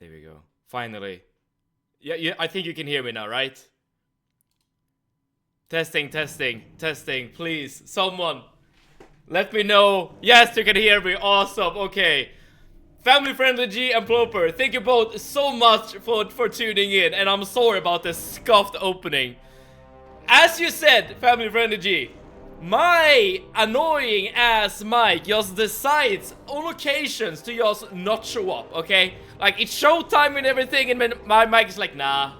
There we go. Finally. Yeah, I think you can hear me now, right? Testing, testing, testing. Please, someone, let me know. Yes, you can hear me. Awesome. Okay. Family Friendly G and Ploper, thank you both so much for tuning in. And I'm sorry about the scuffed opening. As you said, Family Friendly G, my annoying ass mic just decides on occasions to just not show up, okay? Like, it's showtime and everything, and my mic is like, nah,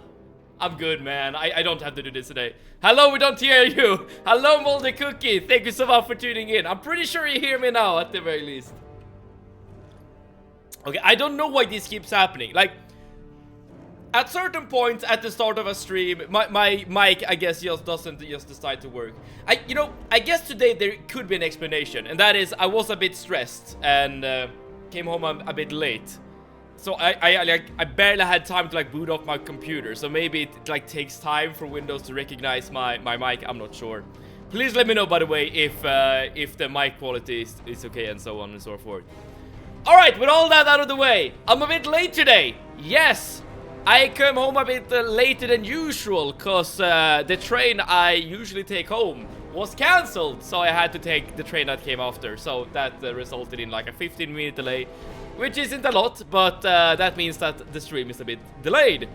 I'm good, man. I don't have to do this today. Hello, we don't hear you. Hello, Moldy Cookie. Thank you so much for tuning in. I'm pretty sure you hear me now, at the very least. Okay, I don't know why this keeps happening. Like, at certain points at the start of a stream, my mic, I guess, just doesn't just decide to work. I guess today there could be an explanation, and that is I was a bit stressed and came home a bit late. So I barely had time to like boot up my computer. So maybe it like takes time for Windows to recognize my mic. I'm not sure. Please let me know, by the way, if the mic quality is okay and so on and so forth. All right, with all that out of the way, I'm a bit late today. Yes. I came home a bit later than usual, cause the train I usually take home was cancelled, so I had to take the train that came after. So that resulted in like a 15-minute delay, which isn't a lot, but that means that the stream is a bit delayed.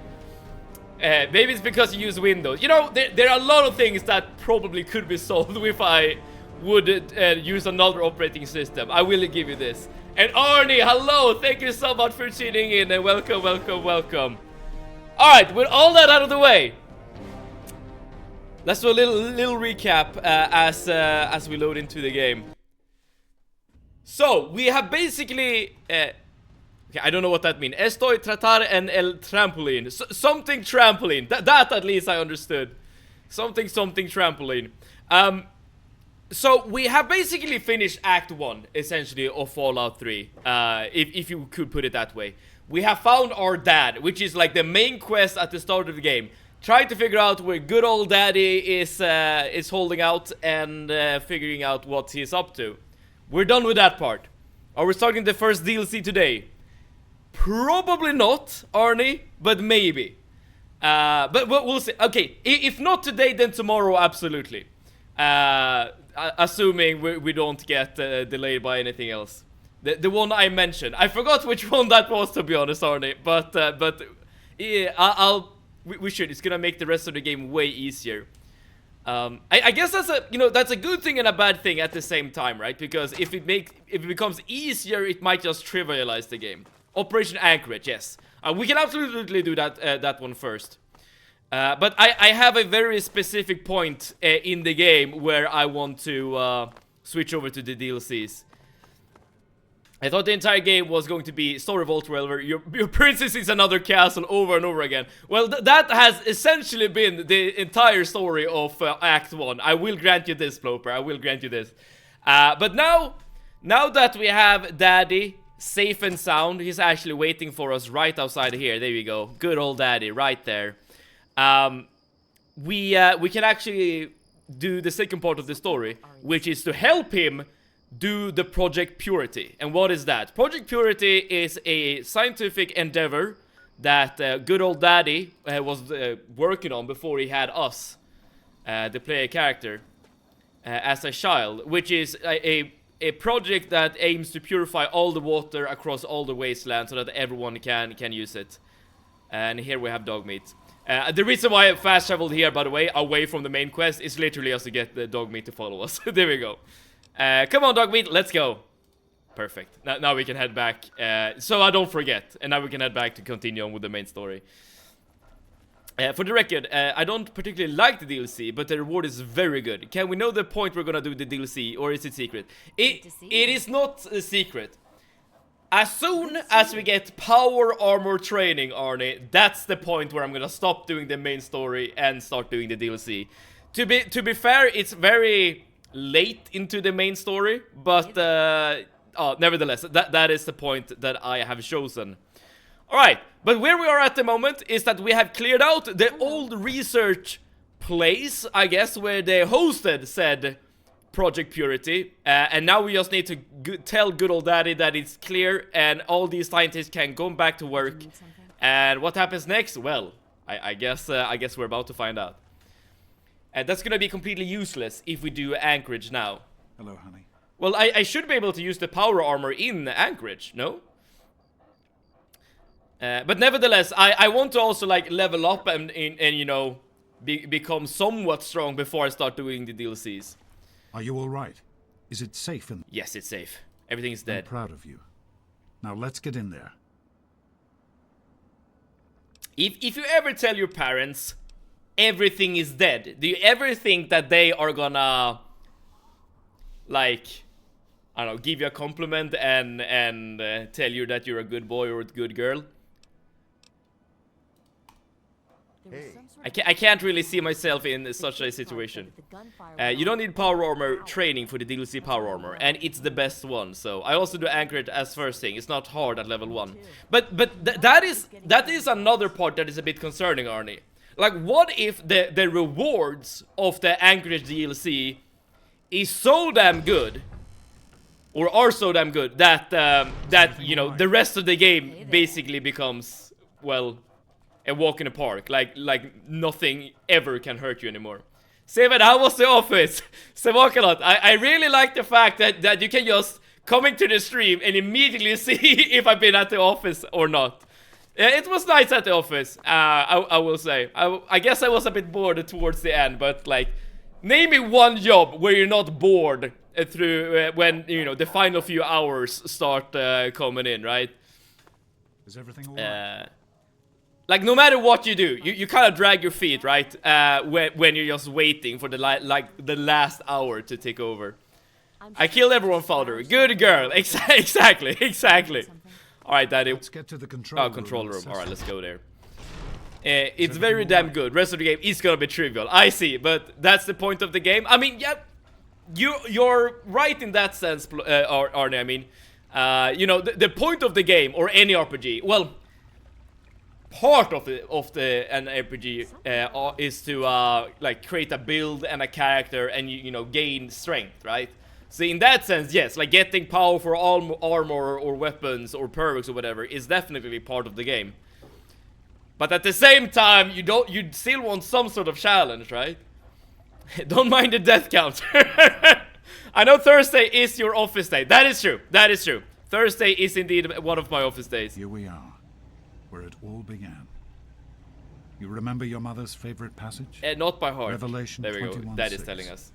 Maybe it's because you use Windows. You know, there are a lot of things that probably could be solved if I would use another operating system. I will give you this. And Arnie, hello! Thank you so much for tuning in, and welcome, welcome, welcome. Alright, with all that out of the way, let's do a little recap as we load into the game. So, we have basically... okay, I don't know what that means. Estoy tratar en el trampoline. Something trampoline. That at least I understood. Something trampoline. So, we have basically finished Act 1, essentially, of Fallout 3. If you could put it that way. We have found our dad, which is like the main quest at the start of the game. Trying to figure out where good old daddy is holding out and figuring out what he's up to. We're done with that part. Are we starting the first DLC today? Probably not, Arnie, but maybe. But we'll see. Okay, if not today, then tomorrow, absolutely. Assuming we don't get delayed by anything else. The one I mentioned. I forgot which one that was, to be honest, Arnie. But yeah, we should. It's gonna make the rest of the game way easier. I guess that's a good thing and a bad thing at the same time, right? Because if it becomes easier, it might just trivialize the game. Operation Anchorage, yes. We can absolutely do that one first. But I have a very specific point in the game where I want to switch over to the DLCs. I thought the entire game was going to be Story Vault where your princess is another castle over and over again. Well, that has essentially been the entire story of Act 1. I will grant you this, Ploper. I will grant you this. But now that we have Daddy safe and sound, he's actually waiting for us right outside here. There we go. Good old Daddy, right there. We can actually do the second part of the story, which is to help him do the Project Purity. And what is that? Project Purity is a scientific endeavor that good old Daddy was working on before he had us, the player character, as a child, which is a project that aims to purify all the water across all the wasteland so that everyone can use it. And here we have dog meat. The reason why I fast traveled here, by the way, away from the main quest, is literally just to get the dog meat to follow us. There we go. Come on, dog meat, let's go. Perfect. Now we can head back. So I don't forget. And now we can head back to continue on with the main story. For the record, I don't particularly like the DLC, but the reward is very good. Can we know the point we're gonna do the DLC, or is it secret? It is not a secret. As soon as we get power armor training, Arnie, that's the point where I'm gonna stop doing the main story and start doing the DLC. To be fair, it's very late into the main story, but nevertheless, that is the point that I have chosen. Alright, but where we are at the moment is that we have cleared out the old research place, I guess, where they hosted said Project Purity, and now we just need to tell good old Daddy that it's clear and all these scientists can go back to work And what happens next? Well, I guess we're about to find out. And that's gonna be completely useless if we do Anchorage now. Hello, honey. Well, I should be able to use the power armor in Anchorage, no? But nevertheless, I want to also like level up and you know, become somewhat strong before I start doing the DLCs. Are you all right? Is it safe in? Yes, it's safe. Everything's dead. I'm proud of you. Now let's get in there. If you ever tell your parents everything is dead, do you ever think that they are gonna like, I don't know, give you a compliment and tell you that you're a good boy or a good girl? I can't really see myself in such a situation. You don't need power armor training for the DLC power armor, and it's the best one. So I also do Anchorage as first thing. It's not hard at level 1. But that is another part that is a bit concerning, Arnie. Like, what if the rewards of the Anchorage DLC is so damn good, or are so damn good that that you know the rest of the game basically becomes, well, a walk in the park, like nothing ever can hurt you anymore. Seven, how was the office? Sevakalot, I really like the fact that you can just come into the stream and immediately see if I've been at the office or not. It was nice at the office, I will say. I guess I was a bit bored towards the end, but like, name me one job where you're not bored through when, you know, the final few hours start coming in, right? Is everything all right? Like, no matter what you do, you kind of drag your feet, right? When you're just waiting for the last hour to take over. I killed everyone, father. Good girl. Exactly. All right, Daddy. Let's get to the control room. All right, let's go there. It's very damn good. Rest of the game is gonna be trivial. I see, but that's the point of the game. I mean, yeah, you're right in that sense, Arne. I mean, you know, the point of the game or any RPG, well, part of an RPG is to like create a build and a character and you know gain strength, right? So in that sense, yes, like getting powerful armor or weapons or perks or whatever is definitely part of the game. But at the same time, you still want some sort of challenge, right? Don't mind the death count. I know Thursday is your office day. That is true. Thursday is indeed one of my office days. Here we are, where it all began. You remember your mother's favorite passage? Not by heart. Revelation. There we go. That is telling us.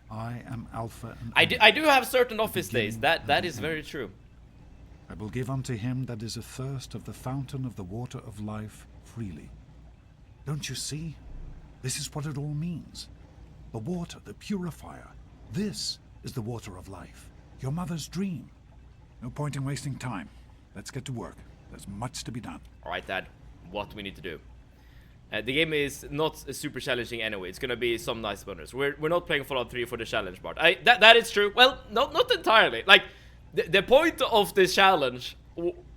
I am Alpha and Omega. I do have certain office days. That is very true. I will give unto him that is athirst of the fountain of the water of life freely. Don't you see? This is what it all means. The water, the purifier. This is the water of life. Your mother's dream. No point in wasting time. Let's get to work. There's much to be done. Alright, Dad. What do we need to do? The game is not super challenging anyway. It's gonna be some nice bonus. We're not playing Fallout 3 for the challenge part. That is true. Well, not entirely. Like, the point of this challenge,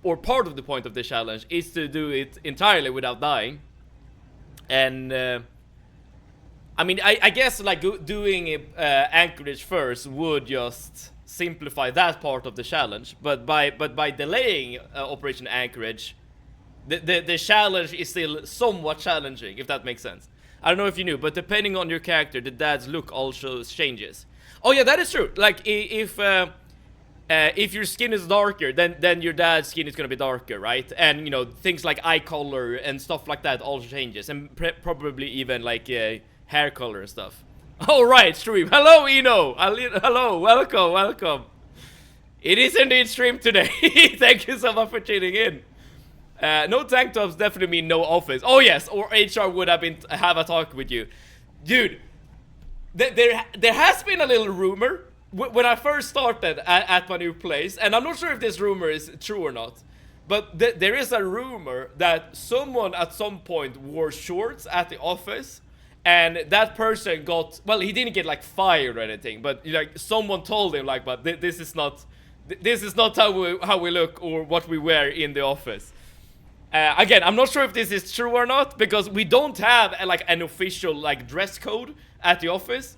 or part of the point of this challenge, is to do it entirely without dying. And, I mean, I guess, like, doing Anchorage first would just simplify that part of the challenge. But by delaying Operation Anchorage, the challenge is still somewhat challenging, if that makes sense. I don't know if you knew, but depending on your character, the dad's look also changes. Oh yeah, that is true. Like, if your skin is darker, then your dad's skin is gonna be darker, right? And, you know, things like eye color and stuff like that also changes. And probably even, like, hair color and stuff. Alright, stream. Hello, Eno! Hello, welcome. It is indeed stream today. Thank you so much for tuning in. No tank tops definitely mean no office. Oh yes, or HR would have a talk with you. Dude, there has been a little rumor when I first started at my new place, and I'm not sure if this rumor is true or not, but there is a rumor that someone at some point wore shorts at the office, and that person got, well, he didn't get like fired or anything, but like someone told him like, but this is not how we look or what we wear in the office. Again, I'm not sure if this is true or not, because we don't have like an official like dress code at the office.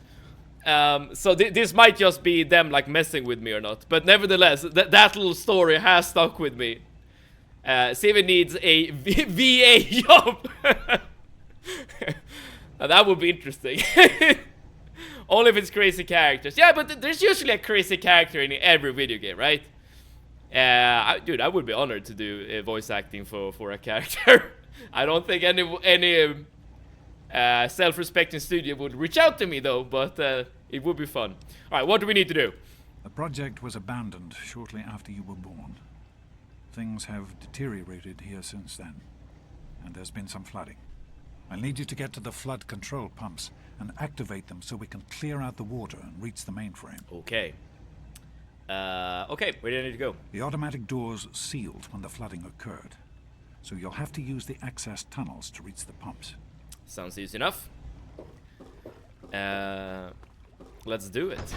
So this might just be them like messing with me or not. But nevertheless, that little story has stuck with me. Steven needs a VA job. Now, that would be interesting. Only if it's crazy characters. Yeah, but there's usually a crazy character in every video game, right? Dude, I would be honored to do voice acting for a character. I don't think any self-respecting studio would reach out to me though, but it would be fun. All right, what do we need to do? The project was abandoned shortly after you were born. Things have deteriorated here since then, and there's been some flooding. I'll need you to get to the flood control pumps and activate them so we can clear out the water and reach the mainframe. Okay. Okay, where do I need to go? The automatic doors sealed when the flooding occurred, so you'll have to use the access tunnels to reach the pumps. Sounds easy enough. Let's do it.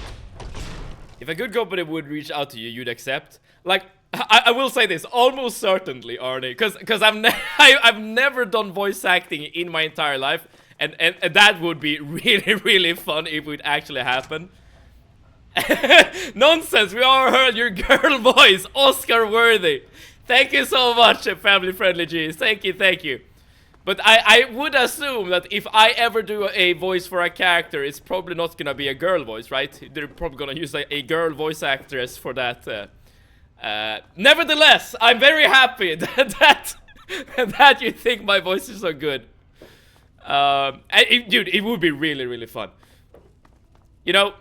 If a good company would reach out to you, you'd accept. Like, I will say this, almost certainly, Arnie, because I've never done voice acting in my entire life, and that would be really, really fun if it would actually happen. Nonsense, we all heard your girl voice, Oscar worthy. Thank you so much, family friendly G's. Thank you. But I would assume that if I ever do a voice for a character, it's probably not gonna be a girl voice, right? They're probably gonna use a girl voice actress for that. Nevertheless, I'm very happy that you think my voice is so good. Dude, it would be really, really fun. You know,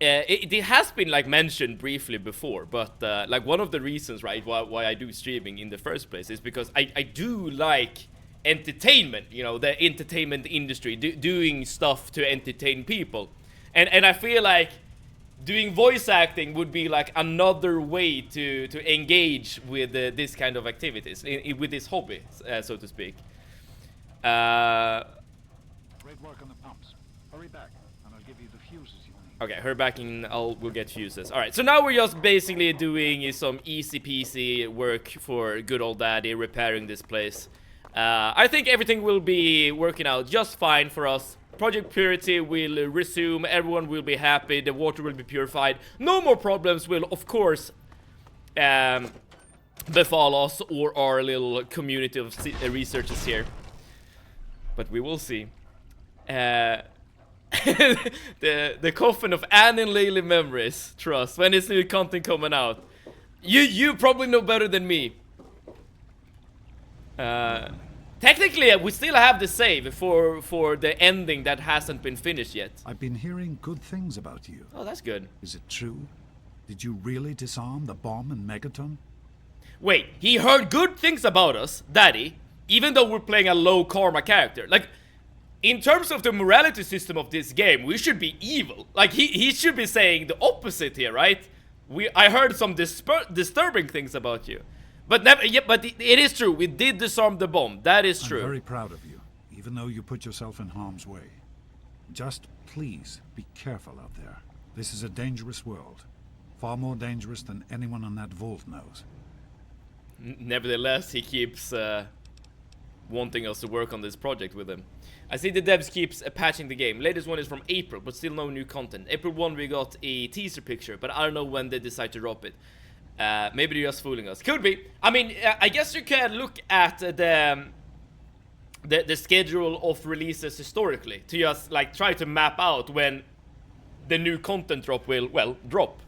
it has been like mentioned briefly before, but like one of the reasons, right, why I do streaming in the first place is because I do like entertainment, you know, the entertainment industry, doing stuff to entertain people, and I feel like doing voice acting would be like another way to engage with this kind of activities, with this hobby, so to speak. Great work on the pumps. Hurry back, and I'll give you the fuses you need. Okay, hurry back and we'll get fuses. Alright, so now we're just basically doing some easy peasy work for good old daddy, repairing this place. I think everything will be working out just fine for us. Project Purity will resume, everyone will be happy, the water will be purified. No more problems will, of course, befall us or our little community of researchers here. But we will see. The coffin of Anne and Laylee memories, trust, when is new content coming out? You probably know better than me. Technically, we still have the save for the ending that hasn't been finished yet. I've been hearing good things about you. Oh, that's good. Is it true? Did you really disarm the bomb in Megaton? Wait, he heard good things about us, Daddy, even though we're playing a low karma character. Like, in terms of the morality system of this game, we should be evil. Like, he should be saying the opposite here, right? I heard some disturbing things about you. But it is true, we did disarm the bomb. That is true. I'm very proud of you, even though you put yourself in harm's way. Just please be careful out there. This is a dangerous world. Far more dangerous than anyone on that vault knows. Nevertheless, he keeps wanting us to work on this project with him. I see the devs keeps patching the game. Latest one is from April, but still no new content. April 1 we got a teaser picture, but I don't know when they decide to drop it. Maybe they're just fooling us. Could be. I mean, I guess you can look at the schedule of releases historically to just like try to map out when the new content drop will, well, drop.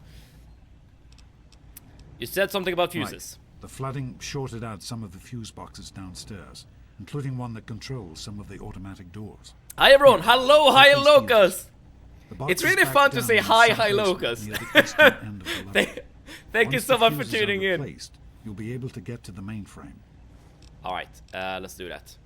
You said something about fuses. Right. The flooding shorted out some of the fuse boxes downstairs, including one that controls some of the automatic doors. Hi everyone, hello, hi Locust! It's really fun to say hi Locust. Thank you so much for tuning in. You'll be able to get to the mainframe. Alright, let's do that.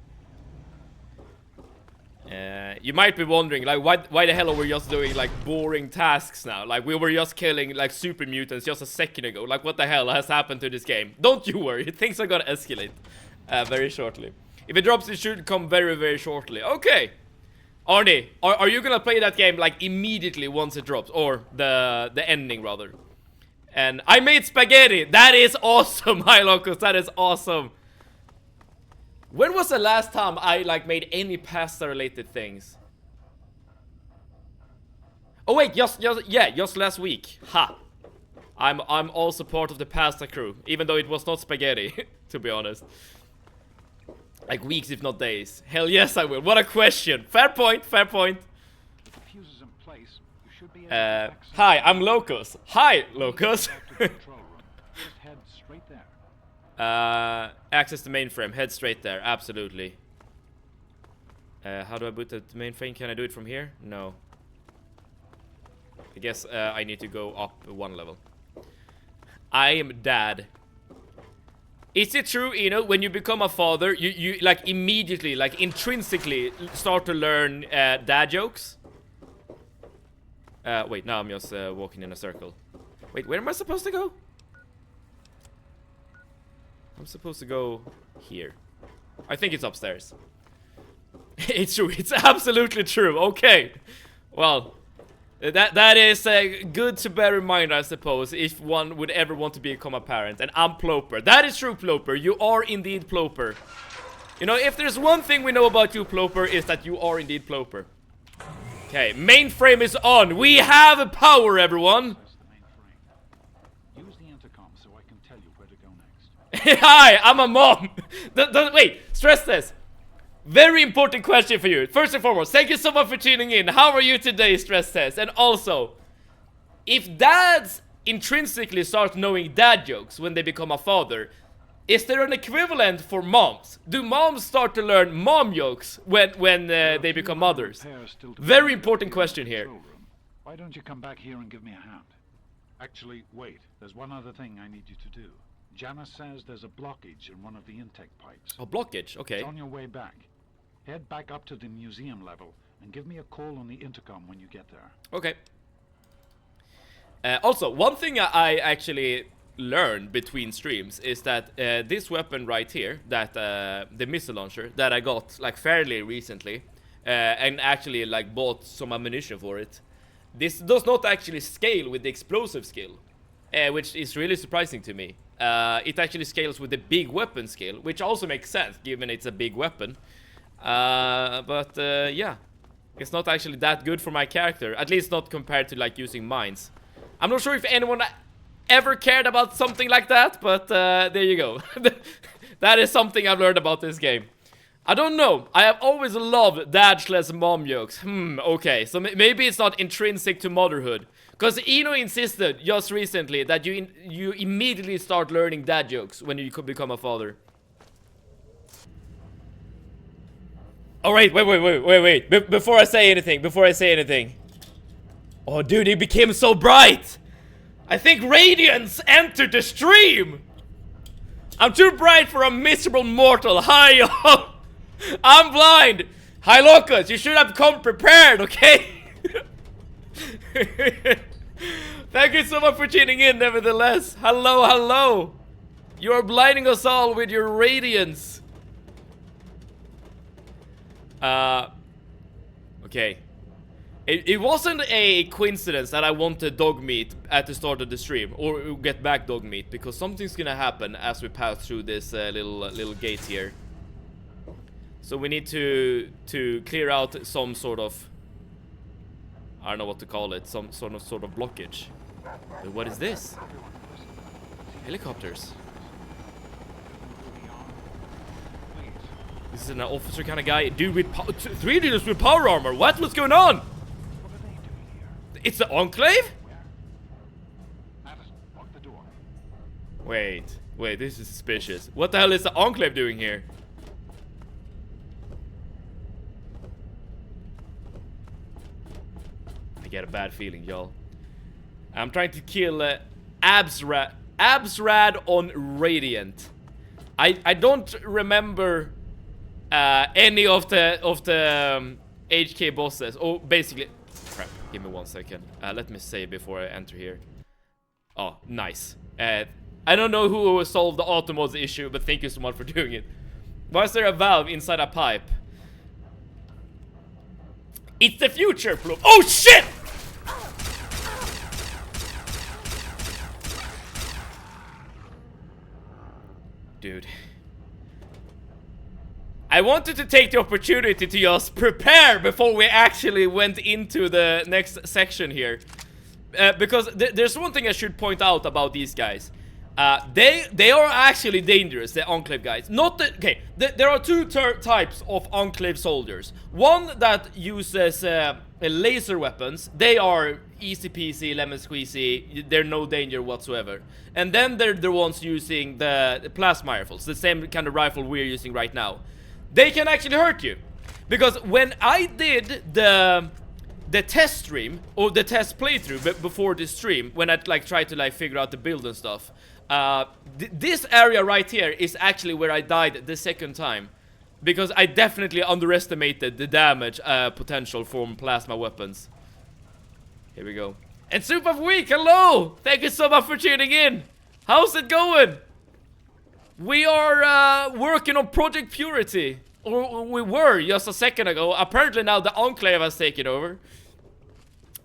You might be wondering, like, why the hell are we just doing, like, boring tasks now? Like, we were just killing, like, super mutants just a second ago. Like, what the hell has happened to this game? Don't you worry, things are gonna escalate very shortly. If it drops, it should come very, very shortly. Okay. Arnie, are you gonna play that game, like, immediately once it drops? Or the ending, rather? And I made spaghetti! That is awesome, Hi Locust, that is awesome! When was the last time I, like, made any pasta-related things? Oh wait, just last week. Ha! I'm also part of the pasta crew, even though it was not spaghetti, to be honest. Like weeks, if not days. Hell yes, I will. What a question. Fair point, fair point. Hi, I'm Locus. Hi, Locus. Access the mainframe. Head straight there. Absolutely. How do I boot the mainframe? Can I do it from here? No. I guess I need to go up one level. I am dad. Is it true, you know, when you become a father, you like immediately, like intrinsically start to learn dad jokes? Wait, now I'm just walking in a circle. Wait, where am I supposed to go? I'm supposed to go here. I think it's upstairs. It's true, it's absolutely true. Okay. Well, that is good to bear in mind, I suppose, if one would ever want to become a parent. And I'm Ploper. That is true, Ploper. You are indeed Ploper. You know, if there's one thing we know about you, Ploper, is that you are indeed Ploper. Okay, mainframe is on. We have power, everyone. Use the intercom so I can tell you where to go next. Hi, I'm a mom. Wait, stress this. Very important question for you. First and foremost, thank you so much for tuning in. How are you today, Stress Test? And also, if dads intrinsically start knowing dad jokes when they become a father, is there an equivalent for moms? Do moms start to learn mom jokes when they become mothers? Very important question here. Why don't you come back here and give me a hand? Actually, wait. There's one other thing I need you to do. Janice says there's a blockage in one of the intake pipes. A blockage? Okay. It's on your way back. Head back up to the museum level and give me a call on the intercom when you get there. Okay. Also, one thing I actually learned between streams is that this weapon right here, that the missile launcher that I got like fairly recently, and actually like bought some ammunition for it, this does not actually scale with the explosive skill, which is really surprising to me. It actually scales with the big weapon skill, which also makes sense given it's a big weapon. But yeah, it's not actually that good for my character, at least not compared to like using mines. I'm not sure if anyone ever cared about something like that, but there you go. That is something I've learned about this game. I don't know, I have always loved dad/mom jokes. Okay, so maybe it's not intrinsic to motherhood. Because Eno insisted just recently that you immediately start learning dad jokes when you could become a father. Alright, wait. Before I say anything. Oh, dude, it became so bright! I think radiance entered the stream! I'm too bright for a miserable mortal. Hi, yo! I'm blind! Hi, Locus, you should have come prepared, okay? Thank you so much for tuning in, nevertheless. Hello. You are blinding us all with your radiance. Okay. It wasn't a coincidence that I wanted dog meat at the start of the stream, or get back dog meat, because something's gonna happen as we pass through this little gate here. So we need to clear out some sort of, I don't know what to call it, some sort of blockage. But what is this? Helicopters. This is an officer kind of guy. Dude with 3 dudes with power armor. What's going on? It's the Enclave? Wait, this is suspicious. What the hell is the Enclave doing here? I get a bad feeling, y'all. I'm trying to kill Absrad on Radiant. I don't remember any of the HK bosses. Oh, basically, crap. Give me 1 second. Let me save before I enter here. Oh, nice. I don't know who solved the auto-mods issue, but thank you so much for doing it. Why is there a valve inside a pipe? It's the future, Plum. Oh shit! Dude. I wanted to take the opportunity to just prepare before we actually went into the next section here. Because there's one thing I should point out about these guys. They are actually dangerous, the Enclave guys. Not the... Okay, there are two types of Enclave soldiers. One that uses laser weapons. They are easy peasy, lemon squeezy. They're no danger whatsoever. And then they're the ones using the plasma rifles. The same kind of rifle we're using right now. They can actually hurt you. Because when I did the test stream, or the test playthrough before this stream, when I like tried to like figure out the build and stuff, this area right here is actually where I died the second time. Because I definitely underestimated the damage potential from plasma weapons. Here we go. And Soup of Week, hello! Thank you so much for tuning in. How's it going? We are working on Project Purity. Or we were just a second ago. Apparently now the Enclave has taken over.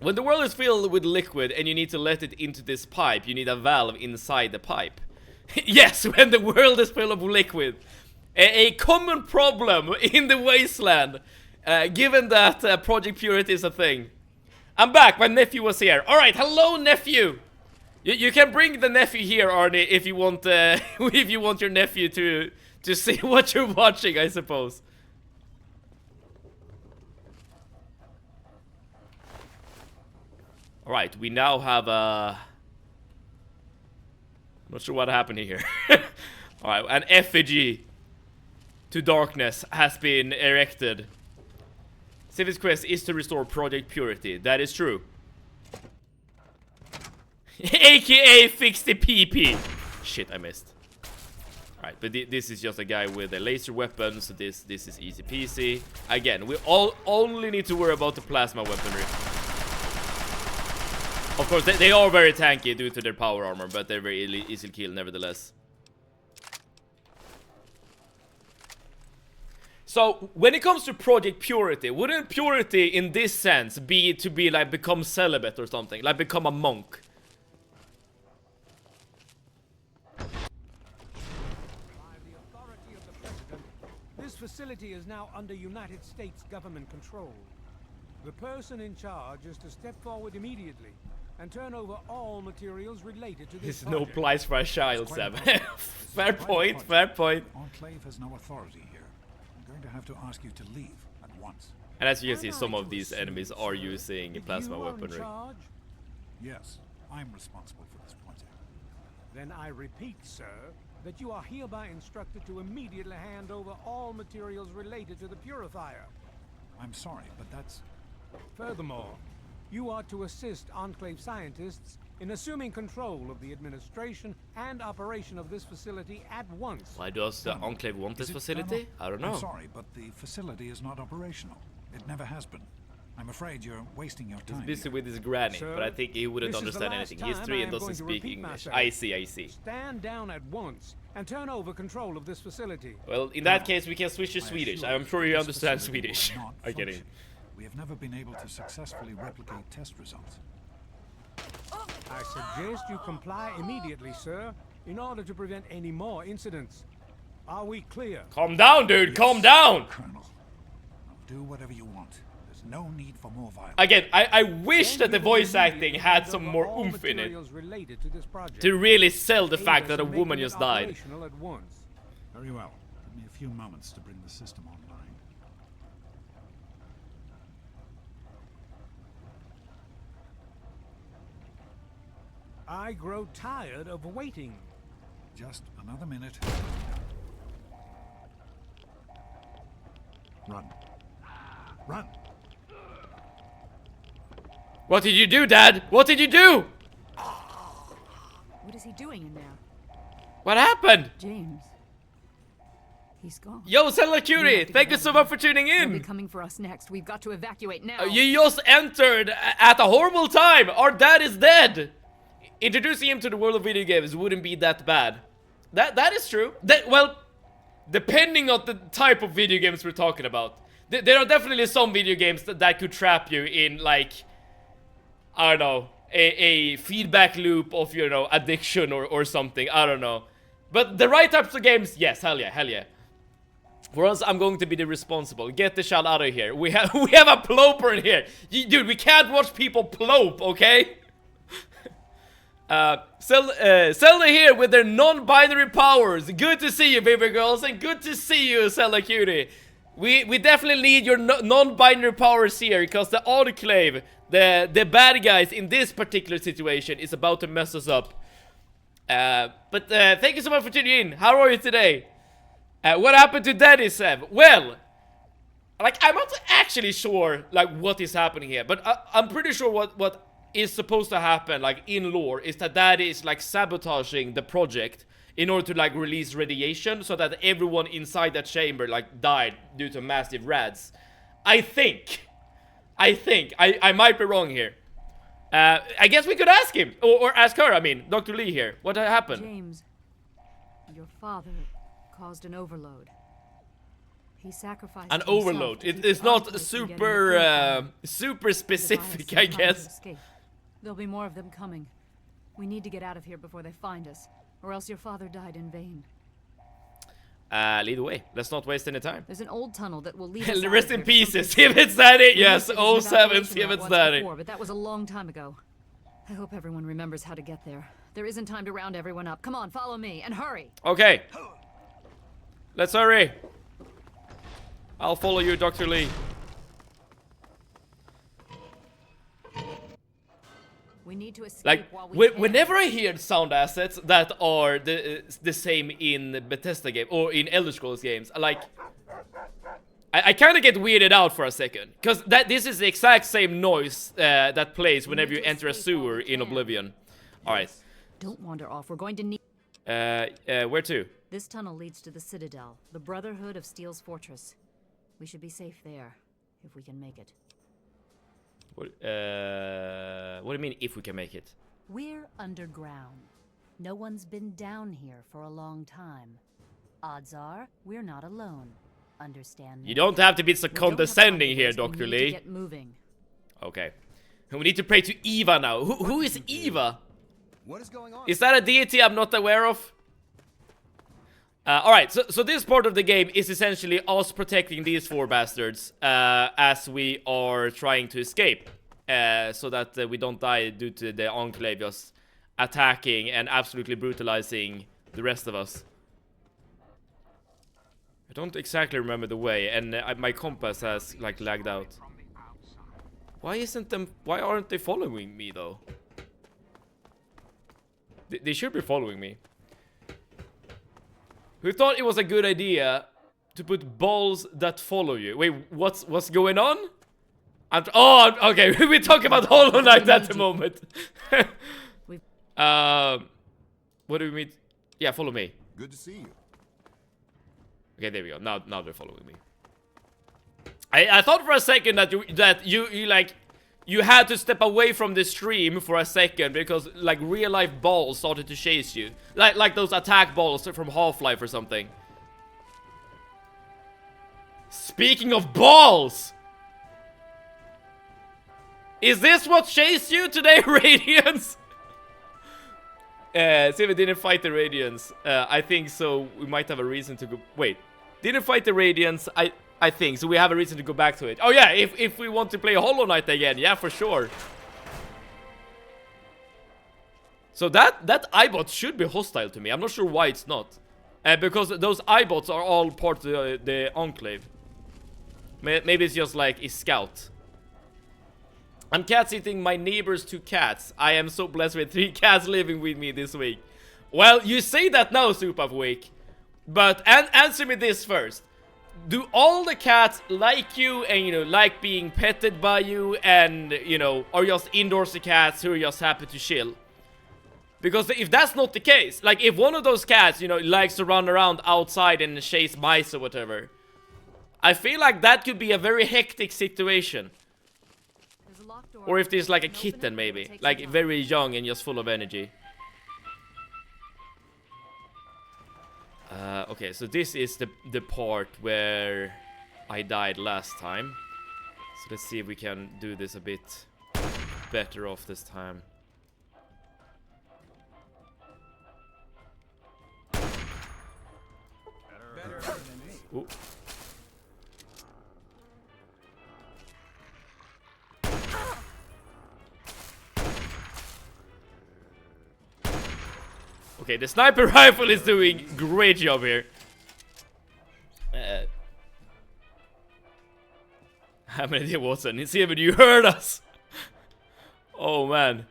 When the world is filled with liquid and you need to let it into this pipe, you need a valve inside the pipe. Yes, when the world is filled with liquid. A common problem in the wasteland, given that Project Purity is a thing. I'm back, my nephew was here. Alright, hello nephew! You can bring the nephew here, Arnie, if you want if you want your nephew to see what you're watching, I suppose. Alright, we now have I'm not sure what happened here. Alright, an effigy to darkness has been erected. Civics quest is to restore Project Purity. That is true. AKA fix the PP. Shit, I missed. Alright, but this is just a guy with a laser weapon, so this is easy peasy. Again, we only need to worry about the plasma weaponry. Of course, they are very tanky due to their power armor, but they're very easy to kill nevertheless. So, when it comes to Project Purity, wouldn't Purity in this sense be to be like become celibate or something? Like become a monk? This facility is now under United States government control. The person in charge is to step forward immediately and turn over all materials related to this There's no place for a child, Sam. Fair point, project. fair point. Enclave has no authority here. I'm going to have to ask you to leave at once. And as you can see, some of these enemies are using plasma You are in weaponry. charge? Yes, I'm responsible for this project. Then I repeat, sir, that you are hereby instructed to immediately hand over all materials related to the purifier. I'm sorry, but that's... Furthermore, you are to assist Enclave scientists in assuming control of the administration and operation of this facility at once. Why does the Enclave want this Is it facility? Colonel? I don't know. I'm sorry, but the facility is not operational. It never has been. I'm afraid you're wasting your time. He's busy here. with his granny, Sir, but I think he wouldn't this is the understand last anything. He's time 3 I and am doesn't going to speak repeat English. myself. I see, I see. Stand down at once and turn over control of this facility. Well, in that case, we can switch to I Swedish. assure I'm sure you this understand facility will Swedish. not I'm kidding. function. We have never been able to successfully replicate test results. I suggest you comply immediately, sir, in order to prevent any more incidents. Are we clear? Calm down, dude. Calm down. Colonel, I'll do whatever you want. There's no need for more violence. Again, I wish that the Then you will voice acting immediately had hand some over more all oomph in it. materials related to this project. To really sell the Aid fact us that a in woman making just it died. operational at once. Very well. Give me a few moments to bring the system online. I grow tired of waiting. Just another minute. Run. Run! What did you do, Dad? What did you do? What is he doing in there? What happened? James. He's gone. Yo, Cellular We Cutie, have to thank get you so out of much for tuning They'll be in. coming for us next. We've got to evacuate now. You just entered at a horrible time. Our dad is dead. Introducing him to the world of video games wouldn't be that bad. That is true. Well, depending on the type of video games we're talking about. There are definitely some video games that could trap you in, like, I don't know, a feedback loop of, you know, addiction or something. I don't know. But the right types of games, yes, hell yeah, hell yeah. For once, I'm going to be the responsible. Get the shot out of here. We have a ploper in here. Dude, we can't watch people plope, okay? Zelda here with their non-binary powers. Good to see you, baby girls, and good to see you, Zelda cutie. We definitely need your non-binary powers here, because the Enclave, the bad guys in this particular situation, is about to mess us up. But thank you so much for tuning in. How are you today? What happened to Daddy Sev? Well, like, I'm not actually sure, like, what is happening here, but I'm pretty sure what is supposed to happen, like, in lore, is that Daddy is, like, sabotaging the project in order to, like, release radiation so that everyone inside that chamber, like, died due to massive rads. I think. I might be wrong here. I guess we could ask him, or ask her, I mean, Dr. Lee here. What happened? James, your father caused an overload. He sacrificed An himself overload. to keep It's the not Enclave from getting super, the food. super The specific, virus I is trying to guess. escape. There'll be more of them coming. We need to get out of here before they find us, or else your father died in vain. Lead the way. Let's not waste any time. There's an old tunnel that will lead us out Rest of in here pieces. someplace If it's Daddy, We yes. used it as an 07, evacuation if route it's once Daddy. before, but that was a long time ago. I hope everyone remembers how to get there. There isn't time to round everyone up. Come on, follow me, and hurry! Okay. Let's hurry. I'll follow you, Dr. Lee. We need to escape Like, while we can. whenever I hear sound assets that are the same in Bethesda game or in Elder Scrolls games, I kind of get weirded out for a second, because this is the exact same noise that plays whenever you enter a sewer in Oblivion. All right. Don't wander off. We're going to need... Where to? This tunnel leads to the Citadel, the Brotherhood of Steel's fortress. We should be safe there, if we can make it. What do you mean, if we can make it? We're underground. No one's been down here for a long time. Odds are, we're not alone. Understand me? You don't have to be so We don't have condescending time here, to waste. We Dr. need to Lee. get moving. Okay. And we need to pray to Eva now. Who is Eva? What is going on? Is that a deity I'm not aware of? Alright, so this part of the game is essentially us protecting these four bastards as we are trying to escape. So that we don't die due to the Enclave just attacking and absolutely brutalizing the rest of us. I don't exactly remember the way, and my compass has, like, lagged out. Why aren't they following me, though? They should be following me. Who thought it was a good idea to put balls that follow you? Wait, what's going on? Okay, we talk about Hollow Knight at the moment. What do we mean? Yeah, follow me. Good to see you. Okay, there we go. Now they're following me. I thought for a second that you had to step away from the stream for a second because, like, real life balls started to chase you, like those attack balls from Half-Life or something. Speaking of balls, is this what chased you today, Radiance? See if we didn't fight the Radiance. I think so. We might have a reason to go. Wait, didn't fight the Radiance. I think so. We have a reason to go back to it. Oh yeah, if we want to play Hollow Knight again, yeah, for sure. So that iBot should be hostile to me. I'm not sure why it's not, because those iBots are all part of the Enclave. Maybe it's just like a scout. I'm cat-sitting my neighbor's 2 cats. I am so blessed with 3 cats living with me this week. Well, you say that now, Soup of Week. But answer me this first. Do all the cats like you and, you know, like being petted by you and, you know, are just indoorsy cats who are just happy to chill? Because if that's not the case, like if one of those cats, you know, likes to run around outside and chase mice or whatever, I feel like that could be a very hectic situation. Or if there's like a kitten maybe, like very young and just full of energy. Okay, so this is the part where I died last time. So let's see if we can do this a bit better off this time. Ooh. Okay, the sniper rifle is doing great job here. How many idea Watson? It's even you heard us. Oh man.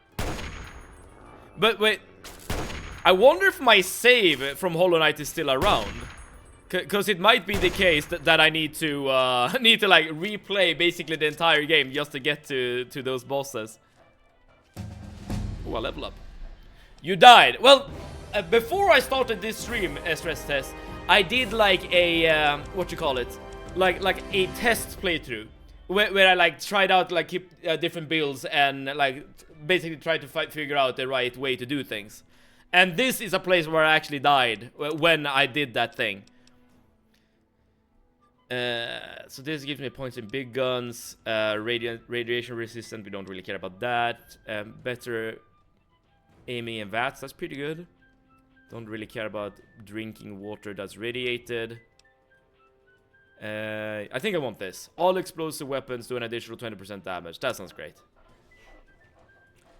But wait, I wonder if my save from Hollow Knight is still around. Cause it might be the case that I need to like replay basically the entire game just to get to those bosses. Oh, a level up. You died. Well, before I started this stream stress test, I did like a what you call it, like a test playthrough where I like tried out like different builds and like basically tried to figure out the right way to do things. And this is a place where I actually died when I did that thing. So this gives me points in big guns, radiation resistant, we don't really care about that. Better aiming and VATS, that's pretty good. Don't really care about drinking water that's radiated. I think I want this. All explosive weapons do an additional 20% damage, that sounds great.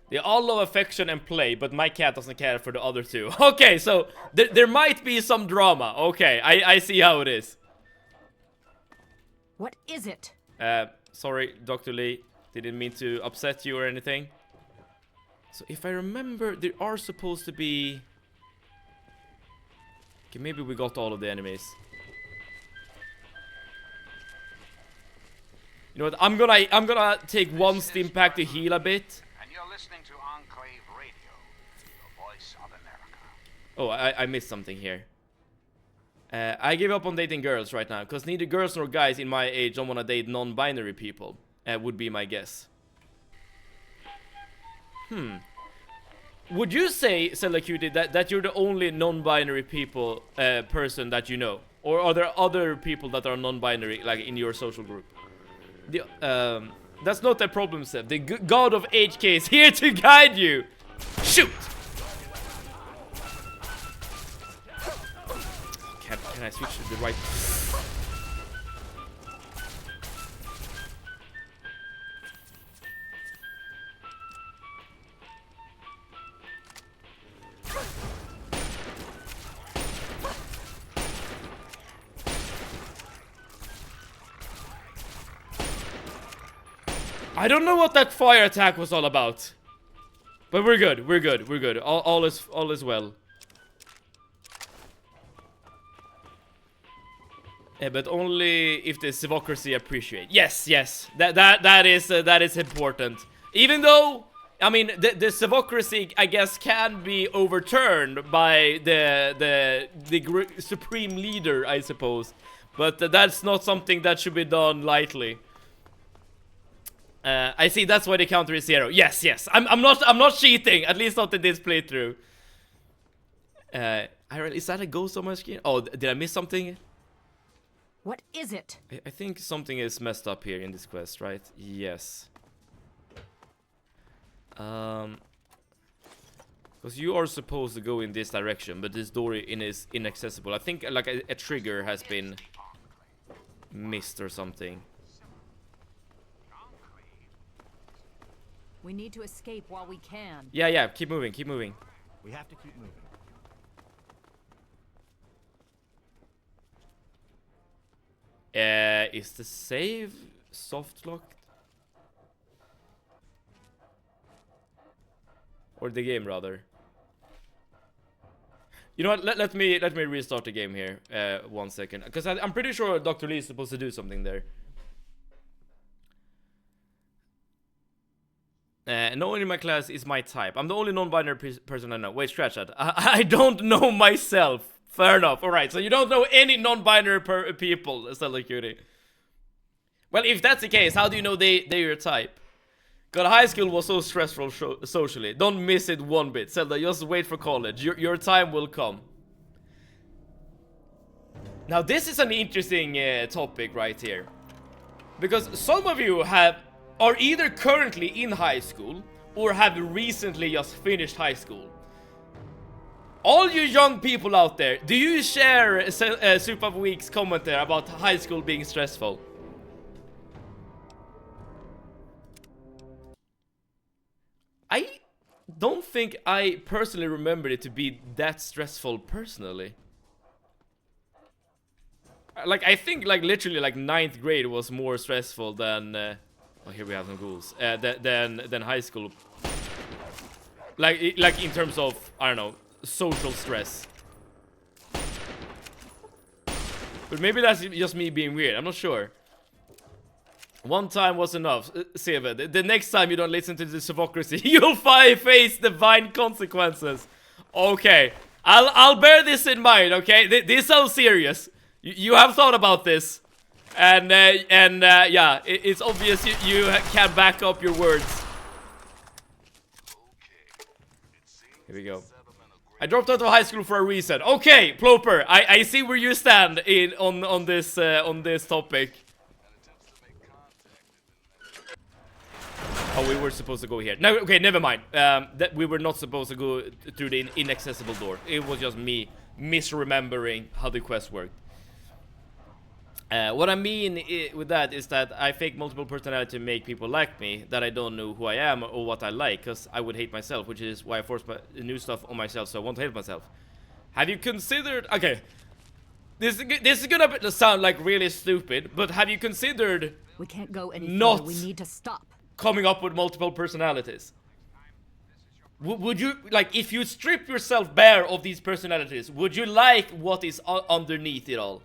They all love affection and play, but my cat doesn't care for the other two. Okay, so there might be some drama. Okay, I see how it is. What is it? Sorry, Dr. Lee. Didn't mean to upset you or anything. So if I remember, there are supposed to be... Okay, maybe we got all of the enemies. You know what? I'm gonna take one stim pack to heal a bit. And you're listening to Enclave Radio, the voice of America. Oh, I missed something here. I give up on dating girls right now, because neither girls nor guys in my age don't want to date non-binary people, would be my guess. Would you say, Cutie, that you're the only non-binary people, person that you know? Or are there other people that are non-binary, like, in your social group? That's not a problem, Seb. The god of HK is here to guide you! Shoot! Can I switch to the right? I don't know what that fire attack was all about. But we're good, we're good, we're good. All is well. Yeah, but only if the Civocracy appreciate. Yes, yes, that is important. Even though, I mean, the Civocracy, I guess, can be overturned by the supreme leader, I suppose. But that's not something that should be done lightly. I see. That's why the counter is 0. Yes, yes. I'm not cheating. At least not in this playthrough. Is that a ghost on my screen? Oh, did I miss something? What is it? I think something is messed up here in this quest, right? Yes. Because you are supposed to go in this direction, but this door is inaccessible. I think like a trigger has been missed or something. We need to escape while we can. Yeah, keep moving, keep moving. We have to keep moving. Is the save soft locked? Or the game rather? You know what? Let me restart the game here. 1 second, because I'm pretty sure Dr. Lee is supposed to do something there. No one in my class is my type. I'm the only non-binary person I know. Wait, scratch that. I don't know myself. Fair enough. Alright, so you don't know any non-binary people, Stella Cutie. Well, if that's the case, how do you know they're your type? God, high school was so stressful socially. Don't miss it one bit. Zelda, just wait for college. Your time will come. Now, this is an interesting topic right here. Because some of you are either currently in high school or have recently just finished high school. All you young people out there, do you share Soup of Week's comment there about high school being stressful? don't think I personally remembered it to be that stressful personally. Like, I think, like, literally, like, 9th grade was more stressful than, oh, here we have some ghouls, than high school. Like, in terms of, I don't know, social stress. But maybe that's just me being weird, I'm not sure. One time was enough, Seva. The next time you don't listen to this hypocrisy, you'll face divine consequences. Okay, I'll bear this in mind, okay? This sounds serious. You have thought about this, and yeah, it's obvious you can back up your words. Here we go. I dropped out of high school for a reason. Okay, Ploper, I see where you stand on this topic. Oh, we were supposed to go here. No, okay, never mind. That we were not supposed to go through the inaccessible door. It was just me misremembering how the quest worked. What I mean with that is that I fake multiple personality to make people like me, that I don't know who I am or what I like, because I would hate myself, which is why I force new stuff on myself, so I won't hate myself. Have you considered... Okay, this is gonna sound like really stupid, but have you considered... We can't go any further. We need to stop. Coming up with multiple personalities? Would you, like, if you strip yourself bare of these personalities, would you like what is underneath it all?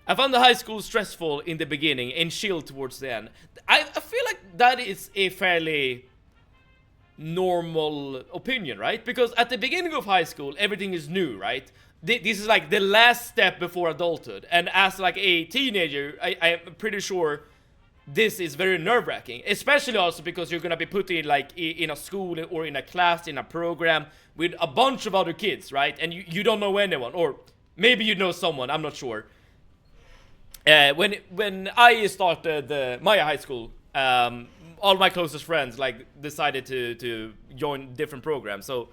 I found the high school stressful in the beginning and chill towards the end. I feel like that is a fairly normal opinion, right? Because at the beginning of high school, everything is new, right? This is like the last step before adulthood. And as like a teenager, I'm pretty sure this is very nerve-wracking. Especially also because you're gonna be put in like in a school or in a class, in a program with a bunch of other kids, right? And you don't know anyone, or maybe you know someone, I'm not sure. When I started my high school, all my closest friends like decided to join different programs, so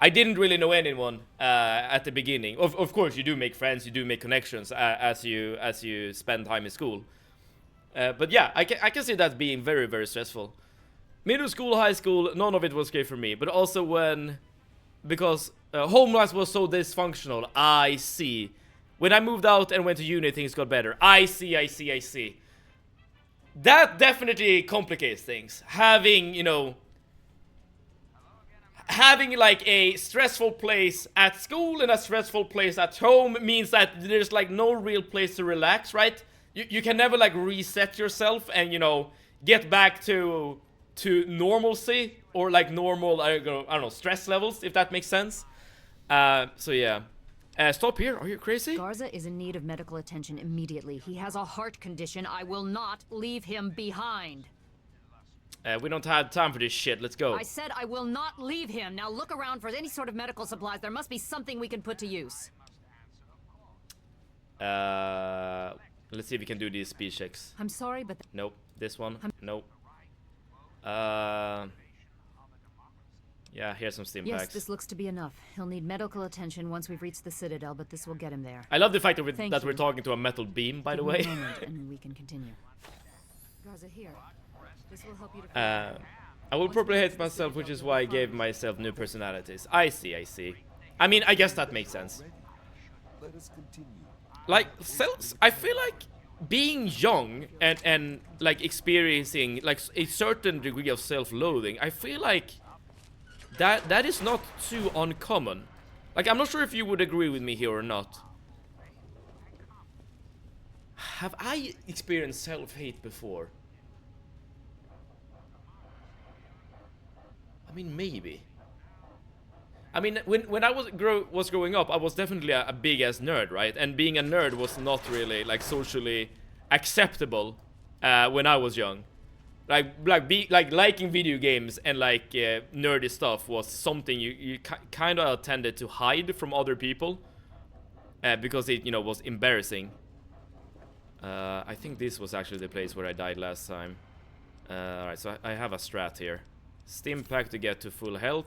I didn't really know anyone at the beginning. Of course, you do make friends, you do make connections as you spend time in school. But yeah, I can see that being very, very stressful. Middle school, high school, none of it was great for me. But also because home life was so dysfunctional, I see. When I moved out and went to uni, things got better. I see. That definitely complicates things. Having, you know, having like a stressful place at school and a stressful place at home means that there's like no real place to relax, right? You can never like reset yourself and, you know, get back to normalcy or like normal, I don't know, stress levels, if that makes sense. So yeah. Stop here. Are you crazy? Garza is in need of medical attention immediately. He has a heart condition. I will not leave him behind. We don't have time for this shit. Let's go. I said I will not leave him. Now look around for any sort of medical supplies. There must be something we can put to use. Let's see if we can do these speed checks. I'm sorry, but... Nope. This one? Nope. Yeah, here's some stim yes, packs. this looks to be enough. He'll need medical attention once we've reached the Citadel, but this will get him there. I love the fact that, Thank we're you. talking to a metal beam, by the Give me way. a moment, and we can continue. Garza, here. This will help you to... I will probably hate myself, which is why I gave myself new personalities. I see. I mean, I guess that makes sense. Let us continue. Like, I feel like being young and like experiencing like a certain degree of self-loathing, I feel like that is not too uncommon. Like, I'm not sure if you would agree with me here or not. Have I experienced self-hate before? I mean, maybe. I mean, when I was growing up, I was definitely a big-ass nerd, right? And being a nerd was not really, like, socially acceptable when I was young. Like liking video games and, like, nerdy stuff was something you kind of tended to hide from other people. Because it, you know, was embarrassing. I think this was actually the place where I died last time. Alright, so I have a strat here. Stim pack to get to full health.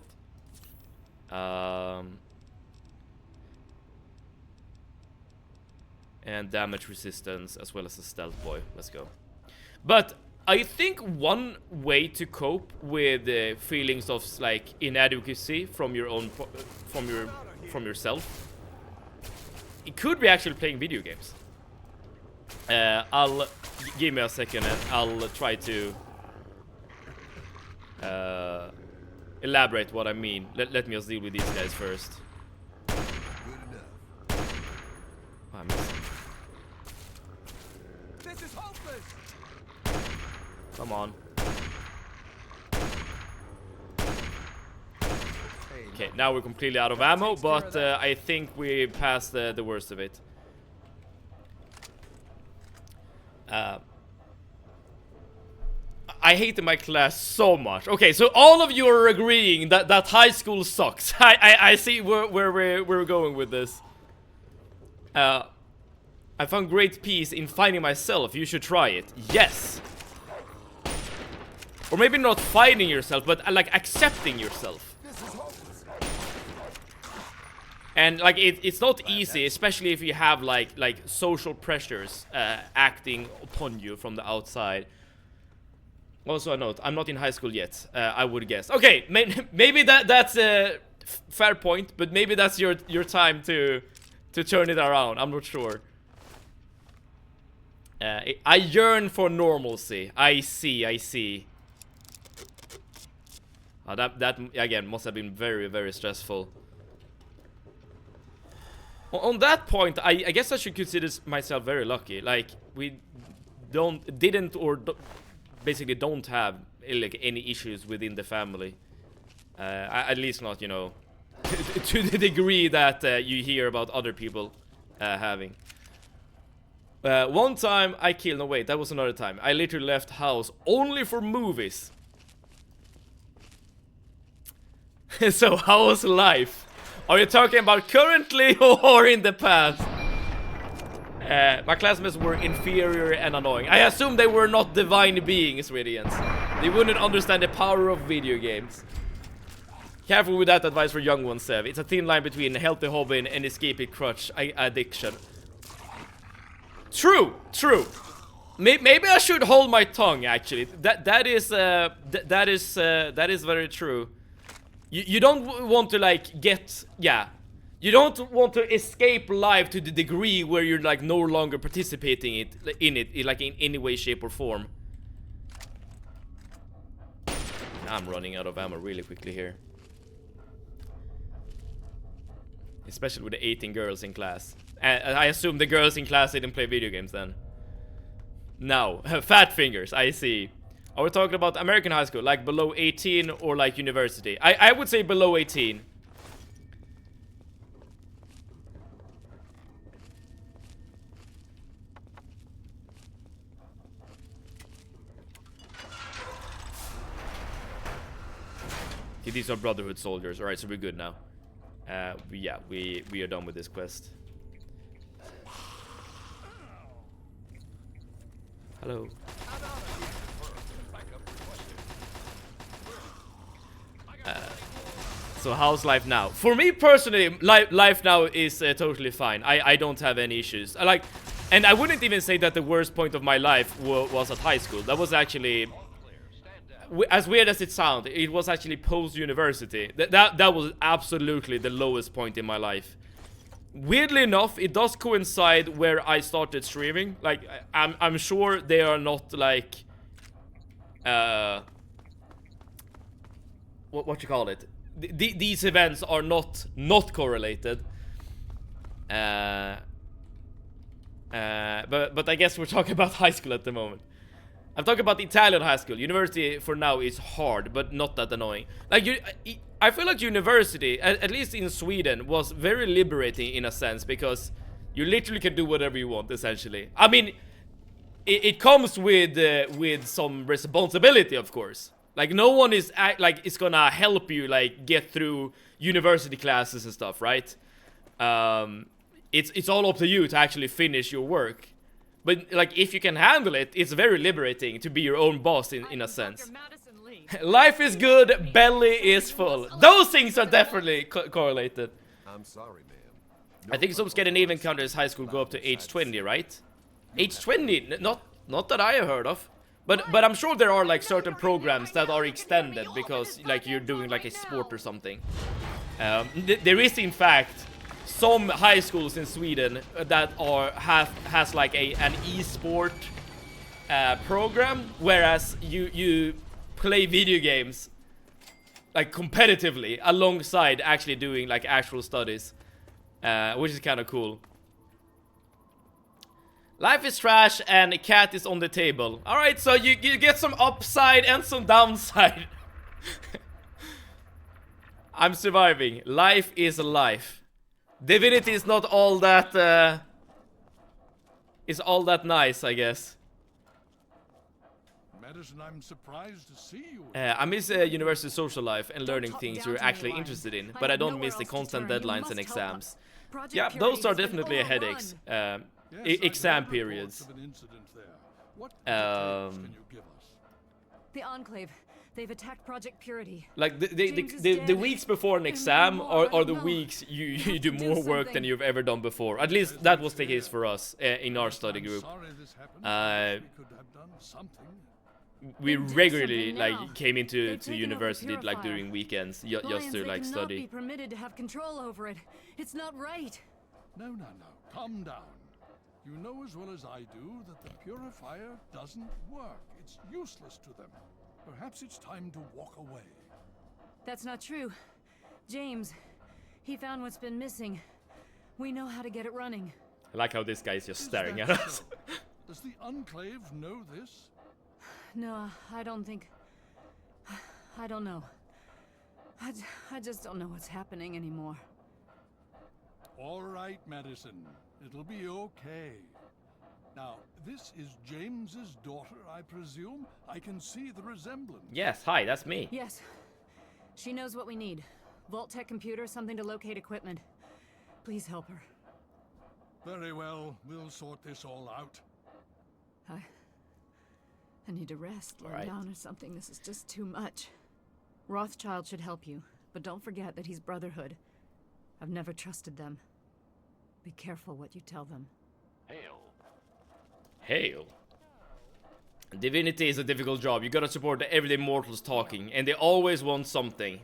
And damage resistance as well as a stealth boy. Let's go. But I think one way to cope with feelings of like inadequacy from your own from yourself, it could be actually playing video games. I'll give me a second and I'll try to elaborate what I mean. Let me just deal with these guys first. Oh, I missed. This is hopeless. Come on. Okay, now we're completely out of ammo, but I think we passed the worst of it. I hated my class so much. Okay, so all of you are agreeing that high school sucks. I see where we're going with this. I found great peace in finding myself. You should try it. Yes. Or maybe not finding yourself, but like accepting yourself. And like it's not easy, especially if you have like social pressures acting upon you from the outside. Also a note, I'm not in high school yet, I would guess. Okay, maybe that's a fair point, but maybe that's your time to turn it around. I'm not sure. I yearn for normalcy. I see. That again must have been very, very stressful. On that point, I guess I should consider myself very lucky. Like we basically don't have like any issues within the family. At least not, you know, to the degree that you hear about other people having. One time I killed. No wait, that was another time. I literally left house only for movies. So how was life? Are you talking about currently or in the past? My classmates were inferior and annoying. I assume they were not divine beings, Ridians. They wouldn't understand the power of video games. Careful with that advice for young ones, Sev. It's a thin line between a healthy hobby and escaping crutch addiction. True. Maybe I should hold my tongue. Actually, that is very true. You don't want to like you don't want to escape life to the degree where you're like no longer participating in it like in any way, shape or form. I'm running out of ammo really quickly here. Especially with the 18 girls in class. I assume the girls in class didn't play video games then. No, fat fingers, I see. Are we talking about American high school, like below 18 or like university? I would say below 18. Okay, these are Brotherhood soldiers. Alright, so we're good now. Yeah, we are done with this quest. Hello. So how's life now? For me personally, life now is totally fine. I don't have any issues. And I wouldn't even say that the worst point of my life was at high school. That was actually, as weird as it sounds, it was actually post-university. That was absolutely the lowest point in my life. Weirdly enough, it does coincide where I started streaming. Like, I'm sure they are not like, what you call it? These events are not correlated. But I guess we're talking about high school at the moment. I'm talking about Italian high school. University for now is hard, but not that annoying. Like I feel like university, at least in Sweden, was very liberating in a sense because you literally can do whatever you want. Essentially, I mean, it comes with some responsibility, of course. Like no one is gonna help you like get through university classes and stuff, right? It's all up to you to actually finish your work. But like if you can handle it, it's very liberating to be your own boss in a sense. Life is good, belly is full. Those things are definitely correlated. I'm sorry, ma'am. I think some Scandinavian countries high school go up to age 20, right? Age 20? Not that I have heard of. But I'm sure there are like certain programs that are extended because like you're doing like a sport or something. There is in fact some high schools in Sweden that has like an e-sport program, whereas you play video games like competitively alongside actually doing like actual studies, which is kind of cool. Life is trash and a cat is on the table. Alright, so you get some upside and some downside. I'm surviving. Life is life. Divinity is not all that nice, I guess. Madison, I'm surprised to see you. I miss university social life and learning things you're actually interested in, but I don't miss the constant deadlines and exams. Yeah, those are definitely headaches. Exam periods. The Enclave. They've attacked Project Purity. Like the weeks before an exam are the weeks you do more work than you've ever done before. At least that was the case for us in our study group. We regularly like came into university like during weekends just to like study. Be permitted to have control over it. It's not right. No. Calm down. You know as well as I do that the purifier doesn't work. It's useless to them. Perhaps it's time to walk away. That's not true. James, he found what's been missing. We know how to get it running. I like how this guy is just staring at us. Does the Enclave know this? No, I don't think... I don't know. I just don't know what's happening anymore. All right, Madison. It'll be okay. Now, this is James's daughter, I presume? I can see the resemblance. Yes, hi, that's me. Yes. She knows what we need. Vault-Tec computer, something to locate equipment. Please help her. Very well. We'll sort this all out. I need to rest, lie Right. down or something. This is just too much. Rothschild should help you, but don't forget that he's Brotherhood. I've never trusted them. Be careful what you tell them. Hail. Divinity is a difficult job. You gotta support the everyday mortals talking, and they always want something.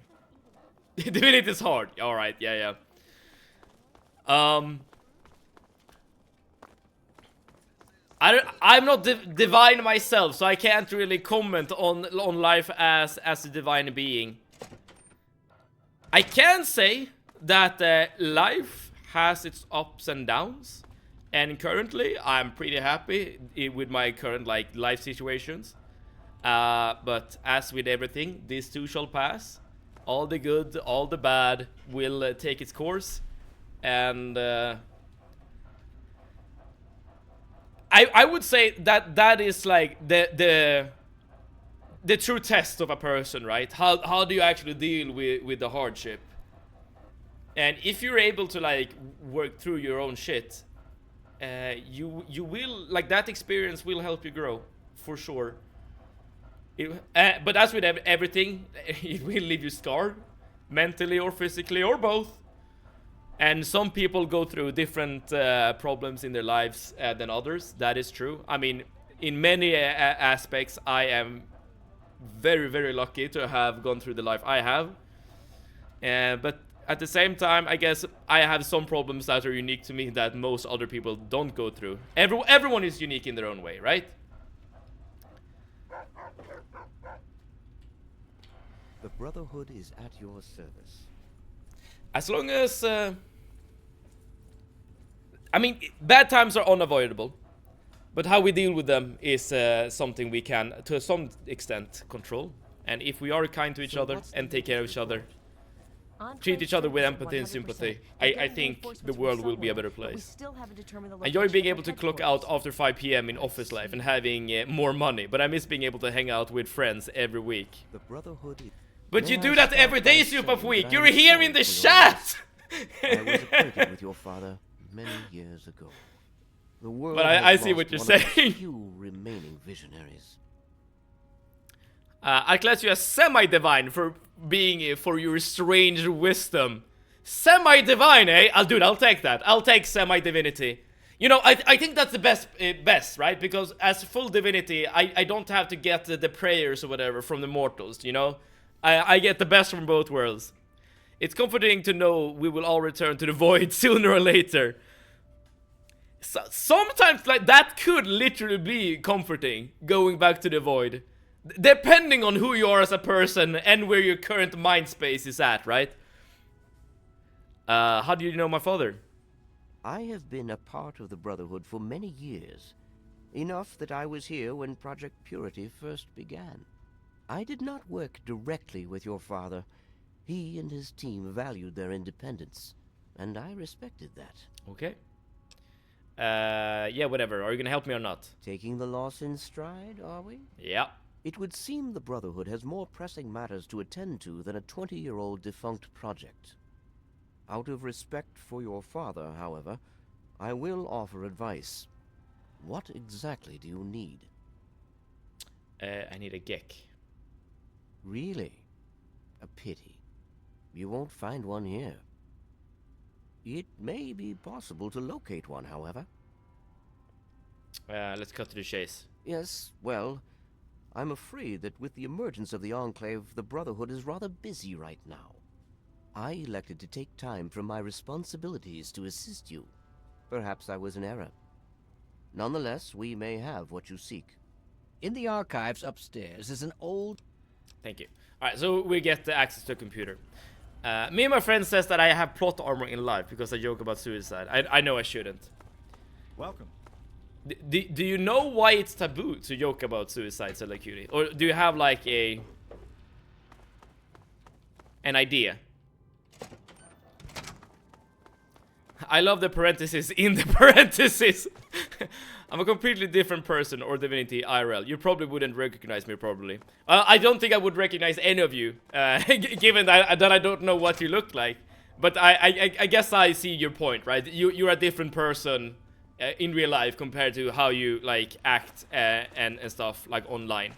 Divinity is hard. Alright, yeah. I'm not divine myself, so I can't really comment on life as a divine being. I can say that life has its ups and downs, and currently I'm pretty happy with my current like life situations. But as with everything, this too shall pass. All the good, all the bad will take its course, and I would say that is like the true test of a person, right? How do you actually deal with the hardship? And if you're able to like work through your own shit, you will, like, that experience will help you grow for sure. But as with everything, it will leave you scarred, mentally or physically or both. And some people go through different problems in their lives than others. That is true. I mean, in many aspects, I am very, very lucky to have gone through the life I have. But at the same time, I guess I have some problems that are unique to me that most other people don't go through. Everyone is unique in their own way, right? The Brotherhood is at your service. As long as... I mean, bad times are unavoidable. But how we deal with them is something we can, to some extent, control. And if we are kind to each other and take care of each other, treat each other with empathy and sympathy, I think the world will be a better place. I enjoy being able to clock out after 5 PM in office life and having more money, but I miss being able to hang out with friends every week. The Brotherhood. But you do that every day, Soup of Week! You're here in the chat! I was acquainted with your father many years ago. The world But I see what you're saying. Few remaining visionaries. I class you as semi-divine for being for your strange wisdom. Semi-divine, eh? I'll take that. I'll take semi-divinity. You know, I think that's the best, right? Because as full divinity, I don't have to get the prayers or whatever from the mortals, you know? I get the best from both worlds. It's comforting to know we will all return to the void sooner or later. So, sometimes like that could literally be comforting, going back to the void. Depending on who you are as a person and where your current mind space is at, right? How do you know my father? I have been a part of the Brotherhood for many years. Enough that I was here when Project Purity first began. I did not work directly with your father. He and his team valued their independence, and I respected that. Okay. Yeah, whatever. Are you gonna help me or not? Taking the loss in stride, are we? Yeah. It would seem the Brotherhood has more pressing matters to attend to than a 20-year-old defunct project. Out of respect for your father, however, I will offer advice. What exactly do you need? I need a geck. Really? A pity. You won't find one here. It may be possible to locate one, however. Let's cut to the chase. Yes, well, I'm afraid that with the emergence of the Enclave, the Brotherhood is rather busy right now. I elected to take time from my responsibilities to assist you. Perhaps I was in error. Nonetheless, we may have what you seek. In the archives upstairs is an old... Thank you. Alright, so we get the access to a computer. Me and my friend says that I have plot armor in life because I joke about suicide. I know I shouldn't. Welcome. Do you know why it's taboo to joke about suicide, Cutie? Or do you have like an idea? I love the parentheses in the parentheses. I'm a completely different person or divinity IRL. You probably wouldn't recognize me, probably. I don't think I would recognize any of you, given that I don't know what you look like. But I guess I see your point, right? You're a different person in real life compared to how you like act and stuff like online.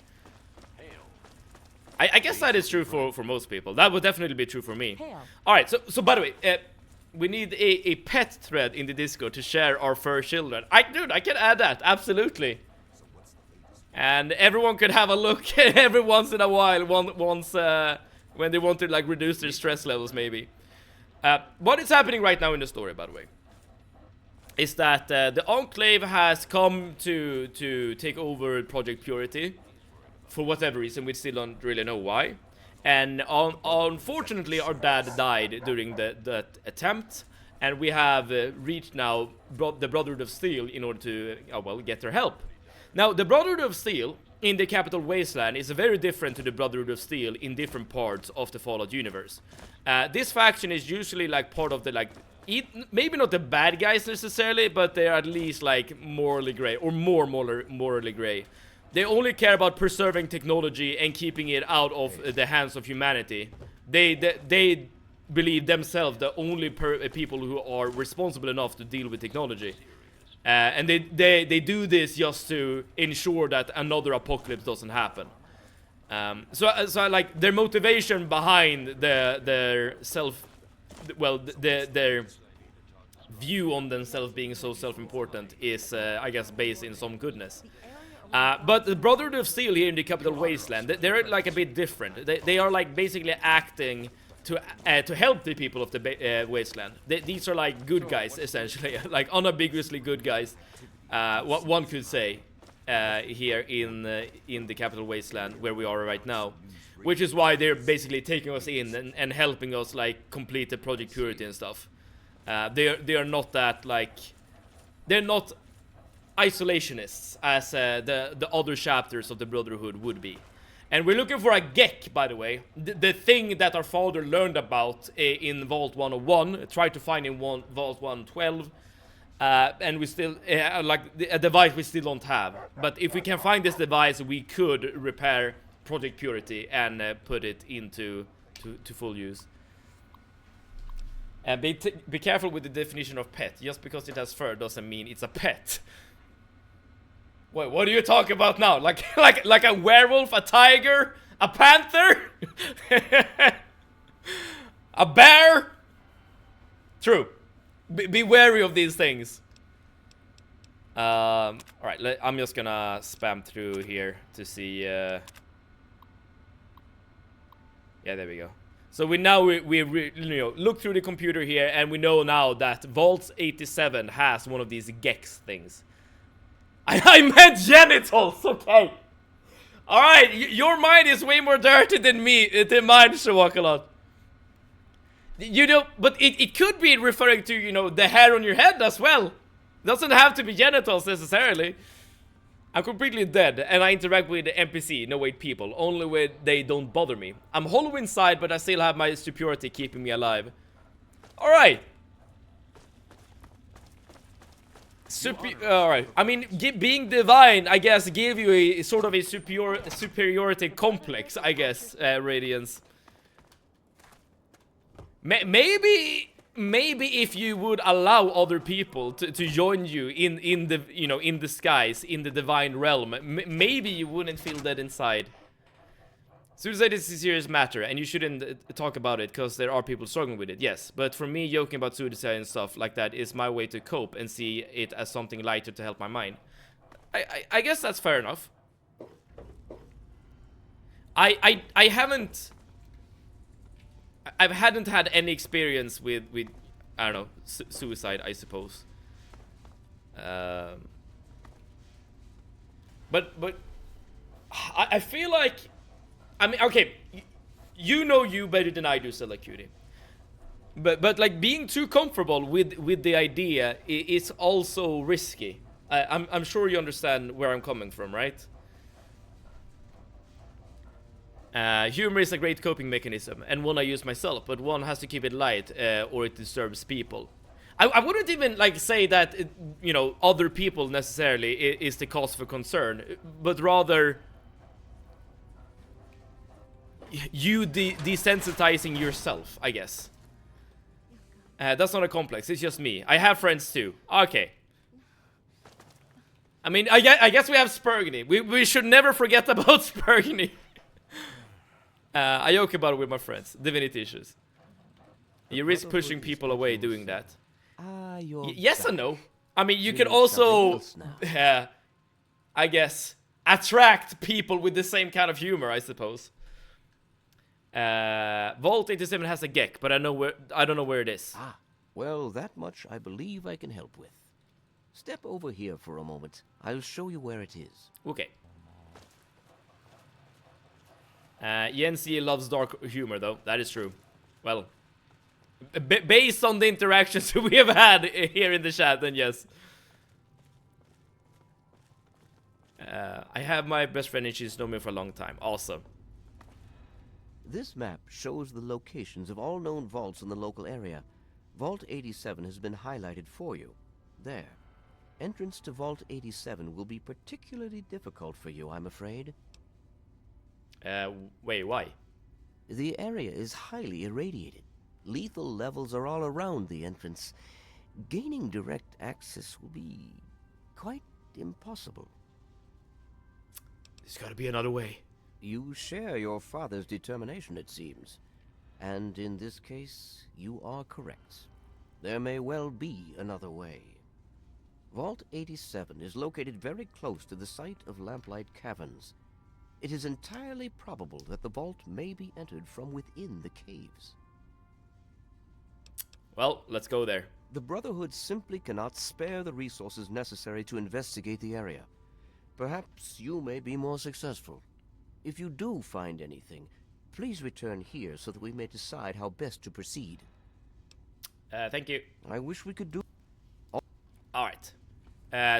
I guess that is true for most people. That would definitely be true for me. All right. So by the way. We need a pet thread in the Discord to share our fur children. Dude, I can add that, absolutely. And everyone could have a look every once in a while, once when they want to like reduce their stress levels, maybe. What is happening right now in the story, by the way, is that the Enclave has come to take over Project Purity for whatever reason. We still don't really know why. And unfortunately, our dad died during that attempt, and we have reached now the Brotherhood of Steel in order to, well, get their help. Now, the Brotherhood of Steel in the Capital Wasteland is very different to the Brotherhood of Steel in different parts of the Fallout universe. This faction is usually like part of the like, maybe not the bad guys necessarily, but they're at least like morally gray or more morally gray. They only care about preserving technology and keeping it out of the hands of humanity. They believe themselves the only people who are responsible enough to deal with technology. And they do this just to ensure that another apocalypse doesn't happen. So I like their motivation behind their view on themselves being so self-important is, I guess, based in some goodness. But the Brotherhood of Steel here in the Capital Wasteland, they're like a bit different. They are like basically acting to help the people of the wasteland. These are like good guys, essentially, like unambiguously good guys. What one could say here in the Capital Wasteland where we are right now, which is why they're basically taking us in and helping us like complete the Project Purity and stuff. They are not that like, they're not isolationists as the other chapters of the Brotherhood would be. And we're looking for a Gek, by the way, the thing that our father learned about in Vault 101, tried to find in Vault 112, and we still like a device we still don't have. But if we can find this device, we could repair Project Purity and put it into to full use. And be careful with the definition of pet. Just because it has fur doesn't mean it's a pet. Wait, what are you talking about now? Like a werewolf, a tiger, a panther, a bear? True. Be wary of these things. Alright, I'm just gonna spam through here to see, yeah, there we go. So we look through the computer here, and we know now that Vault 87 has one of these Gex things. I meant genitals, okay. Alright, your mind is way more dirty than mine, Shawakalot. You know, but it could be referring to, you know, the hair on your head as well. Doesn't have to be genitals necessarily. I'm completely dead, and I interact with the NPC, no wait people, only when they don't bother me. I'm hollow inside, but I still have my superiority keeping me alive. Alright. Alright. I mean, being divine, I guess, gave you a sort of a superiority complex, I guess, Radiance. Maybe if you would allow other people to join you in the, you know, in the skies, in the divine realm, maybe you wouldn't feel that inside. Suicide is a serious matter, and you shouldn't talk about it, because there are people struggling with it, yes. But for me, joking about suicide and stuff like that is my way to cope and see it as something lighter to help my mind. I guess that's fair enough. I hadn't had any experience with I don't know, suicide, I suppose. But I feel like, I mean, okay, you know you better than I do, Stella Cutie. But like being too comfortable with the idea is also risky. I'm sure you understand where I'm coming from, right? Humor is a great coping mechanism, and one I use myself, but one has to keep it light, or it disturbs people. I wouldn't even like say that, you know, other people necessarily is the cause for concern, but rather you desensitizing yourself, I guess. That's not a complex, it's just me. I have friends too. Okay. I mean, I guess we have Spurgony. We should never forget about Spurgony. I joke about it with my friends. Divinity issues. You risk pushing people away doing that. Yes and no. I mean, you can also, I guess, attract people with the same kind of humor, I suppose. Vault 87 has a Gek, but I don't know where it is. Ah, well, that much I believe I can help with. Step over here for a moment. I'll show you where it is. Okay. Yensi loves dark humor, though. That is true. Well, based on the interactions we have had here in the chat, then yes. I have my best friend and she's known me for a long time. Awesome. This map shows the locations of all known vaults in the local area. Vault 87 has been highlighted for you. There. Entrance to Vault 87 will be particularly difficult for you, I'm afraid. Wait, why? The area is highly irradiated. Lethal levels are all around the entrance. Gaining direct access will be quite impossible. There's gotta be another way. You share your father's determination, it seems. And in this case, you are correct. There may well be another way. Vault 87 is located very close to the site of Lamplight Caverns. It is entirely probable that the vault may be entered from within the caves. Well, let's go there. The Brotherhood simply cannot spare the resources necessary to investigate the area. Perhaps you may be more successful. If you do find anything, please return here so that we may decide how best to proceed. Thank you. I wish we could do... Alright.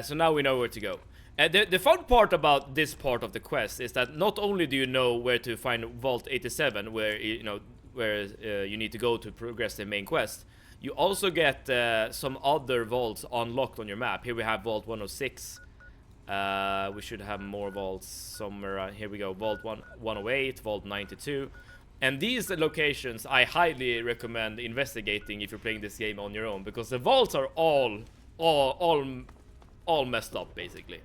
So now we know where to go. The fun part about this part of the quest is that not only do you know where to find Vault 87, where you need to go to progress the main quest, you also get some other vaults unlocked on your map. Here we have Vault 106. We should have more vaults somewhere. Here we go. Vault 108, Vault 92. And these locations I highly recommend investigating if you're playing this game on your own, because the vaults are all messed up basically.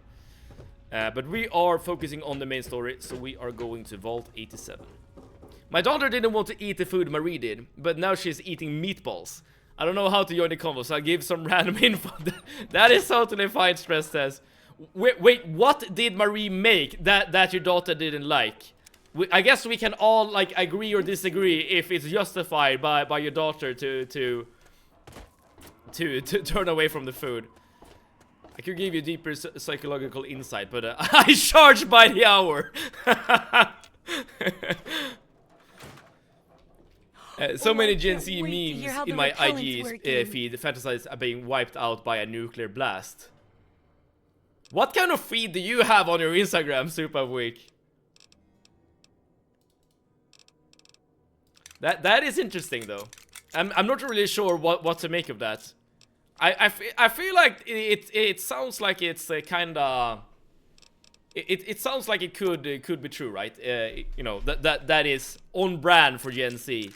But we are focusing on the main story, so we are going to Vault 87. My daughter didn't want to eat the food Marie did, but now she's eating meatballs. I don't know how to join the convo, so I'll give some random info. That is totally fine, stress test. Wait, what did Marie make that your daughter didn't like? I guess we can all like agree or disagree if it's justified by your daughter to turn away from the food. I could give you deeper psychological insight, but I charge by the hour. So many Gen Z memes in my IG feed fantasize are being wiped out by a nuclear blast. What kind of feed do you have on your Instagram, Super Week? That is interesting though. I'm not really sure what to make of that. I feel like it sounds like it's kinda it sounds like it could be true, right? You know, that is on brand for Gen Z.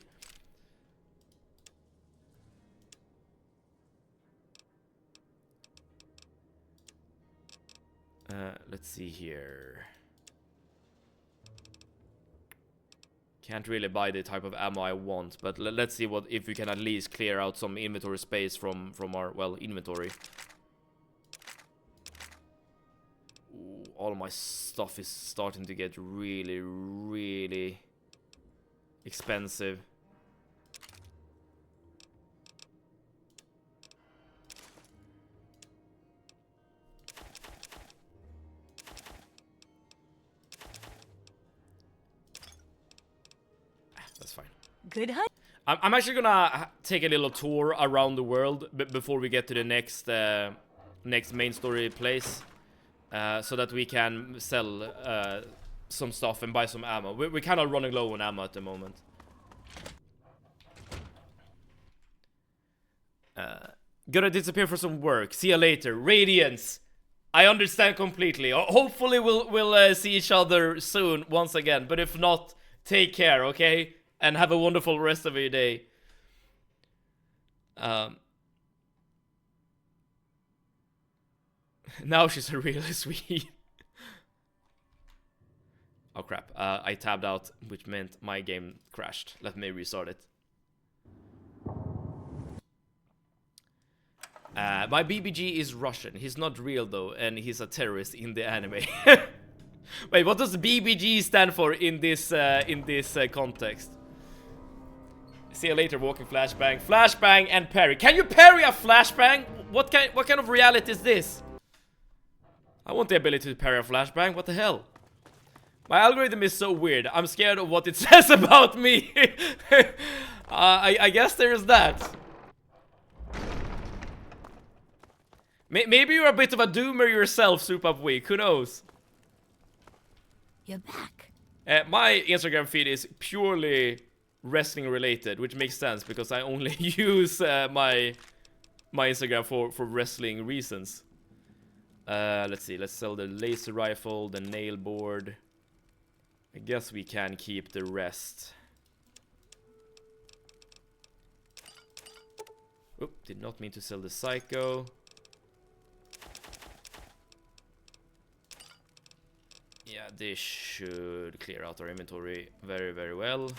Let's see here. Can't really buy the type of ammo I want, but let's see if we can at least clear out some inventory space from our, well, inventory. Ooh, all my stuff is starting to get really, really expensive. That's fine. Good hunt. I'm actually gonna take a little tour around the world before we get to the next next main story place, so that we can sell some stuff and buy some ammo. We're kind of running low on ammo at the moment. Gonna disappear for some work. See ya later. Radiance. I understand completely. Hopefully we'll see each other soon once again. But if not, take care, okay? And have a wonderful rest of your day. Now she's really sweet. Oh crap, I tabbed out, which meant my game crashed. Let me restart it. My BBG is Russian. He's not real though, and he's a terrorist in the anime. Wait, what does BBG stand for in this context? See you later, walking flashbang. Flashbang and parry. Can you parry a flashbang? What kind of reality is this? I want the ability to parry a flashbang. What the hell? My algorithm is so weird. I'm scared of what it says about me. I guess there's that. Maybe you're a bit of a doomer yourself, Super Week. Who knows? You're back. My Instagram feed is purely wrestling related, which makes sense because I only use my Instagram for wrestling reasons. Let's see. Let's sell the laser rifle, the nail board. I guess we can keep the rest. Oop, did not mean to sell the psycho. Yeah, this should clear out our inventory very, very well.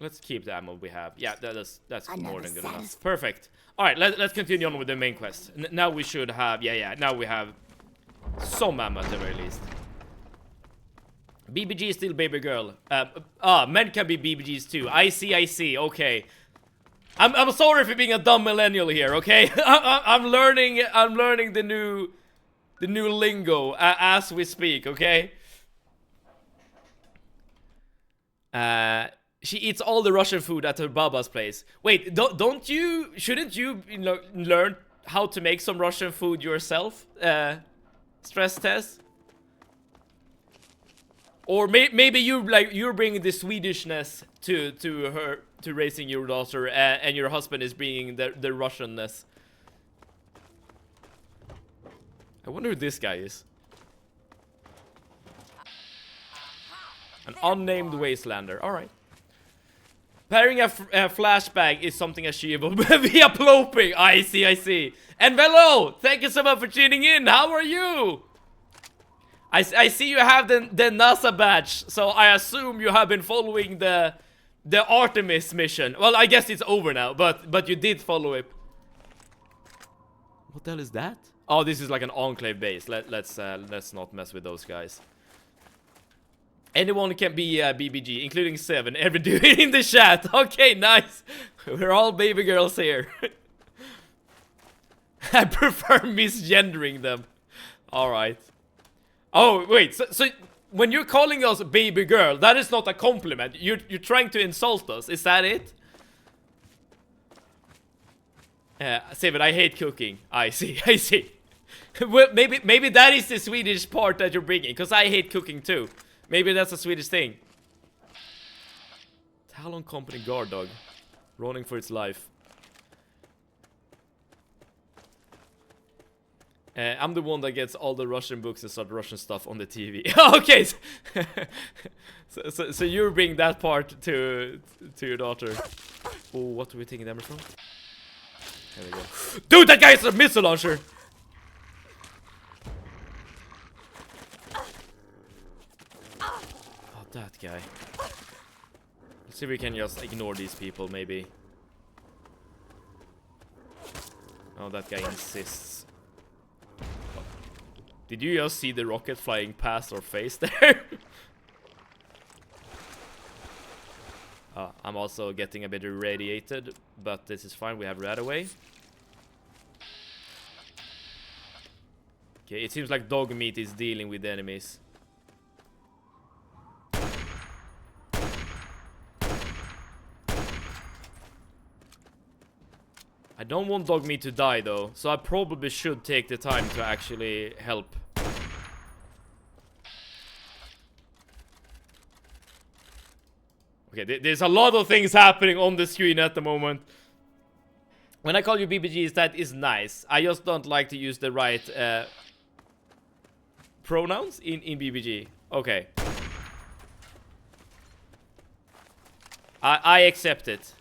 Let's keep the ammo we have. Yeah, that's more than good enough. Perfect. All right, let's continue on with the main quest. Now we should have, yeah. Now we have some ammo at the very least. BBG is still baby girl. Men can be BBGs too. I see. Okay. I'm sorry for being a dumb millennial here. Okay, I'm learning the new lingo as we speak. Okay. She eats all the Russian food at her Baba's place. Wait, shouldn't you know, learn how to make some Russian food yourself? Stress test. Or maybe you're bringing the Swedishness to raising your daughter, and your husband is bringing the Russianness. I wonder who this guy is. An unnamed wastelander. All right. Pairing a flashbang is something achievable via ploping. I see. And Velo, thank you so much for tuning in. How are you? I see you have the NASA badge, so I assume you have been following the Artemis mission. Well, I guess it's over now, but you did follow it. What the hell is that? Oh, this is like an enclave base. Let's not mess with those guys. Anyone can be BBG, including 7. Every dude in the chat. Okay, nice. We're all baby girls here. I prefer misgendering them. All right. Oh wait. So when you're calling us baby girl, that is not a compliment. You're trying to insult us. Is that it? Seven, I hate cooking. I see. I see. Well, maybe that is the Swedish part that you're bringing, because I hate cooking too. Maybe that's a Swedish thing. Talon Company guard dog, running for its life. I'm the one that gets all the Russian books and start Russian stuff on the TV. Okay, so you bring that part to your daughter. Oh, what are we taking them from? There we go. Dude, that guy is a missile launcher. Oh, that guy. Let's see if we can just ignore these people, maybe. Oh, that guy insists. Did you just see the rocket flying past our face there? I'm also getting a bit irradiated, but this is fine. We have Radaway. Okay, it seems like dog meat is dealing with the enemies. I don't want dog meat to die though, so I probably should take the time to actually help. Okay, there's a lot of things happening on the screen at the moment. When I call you BBGs, that is nice. I just don't like to use the right pronouns in BBG. Okay. I accept it.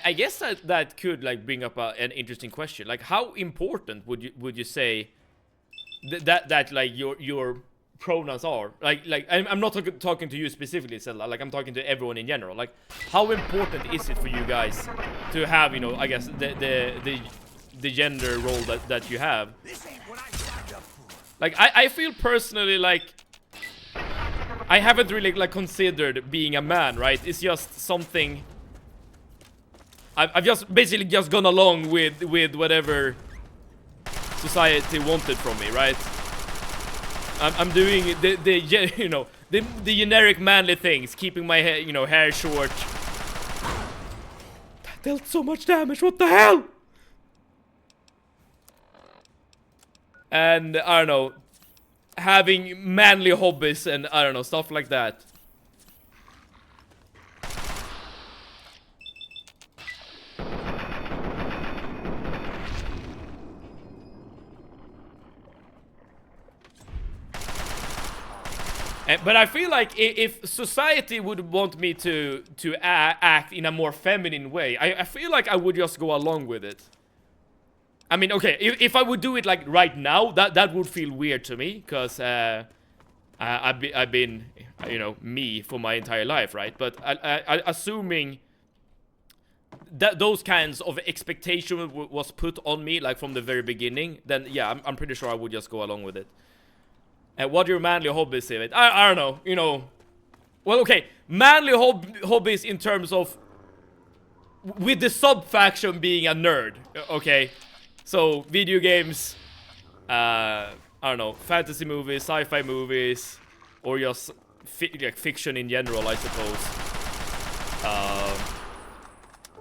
I guess that could like bring up an interesting question. Like, how important would you say that like your pronouns are? Like I'm not talking to you specifically, Zelda. Like, I'm talking to everyone in general. Like, how important is it for you guys to have, you know, I guess the gender role that you have? Like, I feel personally like I haven't really like considered being a man, right? It's just something. I've just basically just gone along with whatever society wanted from me, right? I'm doing the you know, the generic manly things, keeping my hair, you know, hair short. That dealt so much damage. What the hell? And I don't know, having manly hobbies and I don't know, stuff like that. But I feel like if society would want me to act in a more feminine way, I feel like I would just go along with it. I mean, okay, if I would do it like right now, that would feel weird to me, because I've been, you know, me for my entire life, right? But I assuming that those kinds of expectation was put on me like from the very beginning, then yeah, I'm pretty sure I would just go along with it. And what your manly hobbies is it? I don't know, you know. Well, okay, manly hobbies in terms of with the sub-faction being a nerd, okay? So, video games, I don't know, fantasy movies, sci-fi movies, or just like fiction in general, I suppose.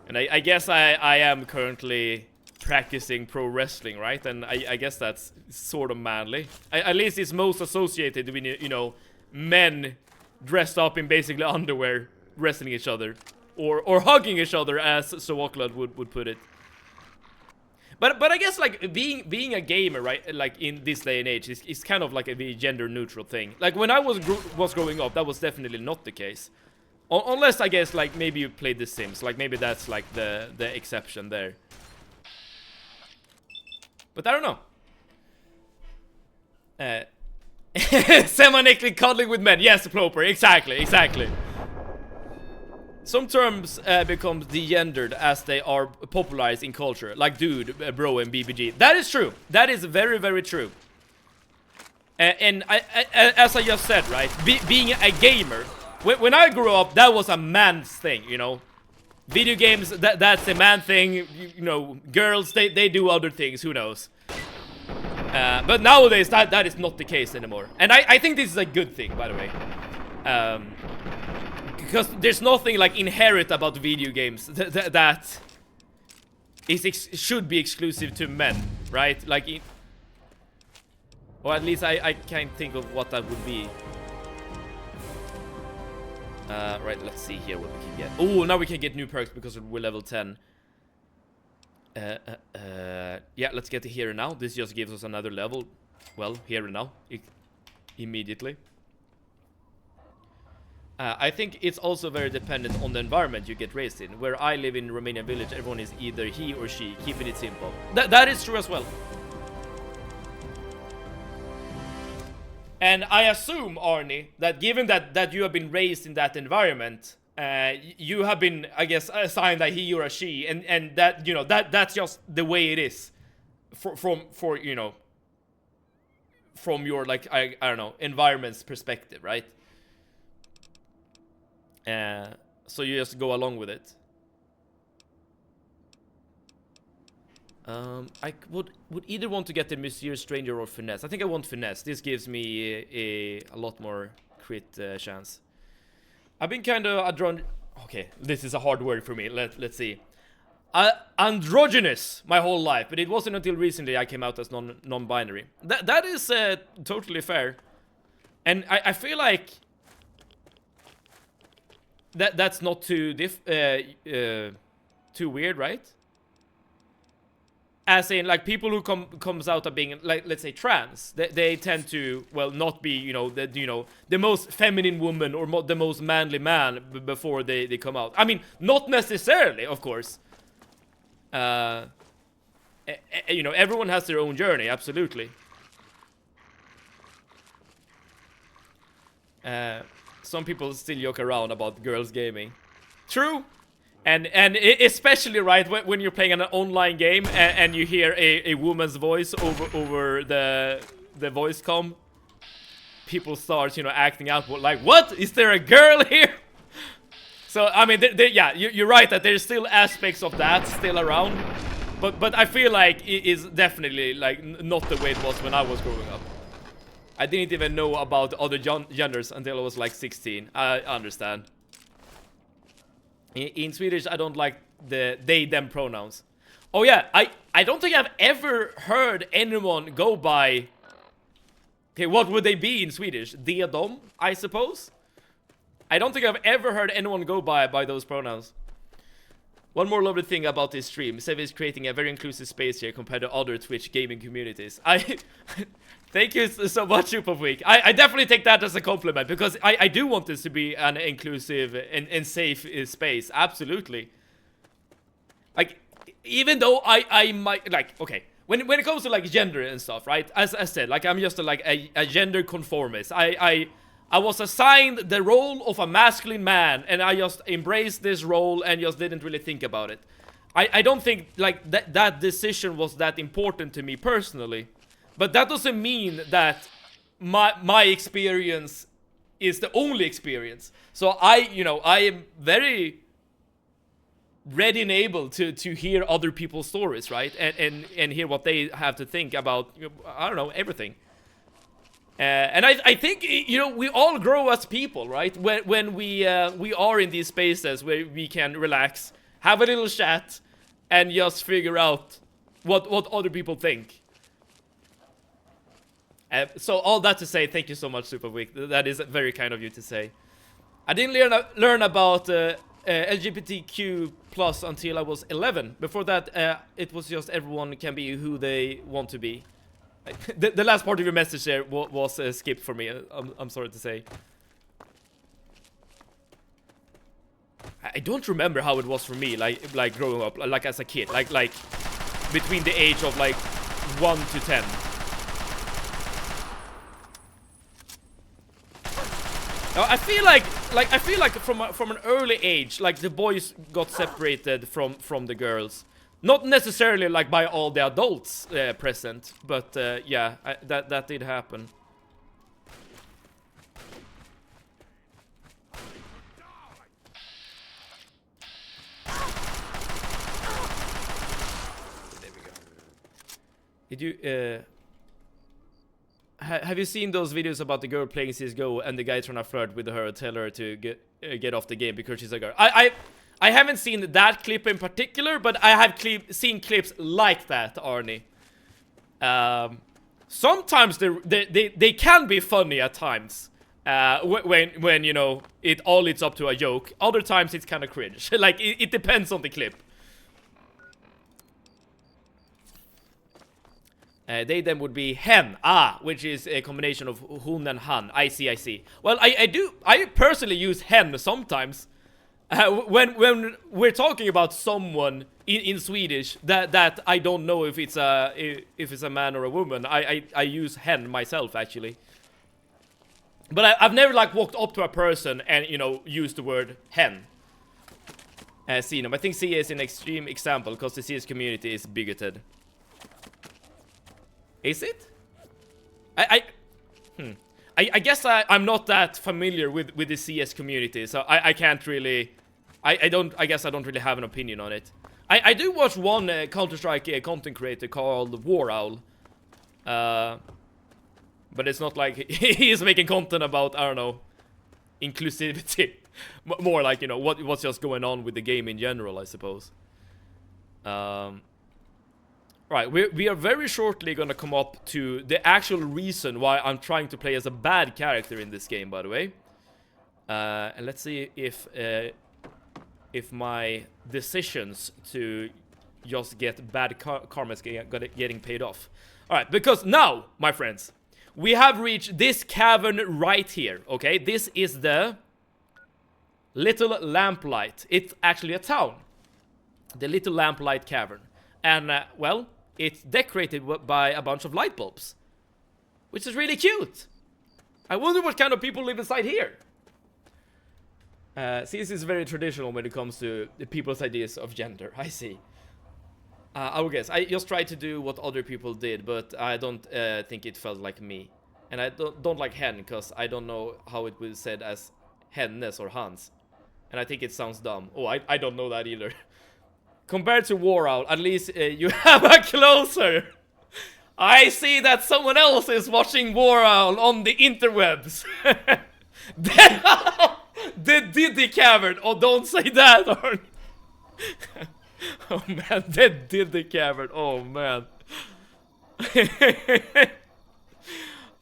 And I guess I am currently practicing pro wrestling, right? And I guess that's sort of manly. At least it's most associated with, you know, men dressed up in basically underwear wrestling each other, or hugging each other, as Sowoklad would put it. But I guess like being a gamer, right? Like in this day and age, is kind of like a gender neutral thing. Like when I was growing up, that was definitely not the case. Unless, I guess, like, maybe you played The Sims. Like, maybe that's, like, the exception there. But I don't know. Semi-naked cuddling with men. Yes, Ploper. Exactly, exactly. Some terms become degendered as they are popularized in culture. Like dude, bro, and BBG. That is true. That is very, very true. And as I just said, right? Being a gamer. When I grew up, that was a man's thing, you know? Video games, that's a man thing. You know, girls, they do other things. Who knows? But nowadays, that is not the case anymore. And I think this is a good thing, by the way. Because there's nothing, like, inherent about video games that should be exclusive to men, right? Like, or at least I can't think of what that would be. Right, let's see here what we can get. Oh, now we can get new perks because we're level 10. Yeah, let's get to here and now. This just gives us another level. Well, here and now. Immediately. I think it's also very dependent on the environment you get raised in. Where I live in Romanian village, everyone is either he or she, keeping it simple. That is true as well. And I assume, Arnie, that given that you have been raised in that environment, you have been, I guess, assigned a he or a she, and that, you know, that's just the way it is, for you know, from your, like, I don't know, environment's perspective, right? So you just go along with it. I would either want to get the Mysterious Stranger or Finesse. I think I want Finesse. This gives me a lot more crit chance. I've been kind of okay, this is a hard word for me. Let's see. Androgynous my whole life, but it wasn't until recently I came out as non-binary. That is totally fair, and I feel like that's not too weird, right? As in, like, people who comes out of being, like, let's say, trans, they tend to, well, not be, you know, the most feminine woman or the most manly man before they come out. I mean, not necessarily, of course. You know, everyone has their own journey, absolutely. Some people still joke around about girls gaming. True. And especially, right, when you're playing an online game and you hear a woman's voice over the voice comm, people start, you know, acting out like, what? Is there a girl here? So, I mean, yeah, you're right that there's still aspects of that still around. But I feel like it is definitely, like, not the way it was when I was growing up. I didn't even know about other genders until I was, like, 16. I understand. In Swedish, I don't like the they-them pronouns. Oh yeah, I don't think I've ever heard anyone go by... Okay, what would they be in Swedish? De, dom, I suppose? I don't think I've ever heard anyone go by those pronouns. One more lovely thing about this stream, Sev is creating a very inclusive space here compared to other Twitch gaming communities. Thank you so much, Superweek. I definitely take that as a compliment, because I do want this to be an inclusive and safe space. Absolutely. Like, even though I might, like, okay, when it comes to, like, gender and stuff, right? As I said, like, I'm just a gender conformist. I was assigned the role of a masculine man, and I just embraced this role and just didn't really think about it. I don't think, like, that decision was that important to me personally. But that doesn't mean that my experience is the only experience. So I am very ready and able to hear other people's stories, right? And hear what they have to think about, I don't know, everything. And I think, you know, we all grow as people, right? When we are in these spaces where we can relax, have a little chat, and just figure out what other people think. So all that to say, thank you so much, Superweek. That is very kind of you to say. I didn't learn about LGBTQ+ until I was 11. Before that, it was just everyone can be who they want to be. The last part of your message there was skipped for me. I'm sorry to say. I don't remember how it was for me, like growing up, like as a kid, like between the age of like 1 to 10. I feel like from an early age, like the boys got separated from the girls. Not necessarily like by all the adults present, but yeah, that did happen. There we go. Did you have you seen those videos about the girl playing CS:GO and the guy trying to flirt with her, tell her to get off the game because she's a girl? I haven't seen that clip in particular, but I have seen clips like that, Arnie. Sometimes they can be funny at times, when you know it all leads up to a joke. Other times it's kind of cringe. Like it depends on the clip. They then would be hen, which is a combination of hun and han. I see. Well, I personally use hen sometimes. When we're talking about someone in Swedish that I don't know if it's a man or a woman, I use hen myself actually. But I've never like walked up to a person and, you know, used the word hen. Seen them. I think CS is an extreme example because the CS community is bigoted. Is it? I guess I'm not that familiar with the CS community, so I can't really. I guess I don't really have an opinion on it. I do watch one Counter-Strike content creator called War Owl, but it's not like he's making content about, I don't know, inclusivity. More like, you know, what's just going on with the game in general, I suppose. Right, we are very shortly gonna come up to the actual reason why I'm trying to play as a bad character in this game, by the way. And let's see if my decisions to just get bad karma is getting paid off. Alright, because now, my friends, we have reached this cavern right here, okay? This is the Little Lamplight. It's actually a town. The Little Lamplight Cavern. And, well, it's decorated by a bunch of light bulbs, which is really cute. I wonder what kind of people live inside here. See, this is very traditional when it comes to the people's ideas of gender. I see. I would guess. I just tried to do what other people did, but I don't think it felt like me. And I don't like hen, because I don't know how it was said as hennes or hans. And I think it sounds dumb. Oh, I don't know that either. Compared to War Owl, at least you have a closer. I see that someone else is watching War Owl on the interwebs. The Diddy Cavern. Oh, don't say that, Arn. Oh man, the Diddy Cavern. Oh man.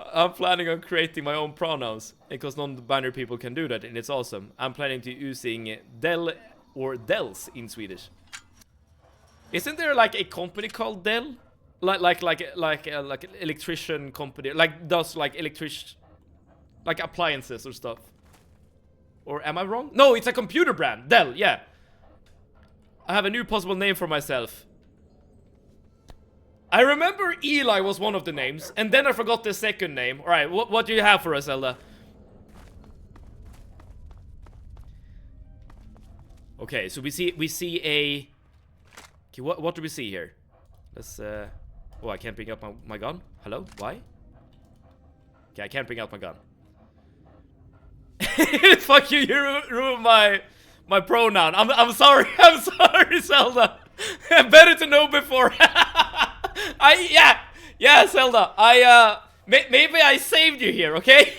I'm planning on creating my own pronouns because non-binary people can do that, and it's awesome. I'm planning to using Dell or Dells in Swedish. Isn't there like a company called Dell? Like electrician company, like does like like appliances or stuff? Or am I wrong? No, it's a computer brand. Dell, yeah. I have a new possible name for myself. I remember Eli was one of the names, and then I forgot the second name. All right, what do you have for us, Zelda? Okay, so we see a. Okay, what do we see here? Let's oh, I can't bring up my gun. Hello? Why? Okay, I can't bring out my gun. Fuck you! You ruined my pronoun. I'm sorry. I'm sorry, Zelda. Better to know before. Yeah, Zelda. Maybe I saved you here. Okay.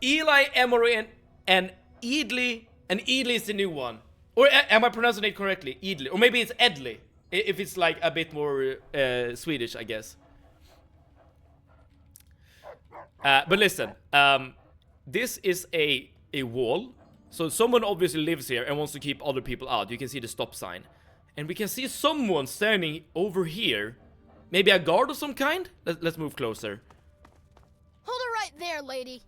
Eli, Emory, and Edley. And Edley is the new one. Or am I pronouncing it correctly? Edley. Or maybe it's Edley. If it's like a bit more Swedish, I guess. But listen, this is a wall. So someone obviously lives here and wants to keep other people out. You can see the stop sign. And we can see someone standing over here. Maybe a guard of some kind? Let's move closer. Hold it right there, lady.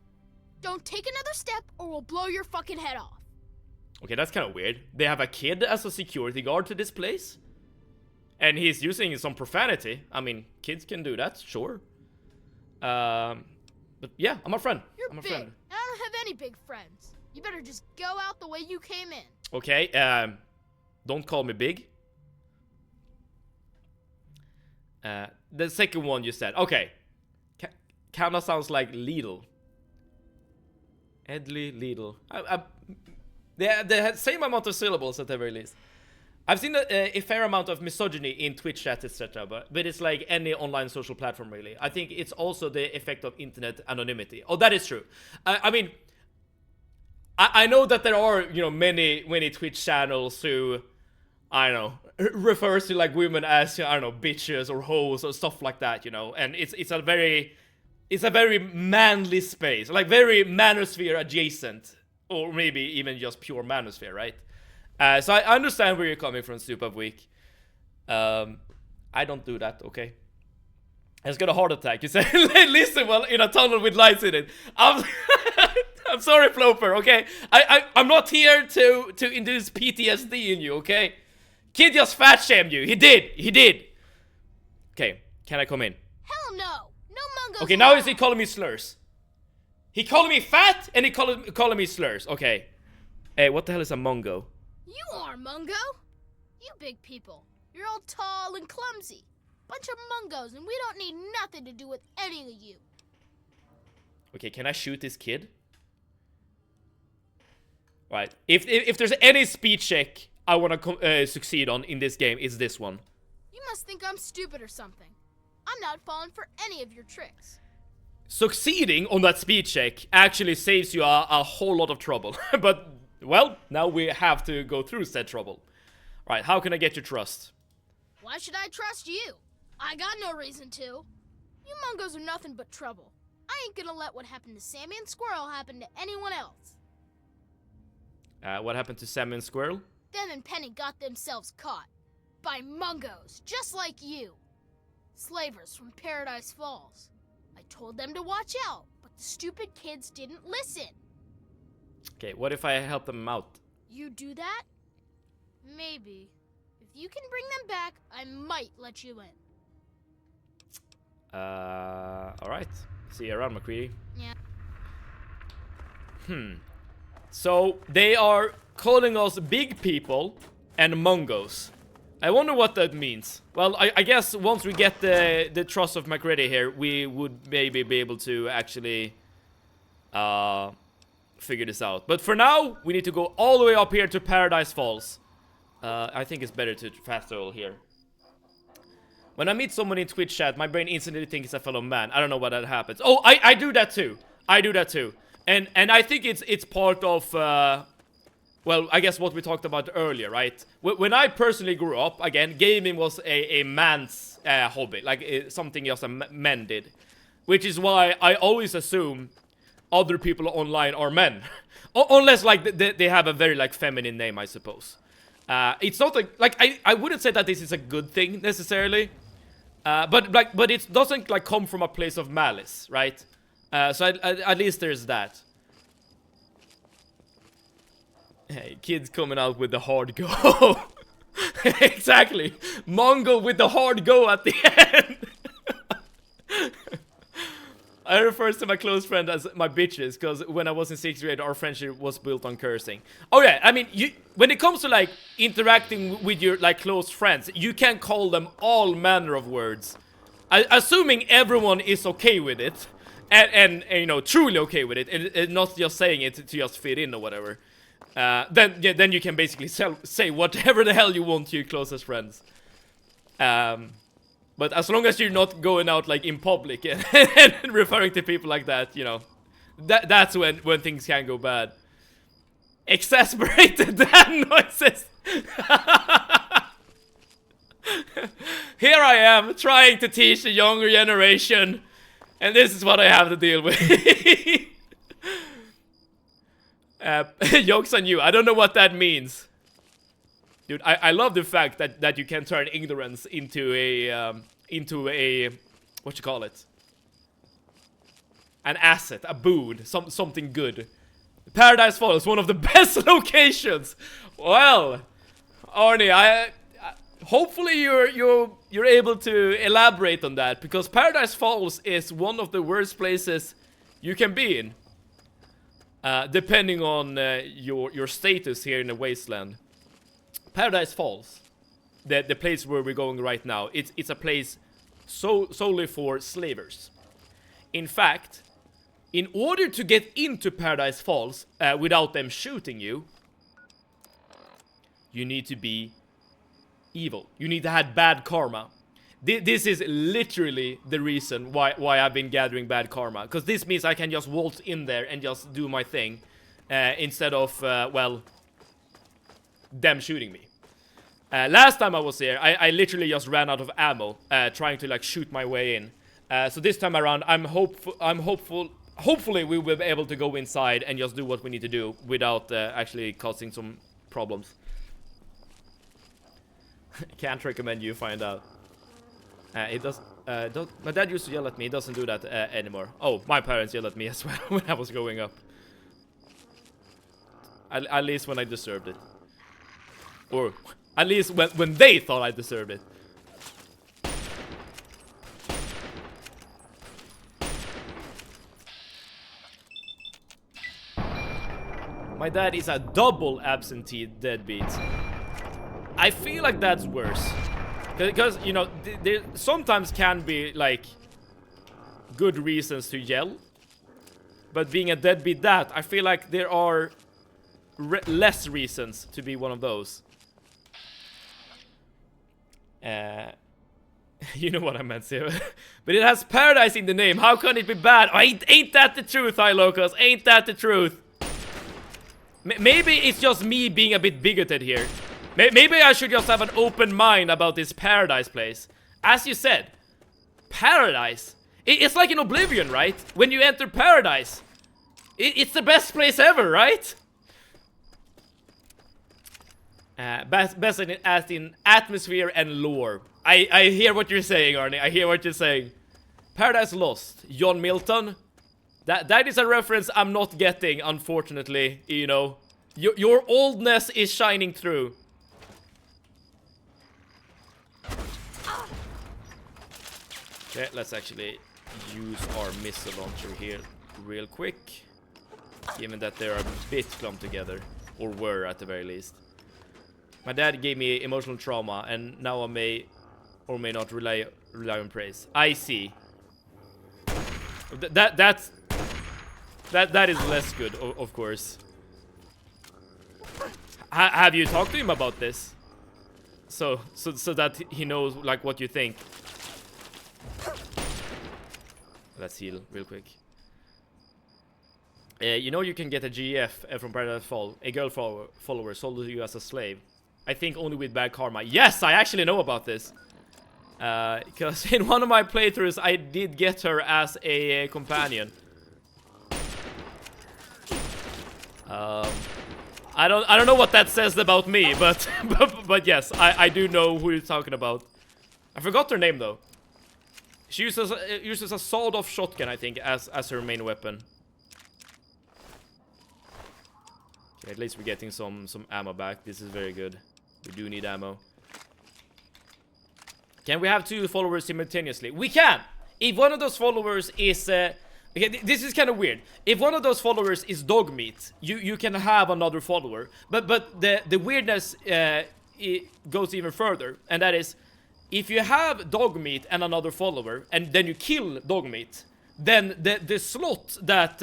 Don't take another step or we'll blow your fucking head off. Okay, that's kind of weird. They have a kid as a security guard to this place? And he's using some profanity. I mean, kids can do that, sure. But yeah, I'm a friend. I'm a big. friend. I don't have any big friends. You better just go out the way you came in. Okay, don't call me big. The second one you said. Okay. Kinda sounds like Lidl. Edley, Lidl. They have the same amount of syllables at the very least. I've seen a fair amount of misogyny in Twitch chat, etc. But it's like any online social platform, really. I think it's also the effect of internet anonymity. Oh, that is true. I mean, I know that there are, you know, many Twitch channels who, I don't know, refers to like women as, I don't know, bitches or hoes or stuff like that, you know. And it's a very manly space, like very manosphere adjacent, or maybe even just pure manosphere, right? So I understand where you're coming from, Super Week. I don't do that, okay? I just got a heart attack. You said, listen, well, in a tunnel with lights in it. I'm sorry, Floper, okay? I'm not here to induce PTSD in you, okay? Kid just fat shamed you. He did. Okay, can I come in? Hell no. No mungos. Okay, now is he calling me slurs? He calling me fat and he calling me slurs. Okay. Hey, what the hell is a mongo? You are Mungo. You big people. You're all tall and clumsy. Bunch of mungos, and we don't need nothing to do with any of you. Okay, can I shoot this kid? Right. If there's any speed check I want to succeed on in this game, it's this one. You must think I'm stupid or something. I'm not falling for any of your tricks. Succeeding on that speed check actually saves you a whole lot of trouble. But, well, now we have to go through said trouble. Right, how can I get your trust? Why should I trust you? I got no reason to. You mungos are nothing but trouble. I ain't gonna let what happened to Sammy and Squirrel happen to anyone else. What happened to Sam and Squirrel? Them and Penny got themselves caught. By mungos, just like you. Slavers from Paradise Falls. I told them to watch out, but the stupid kids didn't listen. Okay, what if I help them out? You do that? Maybe. If you can bring them back, I might let you in. Alright. See you around, McCready. Yeah. So, they are calling us big people and mongos. I wonder what that means. Well, I guess once we get the trust of McCready here, we would maybe be able to actually figure this out. But for now, we need to go all the way up here to Paradise Falls. I think it's better to fast travel here. When I meet someone in Twitch chat, my brain instantly thinks it's a fellow man. I don't know why that happens. Oh, I do that too. I do that too. And I think it's part of well, I guess what we talked about earlier, right? When I personally grew up, again, gaming was a man's hobby, like something else men did, which is why I always assume other people online are men, unless like they have a very like feminine name, I suppose. It's not like I wouldn't say that this is a good thing necessarily, but it doesn't like come from a place of malice, right? So at least there's that. Hey, kids coming out with the hard go. Exactly. Mongo with the hard go at the end. I refer to my close friend as my bitches, because when I was in 6th grade, our friendship was built on cursing. Oh yeah, I mean, when it comes to like interacting with your like close friends, you can call them all manner of words. Assuming everyone is okay with it, and you know, truly okay with it, and not just saying it to just fit in or whatever. Then you can basically say whatever the hell you want to your closest friends. But as long as you're not going out like in public and referring to people like that, you know, that's when things can go bad. Exasperated damn noises. Here I am trying to teach the younger generation, and this is what I have to deal with. Jokes on you. I don't know what that means. Dude, I love the fact that you can turn ignorance into a what you call it? An asset, a boon, something good. Paradise Falls, one of the best locations. Well, Arnie, hopefully you're able to elaborate on that, because Paradise Falls is one of the worst places you can be in, depending on your status here in the wasteland. Paradise Falls, the place where we're going right now, it's a place solely for slavers. In fact, in order to get into Paradise Falls without them shooting you, you need to be evil. You need to have bad karma. This is literally the reason why I've been gathering bad karma. Because this means I can just waltz in there and just do my thing. Instead of, well, them shooting me. Last time I was here, I literally just ran out of ammo. Trying to like shoot my way in. So this time around, hopefully we will be able to go inside and just do what we need to do without actually causing some problems. Can't recommend you find out. It does. My dad used to yell at me. He doesn't do that anymore. Oh, my parents yelled at me as well when I was growing up. At least when I deserved it, or at least when they thought I deserved it. My dad is a double absentee deadbeat. I feel like that's worse. Because, you know, there sometimes can be, like, good reasons to yell. But being a deadbeat dad, I feel like there are less reasons to be one of those. You know what I meant, Sarah. But it has paradise in the name. How can it be bad? Oh, ain't that the truth, Locos? Ain't that the truth? Maybe it's just me being a bit bigoted here. Maybe I should just have an open mind about this paradise place. As you said, paradise. It's like in Oblivion, right? When you enter paradise, it's the best place ever, right? Best as in atmosphere and lore. I hear what you're saying, Arnie. I hear what you're saying. Paradise Lost, John Milton. That is a reference I'm not getting, unfortunately. You know, your oldness is shining through. Okay, let's actually use our missile launcher here real quick, given that they are a bit clumped together, or were at the very least. My dad gave me emotional trauma, and now I may or may not rely on praise. I see. That is less good, of course. Have you talked to him about this? So that he knows like what you think. Let's heal real quick. You know you can get a GF from Paradise Fall, a girl follower sold to you as a slave. I think only with bad karma. Yes, I actually know about this. Because in one of my playthroughs, I did get her as a companion. I don't know what that says about me, but but yes, I do know who you're talking about. I forgot her name though. She uses a sawed-off shotgun, I think, as her main weapon. Okay, at least we're getting some ammo back. This is very good. We do need ammo. Can we have 2 followers simultaneously? We can! If one of those followers is... okay, this is kind of weird. If one of those followers is dog meat, you can have another follower. But the weirdness it goes even further. And that is, if you have dog meat and another follower, and then you kill dog meat, then the slot that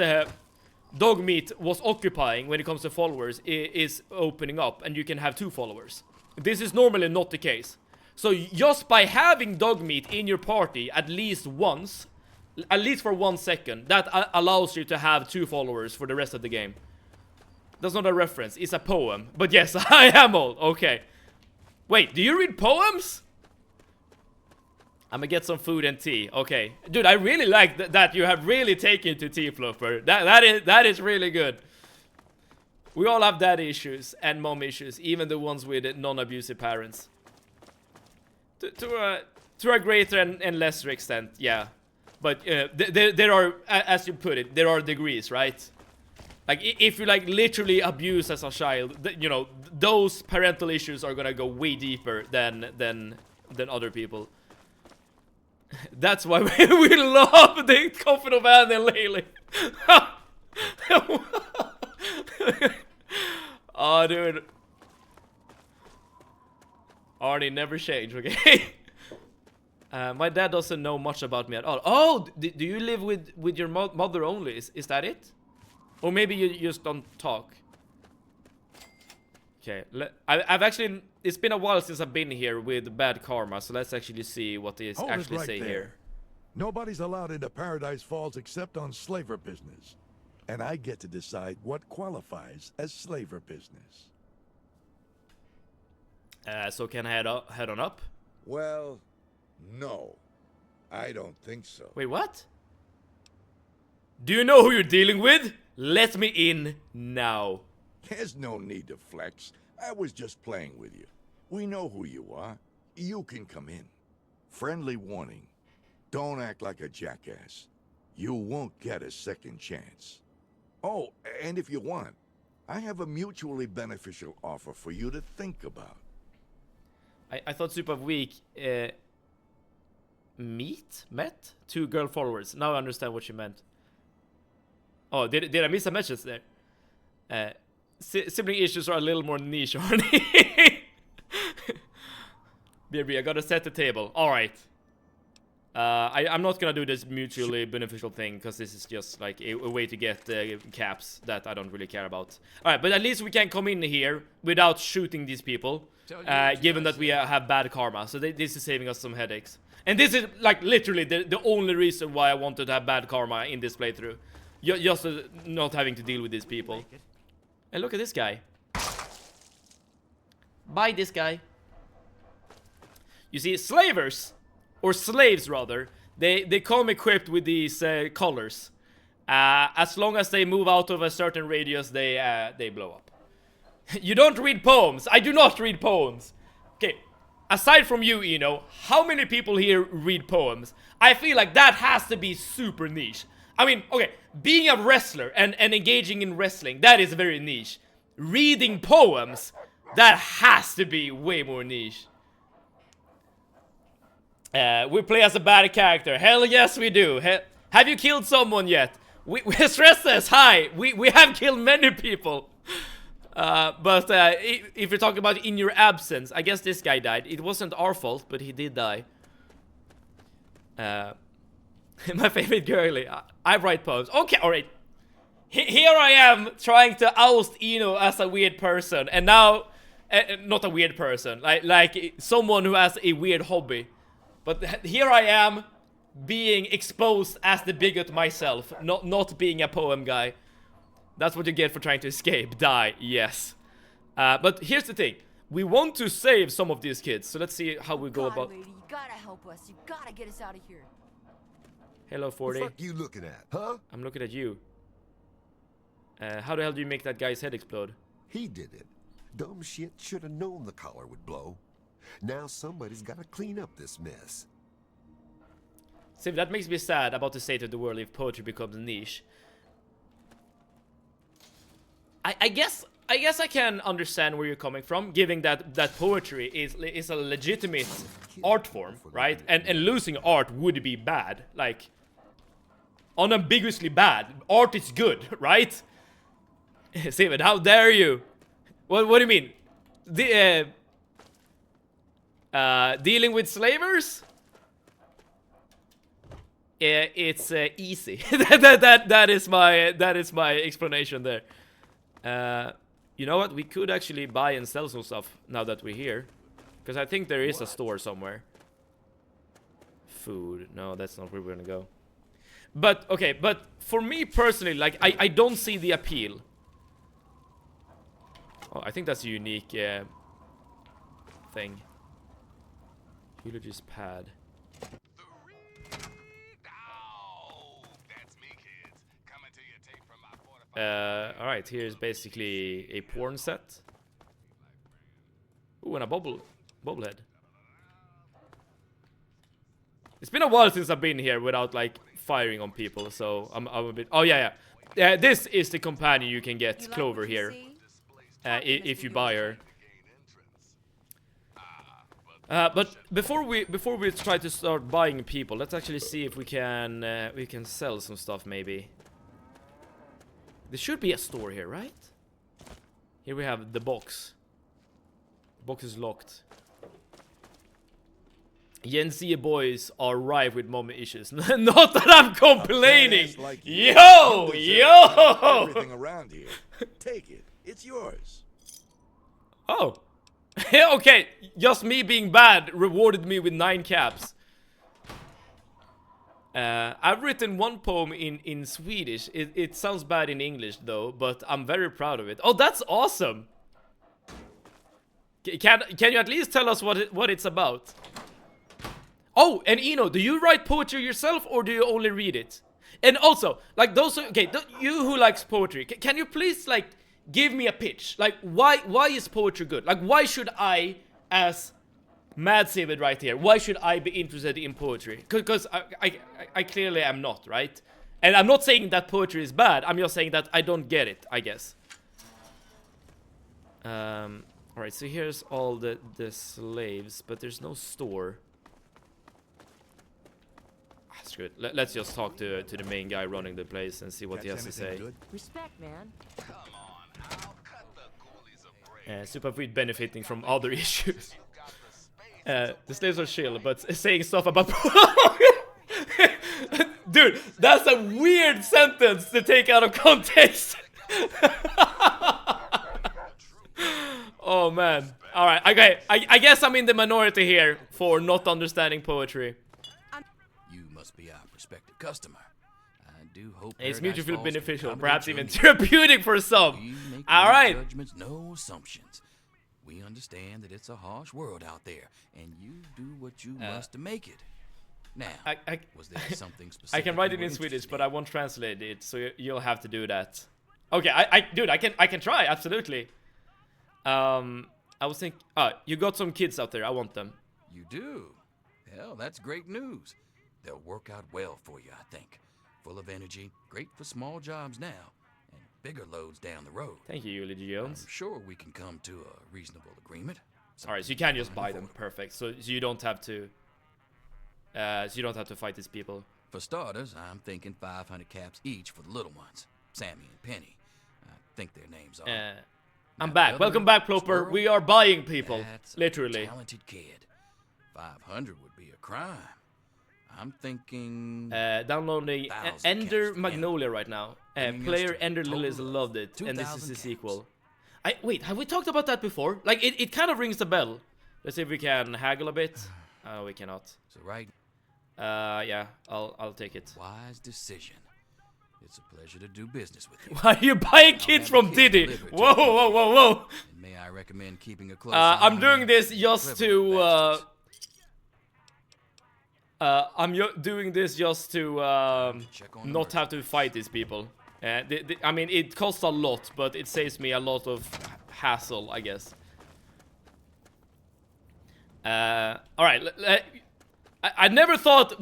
dog meat was occupying when it comes to followers is opening up, and you can have 2 followers. This is normally not the case. So just by having dog meat in your party at least once, at least for 1 second, that allows you to have 2 followers for the rest of the game. That's not a reference, it's a poem. But yes, I am old. Okay. Wait, do you read poems? I'm gonna get some food and tea. Okay. Dude, I really like that you have really taken to tea, Flopper. That is really good. We all have dad issues and mom issues, even the ones with non-abusive parents. To a greater and lesser extent, yeah. But there are, as you put it, there are degrees, right? Like, if you, like, literally abuse as a child, you know, those parental issues are gonna go way deeper than other people. That's why we love the Coffin of Anne and Laylee. Oh, dude. Arnie never change, okay? My dad doesn't know much about me at all. Oh, do you live with your mother only? Is that it? Or maybe you just don't talk. Okay, I've actually... It's been a while since I've been here with Bad Karma, so let's actually see what they actually say here. Nobody's allowed into Paradise Falls except on slaver business. And I get to decide what qualifies as slaver business. So can I head on up? Well, no. I don't think so. Wait, what? Do you know who you're dealing with? Let me in now. There's no need to flex. I was just playing with you. We know who you are. You can come in. Friendly warning. Don't act like a jackass. You won't get a second chance. Oh, and if you want, I have a mutually beneficial offer for you to think about. I thought Super Week met 2 girl followers. Now I understand what she meant. Oh, did I miss a message there? Sibling issues are a little more niche, aren't they? BRB, I gotta set the table. Alright. I'm not gonna do this mutually beneficial thing, because this is just like a way to get caps that I don't really care about. Alright, but at least we can come in here without shooting these people, given that we have bad karma. So this is saving us some headaches. And this is like literally the only reason why I wanted to have bad karma in this playthrough. Just not having to deal with these people. And look at this guy. Bye, this guy. You see, slavers, or slaves rather, they come equipped with these collars. As long as they move out of a certain radius, they blow up. You don't read poems. I do not read poems. Okay, aside from you, Eno, how many people here read poems? I feel like that has to be super niche. I mean, okay, being a wrestler and engaging in wrestling, that is very niche. Reading poems, that has to be way more niche. We play as a bad character. Hell yes, we do. Have you killed someone yet? We stress this. Hi. We have killed many people. But if you're talking about in your absence, I guess this guy died. It wasn't our fault, but he did die. My favorite girly. I write poems. Okay, alright. Here I am trying to oust Eno as a weird person. And now... not a weird person. Like someone who has a weird hobby. But here I am being exposed as the bigot myself. Not being a poem guy. That's what you get for trying to escape. Die. Yes. But here's the thing. We want to save some of these kids. So let's see how we go about... Lady, you gotta help us. You gotta get us out of here. Hello, 40. What the fuck you looking at, huh? I'm looking at you. How the hell do you make that guy's head explode? He did it. Dumb shit should have known the collar would blow. Now somebody's gotta clean up this mess. See, that makes me sad about the state of the world if poetry becomes niche. I guess I can understand where you're coming from, given that poetry is a legitimate art form, right? And losing art would be bad, like unambiguously bad. Art is good, right? Steven, how dare you? What do you mean? Dealing with slavers? It's easy. that is my explanation there. You know what? We could actually buy and sell some stuff now that we're here, because I think there is a store somewhere. Food? No, that's not where we're gonna go. But okay, but for me personally, like I don't see the appeal. Oh, I think that's a unique thing. Eulogist pad. Alright, here's basically a porn set. Ooh, and a bobblehead. It's been a while since I've been here without like firing on people, so I'm a bit... Oh yeah. This is the companion you can get, Clover, here. If you buy her. But before we try to start buying people, let's actually see if we can sell some stuff maybe. There should be a store here, right? Here we have the box. The box is locked. Gen Z boys are rife with mommy issues. Not that I'm complaining. Like yo. Everything around here. Take it. It's yours. Oh. Okay, just me being bad rewarded me with 9 caps. I've written one poem in Swedish. It sounds bad in English though, but I'm very proud of it. Oh, that's awesome. Can you at least tell us what it's about? Oh, and Eno, do you write poetry yourself or do you only read it? And also, like those you who likes poetry, can you please like give me a pitch? Like why is poetry good? Like why should I, as Mad Savid right here, why should I be interested in poetry? Because I clearly am not, right? And I'm not saying that poetry is bad, I'm just saying that I don't get it, I guess. Alright, so here's all the slaves, but there's no store. Screw it. Let's just talk to the main guy running the place and see what he has to say. Respect, man. Superfood benefiting from other issues. The slaves are chill, but saying stuff about... Dude, that's a weird sentence to take out of context. Oh, man. Alright, okay. I guess I'm in the minority here for not understanding poetry. You must be our prospective customer. I do hope it's Paradise mutually Falls beneficial, can perhaps accommodate even therapeutic for some. Alright. Judgments, no assumptions. We understand that it's a harsh world out there, and you do what you must to make it. Now, was there something specific? I can write it in Swedish, but I won't translate it, so you'll have to do that. Okay, dude, I can try, absolutely. I was thinking, you got some kids out there, I want them. You do? Hell, that's great news. They'll work out well for you, I think. Full of energy, great for small jobs now, and bigger loads down the road. Thank you, Eulogy Jones. I'm sure we can come to a reasonable agreement. Alright, so you can just buy them, perfect. So you don't have to... fight these people. For starters, I'm thinking 500 caps each for the little ones. Sammy and Penny. I think their names are... I'm back. Welcome back, Ploper. We are buying people. Literally. Talented kid. 500 would be a crime. I'm thinking... downloading Ender Magnolia right now. Player Ender Lilies loved it, and this is the sequel. Wait, have we talked about that before? Like, it kind of rings the bell. Let's see if we can haggle a bit. Oh, we cannot. So right. Yeah, I'll take it. Wise decision. It's a pleasure to do business with you. Why are you buying kids from Diddy? Whoa. And may I recommend keeping a close I'm doing this just to doing this just to not have to fight these people. I mean, it costs a lot, but it saves me a lot of hassle, I guess. Alright, I never thought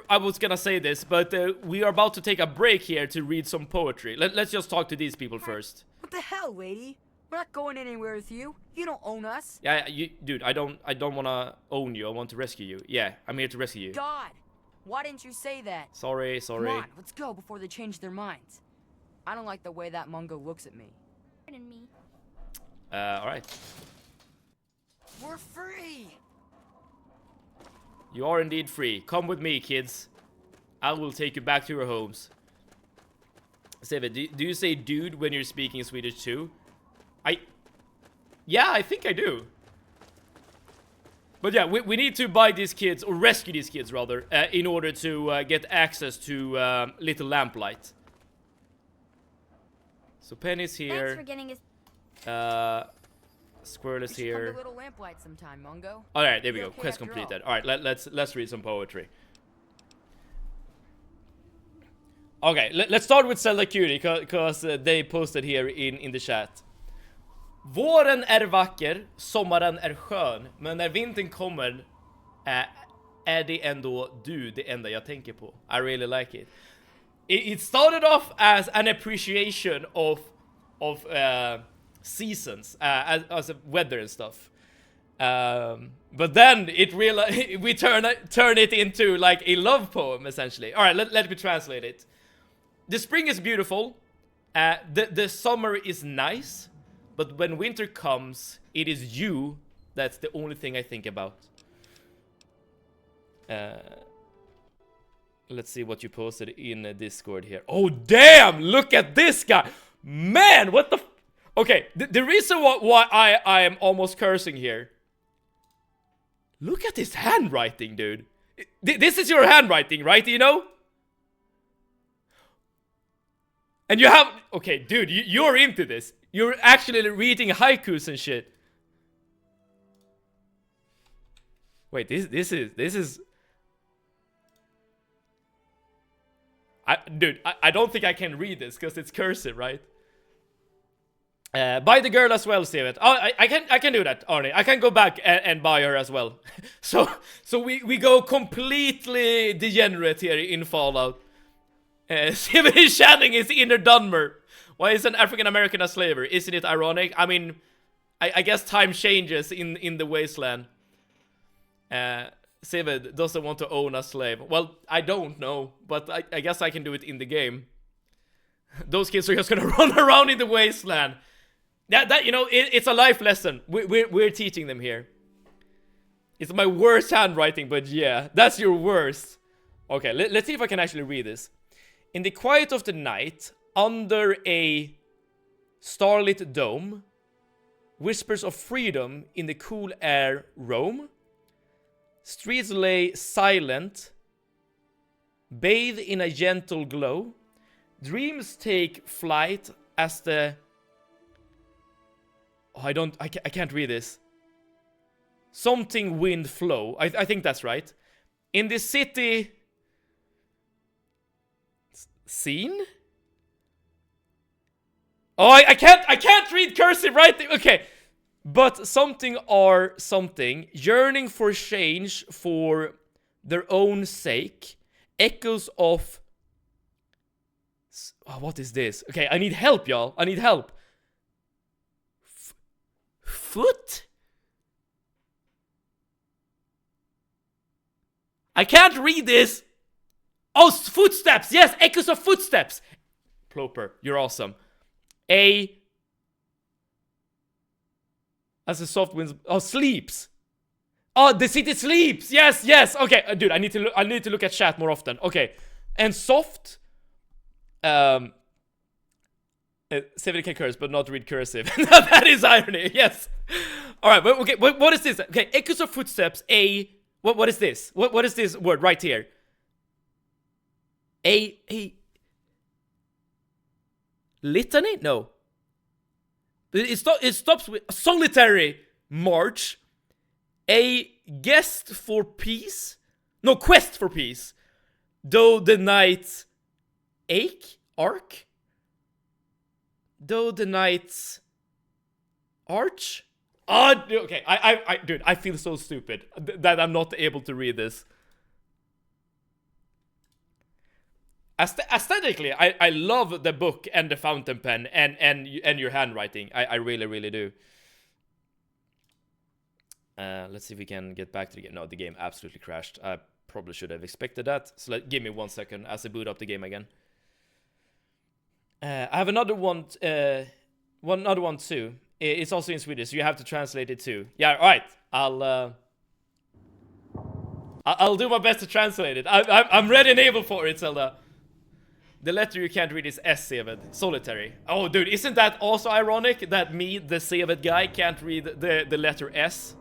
I was gonna say this, but we are about to take a break here to read some poetry. Let's just talk to these people first. What the hell, lady? We're not going anywhere with you. You don't own us. Yeah, dude, I don't wanna own you. I want to rescue you. Yeah, I'm here to rescue you. God, why didn't you say that? Sorry. Come on, let's go before they change their minds. I don't like the way that Mungo looks at me. Alright. We're free. You are indeed free. Come with me, kids. I will take you back to your homes. Save it. Do you say dude when you're speaking Swedish too? Yeah, I think I do. But yeah, we need to buy these kids, or rescue these kids rather, in order to get access to Little Lamplight. So Penny's here. Thanks for getting us. Squirrel is here. Come to Little Lamplight sometime, Mungo. Alright, there we go. Quest completed. Alright, let's read some poetry. Okay, let's start with Zelda Cutie, because they posted here in the chat. Våren är vacker, sommaren är skön, men när vintern kommer är det ändå du det enda jag tänker på. I really like it. it started off as an appreciation of seasons, as a weather and stuff. But then we turn it into like a love poem, essentially. All right, let me translate it. The spring is beautiful. The summer is nice, but when winter comes, it is you that's the only thing I think about. Let's see what you posted in Discord here. Oh damn! Look at this guy, man. What the? Okay, the reason why I am almost cursing here. Look at his handwriting, dude. This is your handwriting, right? You know? And you have... Okay, dude, you're into this. You're actually reading haikus and shit. Wait, this is... Dude, I don't think I can read this because it's cursive, right? Buy the girl as well, Steven. Oh, I can do that, Arnie. I can go back and buy her as well. so we go completely degenerate here in Fallout. Steven is chanting his inner Dunmer. Why is an African American a slaver? Isn't it ironic? I mean, I guess time changes in the wasteland. Steven doesn't want to own a slave. Well, I don't know, but I guess I can do it in the game. Those kids are just gonna run around in the wasteland. That you know, it's a life lesson. We're teaching them here. It's my worst handwriting, but yeah, that's your worst. Okay, let's see if I can actually read this. In the quiet of the night, under a starlit dome, whispers of freedom in the cool air roam. Streets lay silent, bathe in a gentle glow. Dreams take flight as the... Oh, I can't read this. Something wind flow. I think that's right. In the city... Scene? Oh, I can't read cursive writing. Okay. But something or something, yearning for change for their own sake, echoes of... Oh, what is this? Okay, I need help, y'all. I need help. Foot? I can't read this. Oh, footsteps. Yes, echoes of footsteps. Ploper, you're awesome. As a soft wind... Oh, sleeps. Oh, the city sleeps. Yes, yes. Okay, dude, I need to look at chat more often. Okay. And soft... Seven can curse, but not read cursive. That is irony, yes. Alright, but okay, what is this? Okay, echoes of footsteps, what is this? What is this word right here? Litany? No. It stops with solitary march. A guest for peace? No, quest for peace. Though the night arc? Though the night's arch? Oh, okay. Dude, I feel so stupid that I'm not able to read this. Aesthetically, I love the book and the fountain pen and your handwriting. I really, really do. Let's see if we can get back to the game. No, the game absolutely crashed. I probably should have expected that. So give me 1 second as I boot up the game again. I have another one. Another one too. It's also in Swedish, so you have to translate it too. Yeah, all right. I'll do my best to translate it. I'm ready and able for it, Zelda. The letter you can't read is S7, solitary. Oh, dude, isn't that also ironic that me, the Sevet guy, can't read the letter S?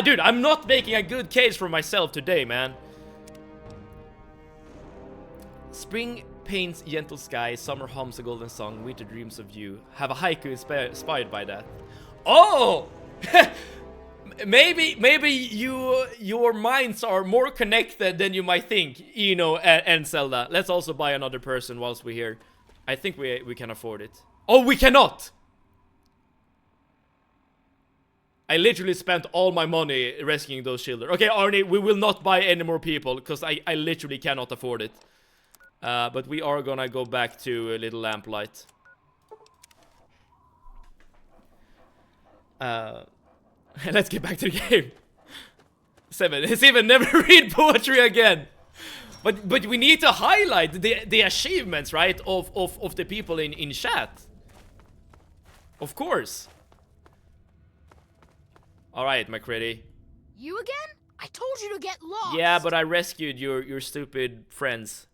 Dude, I'm not making a good case for myself today, man. Spring paints gentle sky, summer hums a golden song, winter dreams of you. Have a haiku inspired by that. Oh! maybe your minds are more connected than you might think, Eno and Zelda. Let's also buy another person whilst we're here. I think we can afford it. Oh, we cannot! I literally spent all my money rescuing those children. Okay, Arnie, we will not buy any more people because I literally cannot afford it. But we are gonna go back to a little lamplight. Let's get back to the game. 7. Steven, never read poetry again. But we need to highlight the achievements, right, of the people in chat. Of course. Alright, McCready. You again? I told you to get lost. Yeah, but I rescued your stupid friends.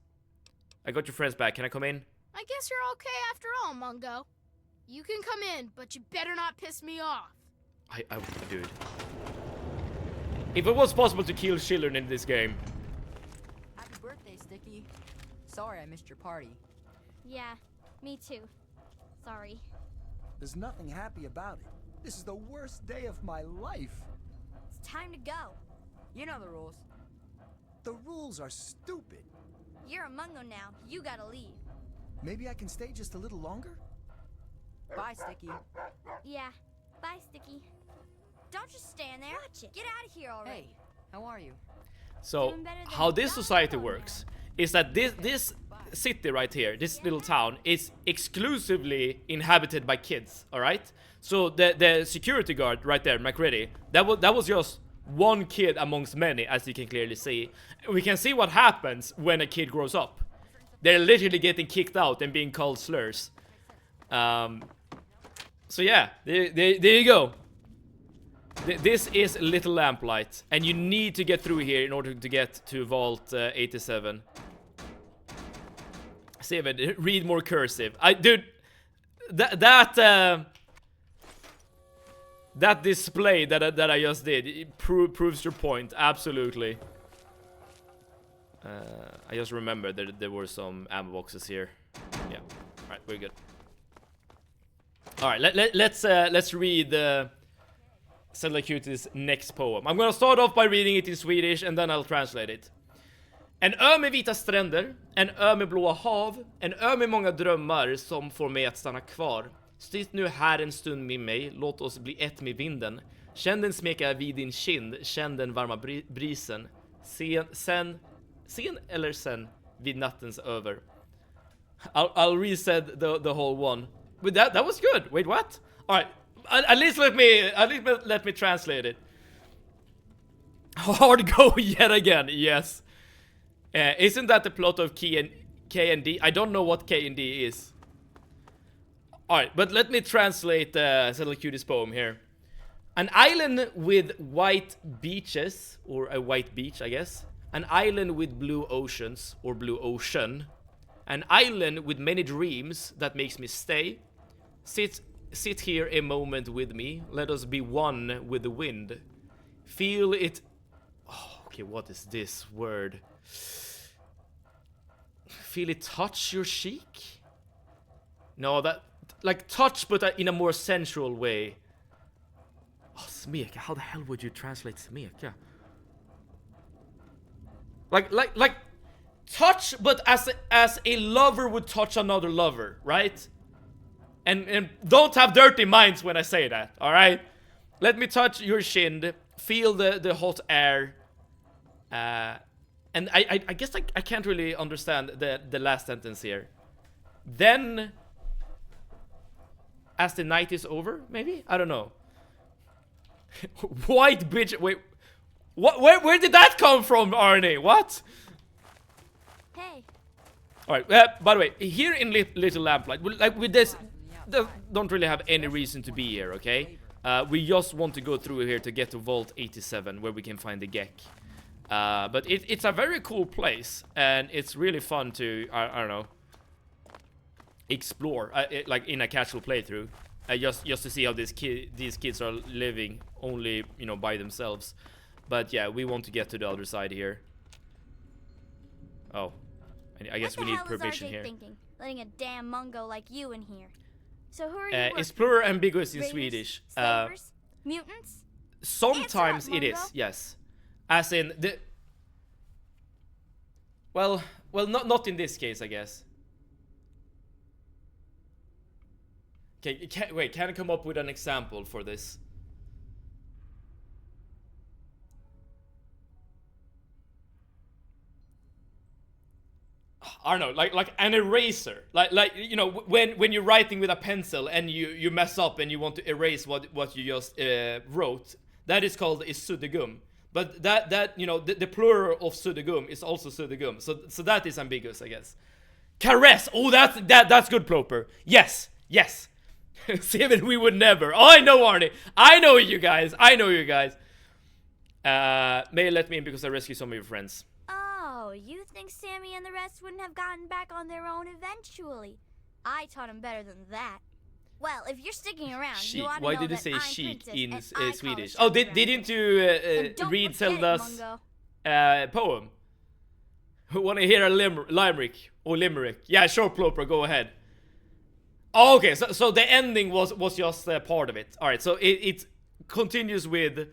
I got your friends back. Can I come in? I guess you're okay after all, Mungo. You can come in, but you better not piss me off. Dude. If it was possible to kill children in this game. Happy birthday, Sticky. Sorry I missed your party. Yeah, me too. Sorry. There's nothing happy about it. This is the worst day of my life. It's time to go. You know the rules. The rules are stupid. You're a Mungo now. You gotta leave. Maybe I can stay just a little longer? Bye, Sticky. Yeah. Bye, Sticky. Don't just stand there. Watch it. Get out of here already. Hey, how are you? So, how this society works is that this city right here, this little town, is exclusively inhabited by kids, alright? So, the security guard right there, McCready, that was just one kid amongst many, as you can clearly see. We can see what happens when a kid grows up. They're literally getting kicked out and being called slurs. So yeah, there you go. This is Little Lamplight, and you need to get through here in order to get to Vault 87. Steven, read more cursive. Dude, that display that I just did, it proves your point, absolutely. I just remembered that there were some ammo boxes here. Yeah, alright, we're good. Alright, let's read Zelda Cutie's next poem. I'm gonna start off by reading it in Swedish and then I'll translate it. En ö med vita stränder, en ö med blåa hav, en ö med många drömmar som får mig att stanna kvar. Sitt nu här en stund med mig, låt oss bli ett med vinden. Känn den smeka vid din kind, känn den varma brisen. Sen eller sen vid nattens över. I'll reset the whole one. But that was good. Wait, what? All right. At least let me translate it. Hard go yet again. Yes. Isn't that the plot of K and D? I don't know what K and D is. All right, but let me translate Settle Cutie's poem here. An island with white beaches, or a white beach, I guess. An island with blue oceans, or blue ocean. An island with many dreams that makes me stay. Sit here a moment with me. Let us be one with the wind. Feel it. Oh, okay, what is this word? Feel it touch your cheek? No, that like touch, but in a more sensual way. Oh, smeka. How the hell would you translate smeka? Like touch, but as a lover would touch another lover, right? And don't have dirty minds when I say that, alright? Let me touch your shin, feel the hot air. And I guess I can't really understand the last sentence here. Then, as the night is over, maybe? I don't know. White bitch, wait. Where did that come from, Arnie? What? Hey. Alright, by the way, here in Little Lamplight, like with this, don't really have any reason to be here, okay? We just want to go through here to get to Vault 87, where we can find the Gek. But it's a very cool place, and it's really fun to, I don't know, explore, like in a casual playthrough. Just to see how these kids are living, only, you know, by themselves. But yeah, we want to get to the other side here. Oh, I guess we need permission here. Thinking? Letting a damn Mungo like you in here. So who are you? It's plural ambiguous in Swedish. Slavers? Mutants? Sometimes it is, yes. As in the. Well, not in this case, I guess. Okay, can I come up with an example for this? I don't know, like an eraser. Like you know, when you're writing with a pencil and you mess up and you want to erase what you just wrote, that is called a suddgum. But that you know, the plural of suddgum is also suddgum. So that is ambiguous, I guess. Caress. Oh, that's good, Ploper. Yes. Steven, we would never. Oh, I know, Arnie. I know you guys. May you let me in because I rescued some of your friends. Oh, you think Sammy and the rest wouldn't have gotten back on their own eventually? I taught them better than that. Well, if you're sticking around, you ought to Why know did you that say I'm chic Princess in and I Swedish? call Oh, the shots didn't around you here. And read don't forget it, Zelda's Mungo. poem? Want to hear a limerick or limerick? Yeah, sure, Ploper, go ahead. Oh, okay, so the ending was just part of it. All right, so it continues with: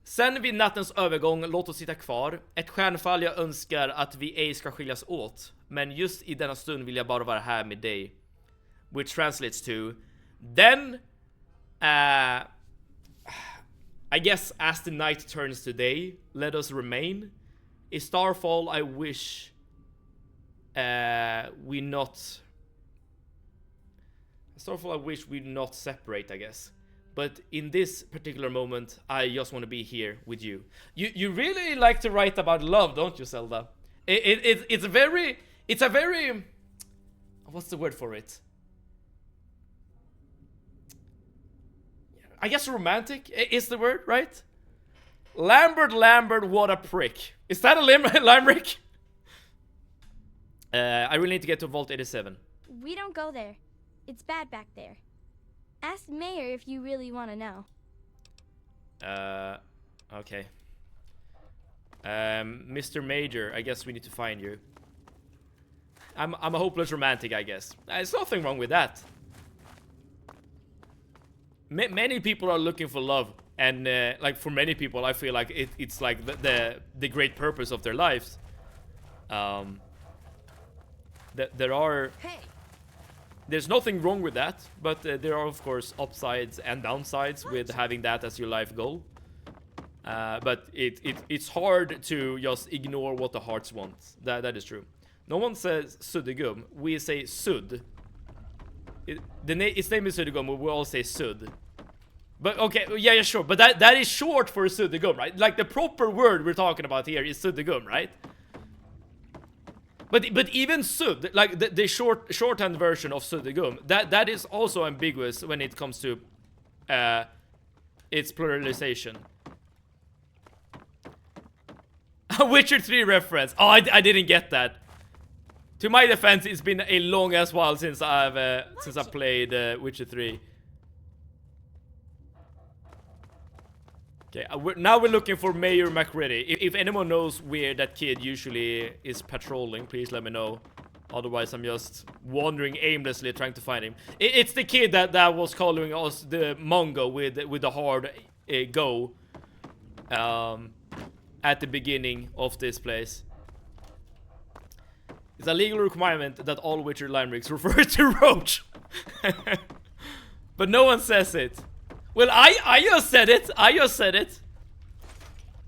Sen vid nattens övergång, låt oss sitta kvar. Ett stjärnfall jag önskar att vi ej ska skiljas åt. Men just i denna stund vill jag bara vara här med dig. Which translates to: Then, I guess as the night turns to day, let us remain. A starfall I wish we not... A starfall I wish we not separate, I guess. But in this particular moment, I just want to be here with you. You really like to write about love, don't you, Zelda? It's a very... What's the word for it? I guess romantic is the word, right? Lambert, what a prick. Is that a limerick? I really need to get to Vault 87. We don't go there. It's bad back there. Ask Mayor if you really want to know. Okay. Mr. Major, I guess we need to find you. I'm a hopeless romantic, I guess. There's nothing wrong with that. Many people are looking for love, and like for many people, I feel like it's like the great purpose of their lives. There are... There's nothing wrong with that, but there are of course upsides and downsides with having that as your life goal. But it's hard to just ignore what the hearts want. That is true. No one says suddgum. We say sudd. Its name is suddgum, but we all say sudd. But okay, yeah, sure. But that is short for suddgum, right? Like the proper word we're talking about here is suddgum, right? But even sudd, like the shorthand version of suddgum, that is also ambiguous when it comes to its pluralization. Witcher 3 reference. Oh, I didn't get that. To my defense, it's been a long ass while since I've played Witcher 3. Okay, now we're looking for Mayor McReady. If anyone knows where that kid usually is patrolling, please let me know. Otherwise, I'm just wandering aimlessly trying to find him. It's the kid that was calling us the Mongo with the hard go at the beginning of this place. It's a legal requirement that all Witcher limericks refer to Roach. But no one says it. Well, I just said it.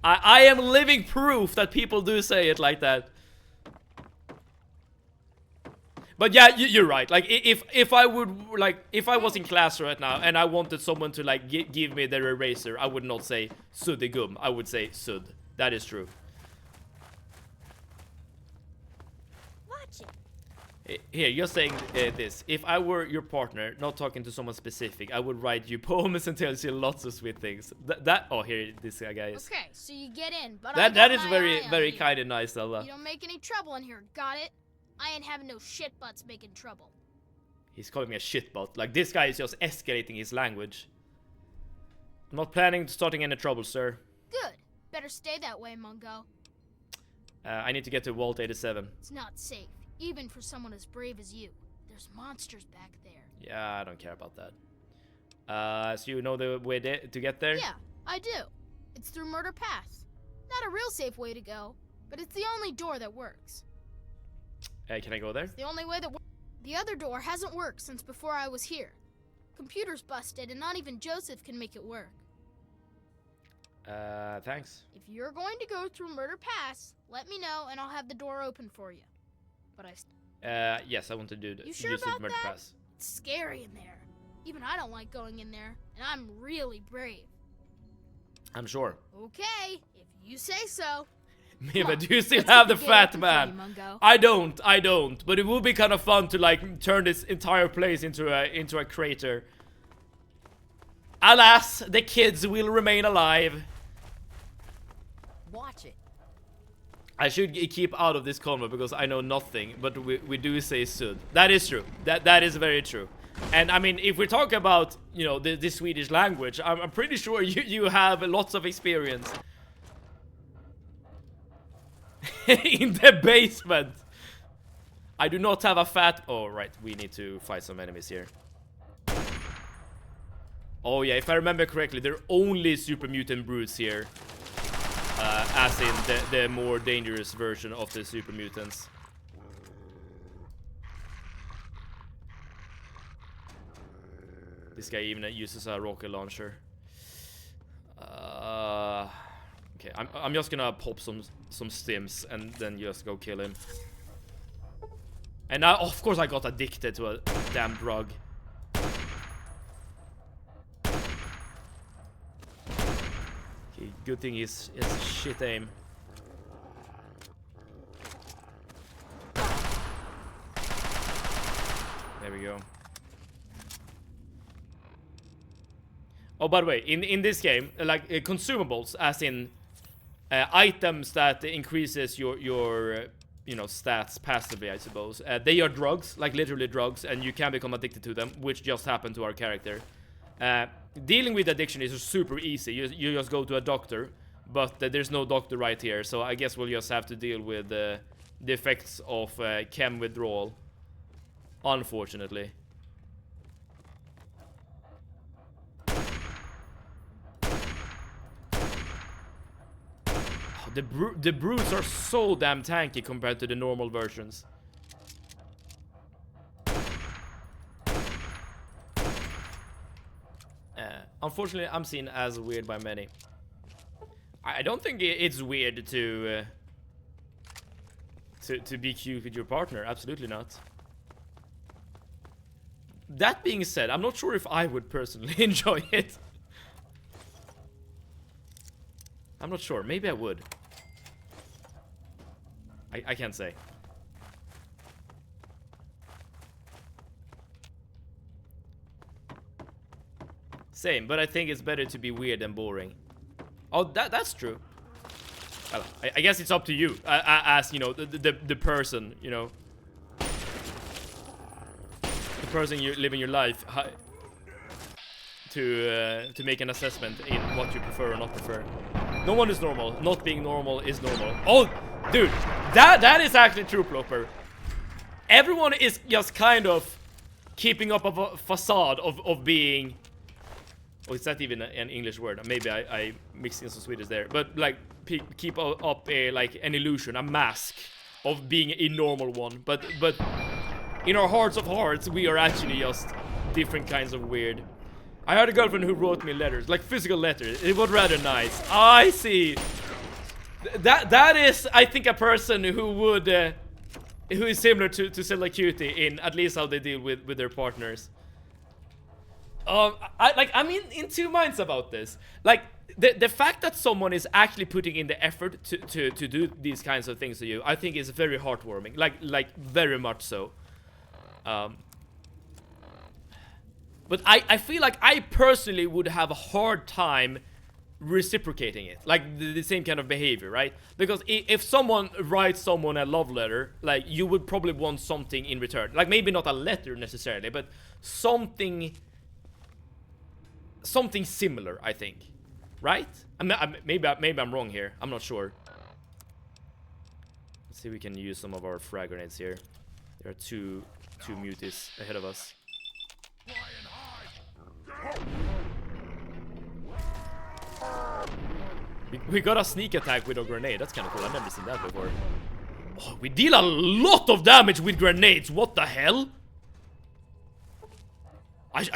I am living proof that people do say it like that. But yeah, you're right. Like if I was in class right now and I wanted someone to like give me their eraser, I would not say suddgum. I would say sudd. That is true. Watch it. Here, you're saying this. If I were your partner, not talking to someone specific, I would write you poems and tell you lots of sweet things. Oh, here this guy is. Okay, so you get in, but that is very kind and nice, Zelda. You don't make any trouble in here, got it? I ain't having no shit butts making trouble. He's calling me a shitbot. Like this guy is just escalating his language. I'm not planning to starting any trouble, sir. Good. Better stay that way, Mungo. I need to get to Vault 87. It's not safe. Even for someone as brave as you. There's monsters back there. Yeah, I don't care about that. So you know the way to get there? Yeah, I do. It's through Murder Pass. Not a real safe way to go, but it's the only door that works. Can I go there? It's the only way that works. The other door hasn't worked since before I was here. Computer's busted and not even Joseph can make it work. Thanks. If you're going to go through Murder Pass, let me know and I'll have the door open for you. But Yes, I want to do You sure use the about murder that? pass. It's scary in there. Even I don't like going in there, and I'm really brave. I'm sure. Okay, if you say so. Yeah, but do you still let's have get the the gate fat open for man? you, Mungo. I don't. But it would be kind of fun to like turn this entire place into a crater. Alas, the kids will remain alive. Watch it. I should keep out of this convo because I know nothing, but we do say Sud. That is true. That is very true. And I mean, if we talk about, you know, the Swedish language, I'm pretty sure you have lots of experience. In the basement. I do not have a fat... Oh, right. We need to fight some enemies here. Oh, yeah. If I remember correctly, there are only super mutant brutes here. As in the more dangerous version of the super mutants. This guy even uses a rocket launcher. Okay, I'm just gonna pop some stims and then just go kill him. And now, of course, I got addicted to a damn drug. Okay, good thing is shit aim. There we go. Oh, by the way, in this game, like consumables, as in items that increases your you know, stats passively, I suppose. They are drugs, like literally drugs, and you can become addicted to them, which just happened to our character. Dealing with addiction is super easy. You just go to a doctor, but there's no doctor right here, so I guess we'll just have to deal with the effects of chem withdrawal, unfortunately. The brutes are so damn tanky compared to the normal versions. Unfortunately, I'm seen as weird by many. I don't think it's weird to be cute with your partner. Absolutely not. That being said, I'm not sure if I would personally enjoy it. I'm not sure. Maybe I would. I can't say. Same, but I think it's better to be weird than boring. Oh, that's true. Well, I guess it's up to you, as you know, the person, you know, the person you're living your life, to make an assessment in what you prefer or not prefer. No one is normal. Not being normal is normal. Oh, dude, that is actually true, Plopper. Everyone is just kind of keeping up a facade of being... Oh, is that even an English word? Maybe I mixed in some Swedish there. But, like, keep up a, like, an illusion, a mask of being a normal one. But in our hearts of hearts, we are actually just different kinds of weird. I had a girlfriend who wrote me letters, like physical letters. It was rather nice. I see. That is, I think, a person who would, who is similar to Zelda Cutie in at least how they deal with their partners. I'm in two minds about this. Like the fact that someone is actually putting in the effort to do these kinds of things to you, I think is very heartwarming. Like very much so. But I feel like I personally would have a hard time reciprocating it. Like the same kind of behavior, right? Because if someone writes someone a love letter, like you would probably want something in return. Like maybe not a letter necessarily, but something similar, I think. Right? Maybe I'm wrong here. I'm not sure. Let's see if we can use some of our frag grenades here. There are two muties ahead of us. We got a sneak attack with a grenade. That's kind of cool. I've never seen that before. Oh, we deal a lot of damage with grenades. What the hell?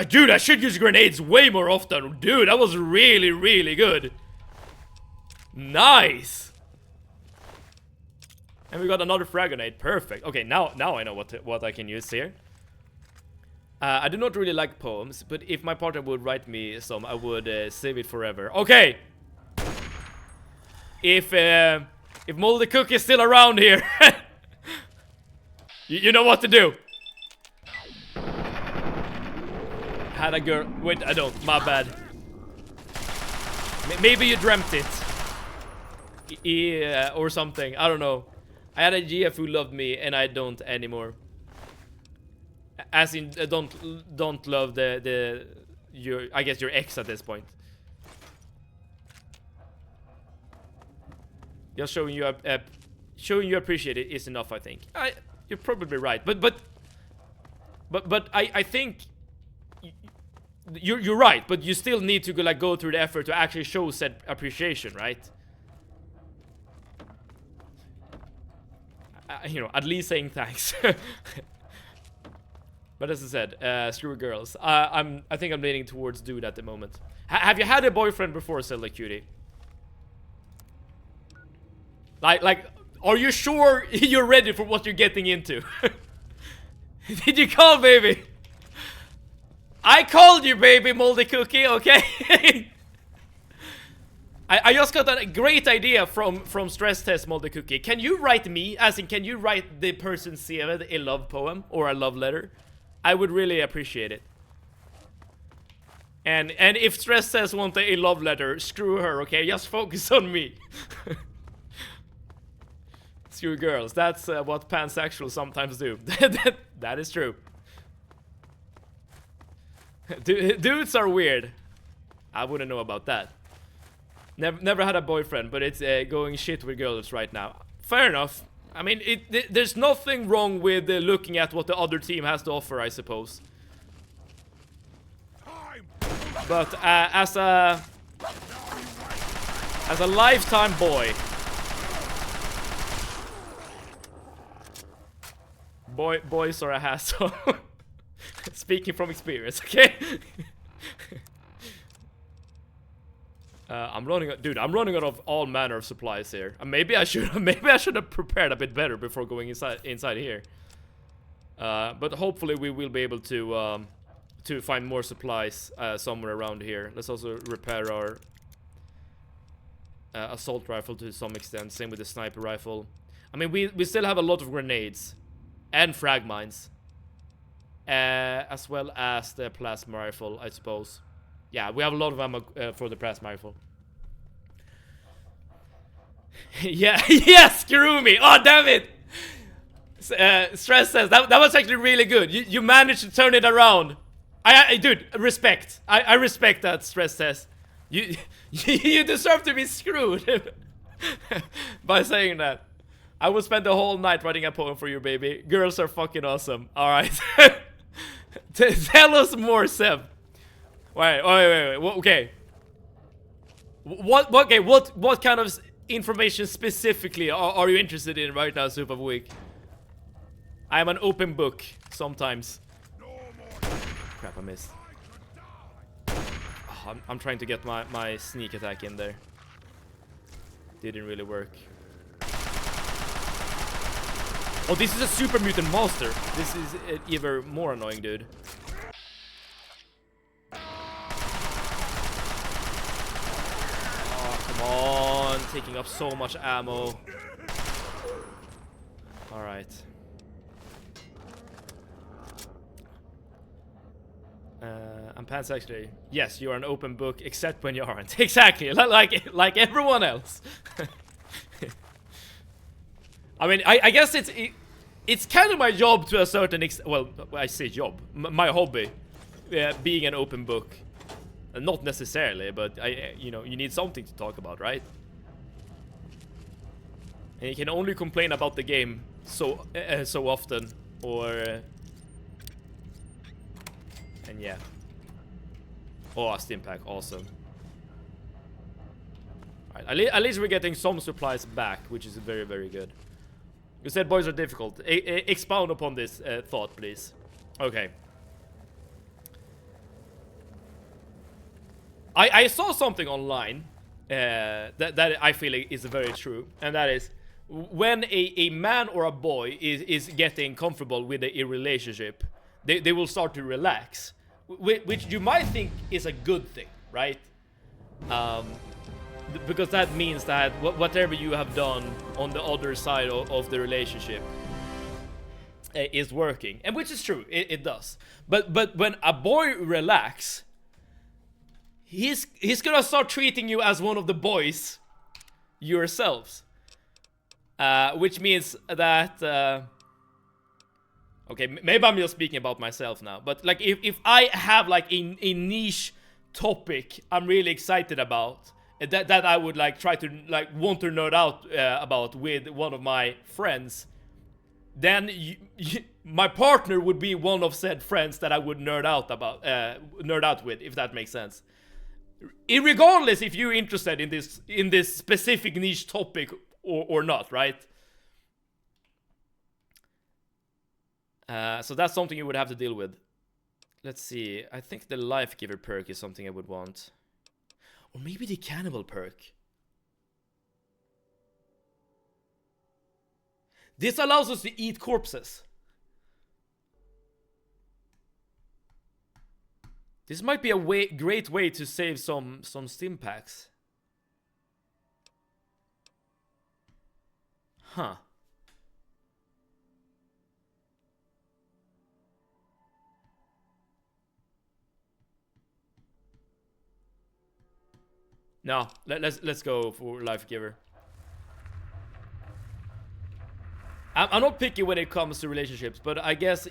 Dude, I should use grenades way more often. Dude, that was really, really good. Nice. And we got another frag grenade. Perfect. Okay, now I know what I can use here. I do not really like poems, but if my partner would write me some, I would save it forever. Okay. If Moldy Cook is still around here, you know what to do. Had a girl. Wait, I don't. My bad. Maybe you dreamt it. Yeah, or something. I don't know. I had a GF who loved me, and I don't anymore. As in, don't love your I guess your ex at this point. Just showing you appreciate it is enough, I think. You're probably right, but I think you're right, but you still need to go through the effort to actually show said appreciation, right? You know, at least saying thanks. But as I said, screw girls. I think I'm leaning towards dude at the moment. Have you had a boyfriend before, Zelda Cutie? Like, are you sure you're ready for what you're getting into? Did you call, baby? I called you, baby, Moldy Cookie, okay? I just got a great idea from Stress Test, Moldy Cookie. Can you write me, as in, can you write the person Seved a love poem or a love letter? I would really appreciate it. And if Stress Test wants a love letter, screw her, okay? Just focus on me. Screw girls. That's what pansexuals sometimes do. That is true. Dudes are weird. I wouldn't know about that. Never had a boyfriend, but it's going shit with girls right now. Fair enough. I mean, there's nothing wrong with looking at what the other team has to offer, I suppose. But as a lifetime boy, boys are a hassle. Speaking from experience, okay? I'm running out of all manner of supplies here. Maybe I should have prepared a bit better before going inside here. But hopefully we will be able to find more supplies somewhere around here. Let's also repair our assault rifle to some extent. Same with the sniper rifle. I mean, we still have a lot of grenades and frag mines, as well as the plasma rifle, I suppose. Yeah, we have a lot of ammo for the plasma rifle. Yeah, yeah, screw me! Oh, damn it! Stress says that was actually really good. You managed to turn it around. Dude, respect. I respect that. Stress says you deserve to be screwed by saying that. I will spend the whole night writing a poem for you, baby. Girls are fucking awesome. All right, tell us more, Seb. Wait. Okay. What kind of information specifically are you interested in right now, Super Week? I am an open book sometimes. Crap, I missed. Oh, I'm trying to get my sneak attack in there. Didn't really work. Oh, this is a super mutant monster. This is even more annoying, dude. Come on, taking up so much ammo. Alright. I'm pansexual. Yes, you are an open book, except when you aren't. Exactly, like everyone else. I mean, I guess it's kind of my job to a certain extent. Well, I say job, my hobby, being an open book. Not necessarily, but you know, you need something to talk about, right? And you can only complain about the game so often, or and yeah. Oh, Stim Pack, awesome. Alright, at least we're getting some supplies back, which is very, very good. You said boys are difficult. Expound upon this thought, please. Okay. I saw something online that I feel is very true, and that is when a man or a boy is getting comfortable with a relationship, they will start to relax, which you might think is a good thing, right? Because that means that whatever you have done on the other side of the relationship is working, and which is true, it does. But when a boy relax, he's gonna start treating you as one of the boys yourselves, which means that okay, maybe I'm just speaking about myself now, but like if I have like a niche topic I'm really excited about, that I would like try to like want to nerd out about with one of my friends, then my partner would be one of said friends that I would nerd out with, if that makes sense. Irregardless if you're interested in this specific niche topic or not, right? So that's something you would have to deal with. Let's see. I think the Life Giver perk is something I would want. Or maybe the Cannibal perk. This allows us to eat corpses. This might be a great way to save some stim packs. Huh. No, let's go for Life Giver. I'm not picky when it comes to relationships, but I guess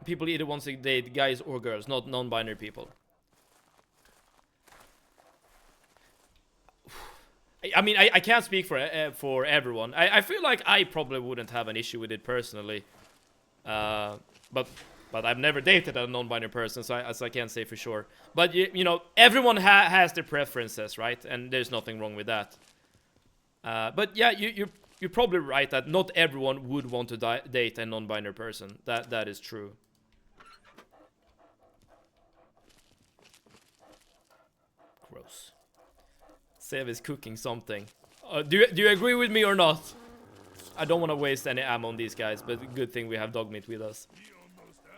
people either want to date guys or girls, not non-binary people. I mean, I can't speak for everyone. I feel like I probably wouldn't have an issue with it personally, but I've never dated a non-binary person, so I can't say for sure. But you know, everyone has their preferences, right? And there's nothing wrong with that. But yeah, you're probably right that not everyone would want to date a non-binary person. That is true. Gross. Sev is cooking something. Do you agree with me or not? I don't want to waste any ammo on these guys, but good thing we have dog meat with us.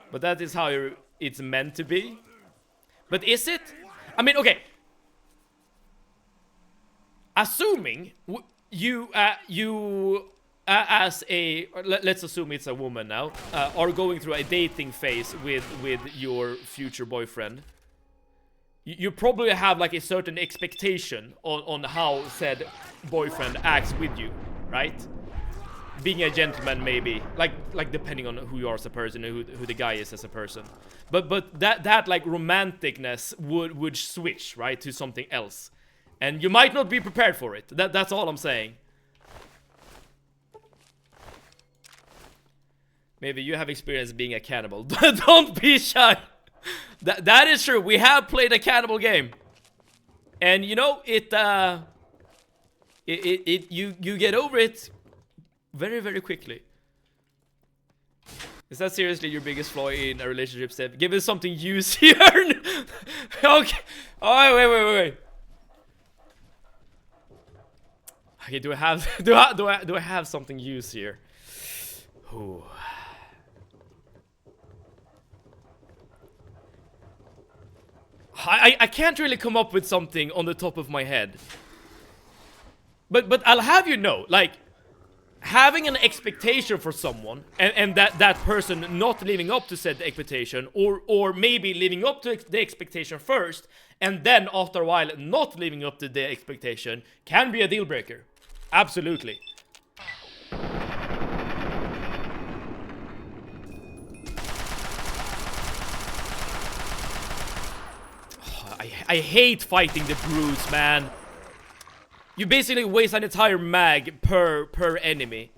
But that is how it's meant to be. But is it? I mean, okay. Assuming you as a, let's assume it's a woman now, are going through a dating phase with your future boyfriend. You probably have like a certain expectation on how said boyfriend acts with you, right? Being a gentleman, maybe, like depending on who you are as a person and who the guy is as a person. But that like romanticness would switch, right, to something else, and you might not be prepared for it. That's all I'm saying. Maybe you have experience being a cannibal. Don't be shy. That is true. We have played a cannibal game, and you know you get over it very, very quickly. Is that seriously your biggest flaw in a relationship, Steph? Give us something juicier. Okay. Oh, wait. Okay, do I have something juicier? Ooh. I can't really come up with something on the top of my head. But I'll have you know, like, having an expectation for someone and that person not living up to said expectation, or maybe living up to the expectation first and then after a while not living up to the expectation, can be a deal breaker. Absolutely. I hate fighting the brutes, man. You basically waste an entire mag per enemy.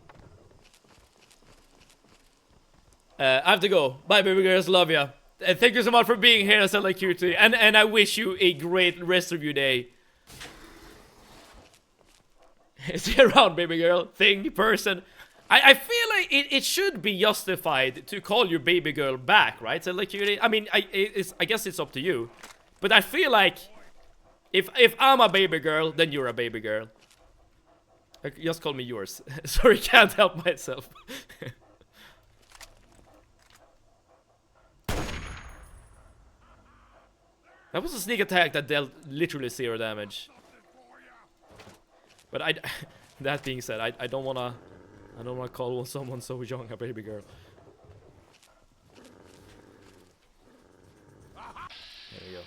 I have to go. Bye, baby girls. Love ya. And thank you so much for being here, SLQT. And I wish you a great rest of your day. See you around, baby girl. Thing, person. I feel like it should be justified to call your baby girl back, right? SLQT. I mean, I guess it's up to you. But I feel like if I'm a baby girl, then you're a baby girl. Just call me yours. Sorry, can't help myself. That was a sneak attack that dealt literally 0 damage. But that being said, I don't wanna call someone so young a baby girl. There we go.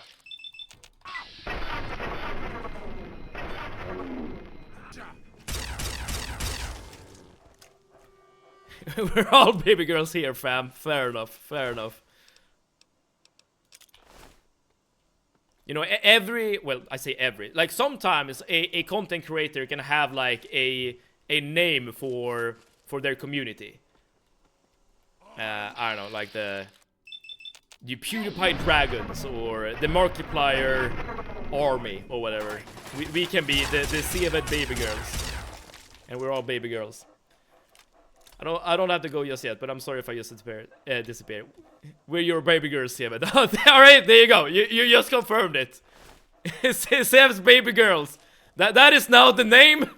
We're all baby girls here, fam. Fair enough, fair enough. You know, well, I say every, like sometimes a content creator can have like a name for their community. I don't know, like the PewDiePie Dragons or the Markiplier Army or whatever. We can be the Seavet baby girls, and we're all baby girls. I don't have to go just yet, but I'm sorry if I just disappeared. We're your baby girls, Seavet. Alright, there you go. You just confirmed it. Sev's baby girls. That is now the name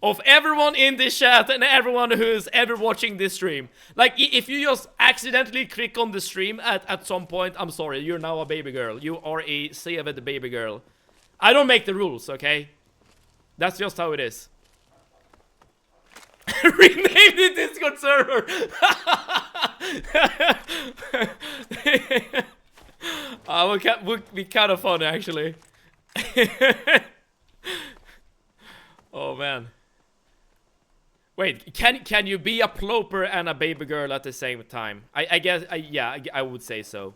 of everyone in this chat and everyone who's ever watching this stream. Like, if you just accidentally click on the stream at some point, I'm sorry, you're now a baby girl. You are a Seavet baby girl. I don't make the rules, okay? That's just how it is. Renamed the Discord server. Would be kind of fun actually. Oh man. Wait, can you be a ploper and a baby girl at the same time? I guess yeah, I would say so.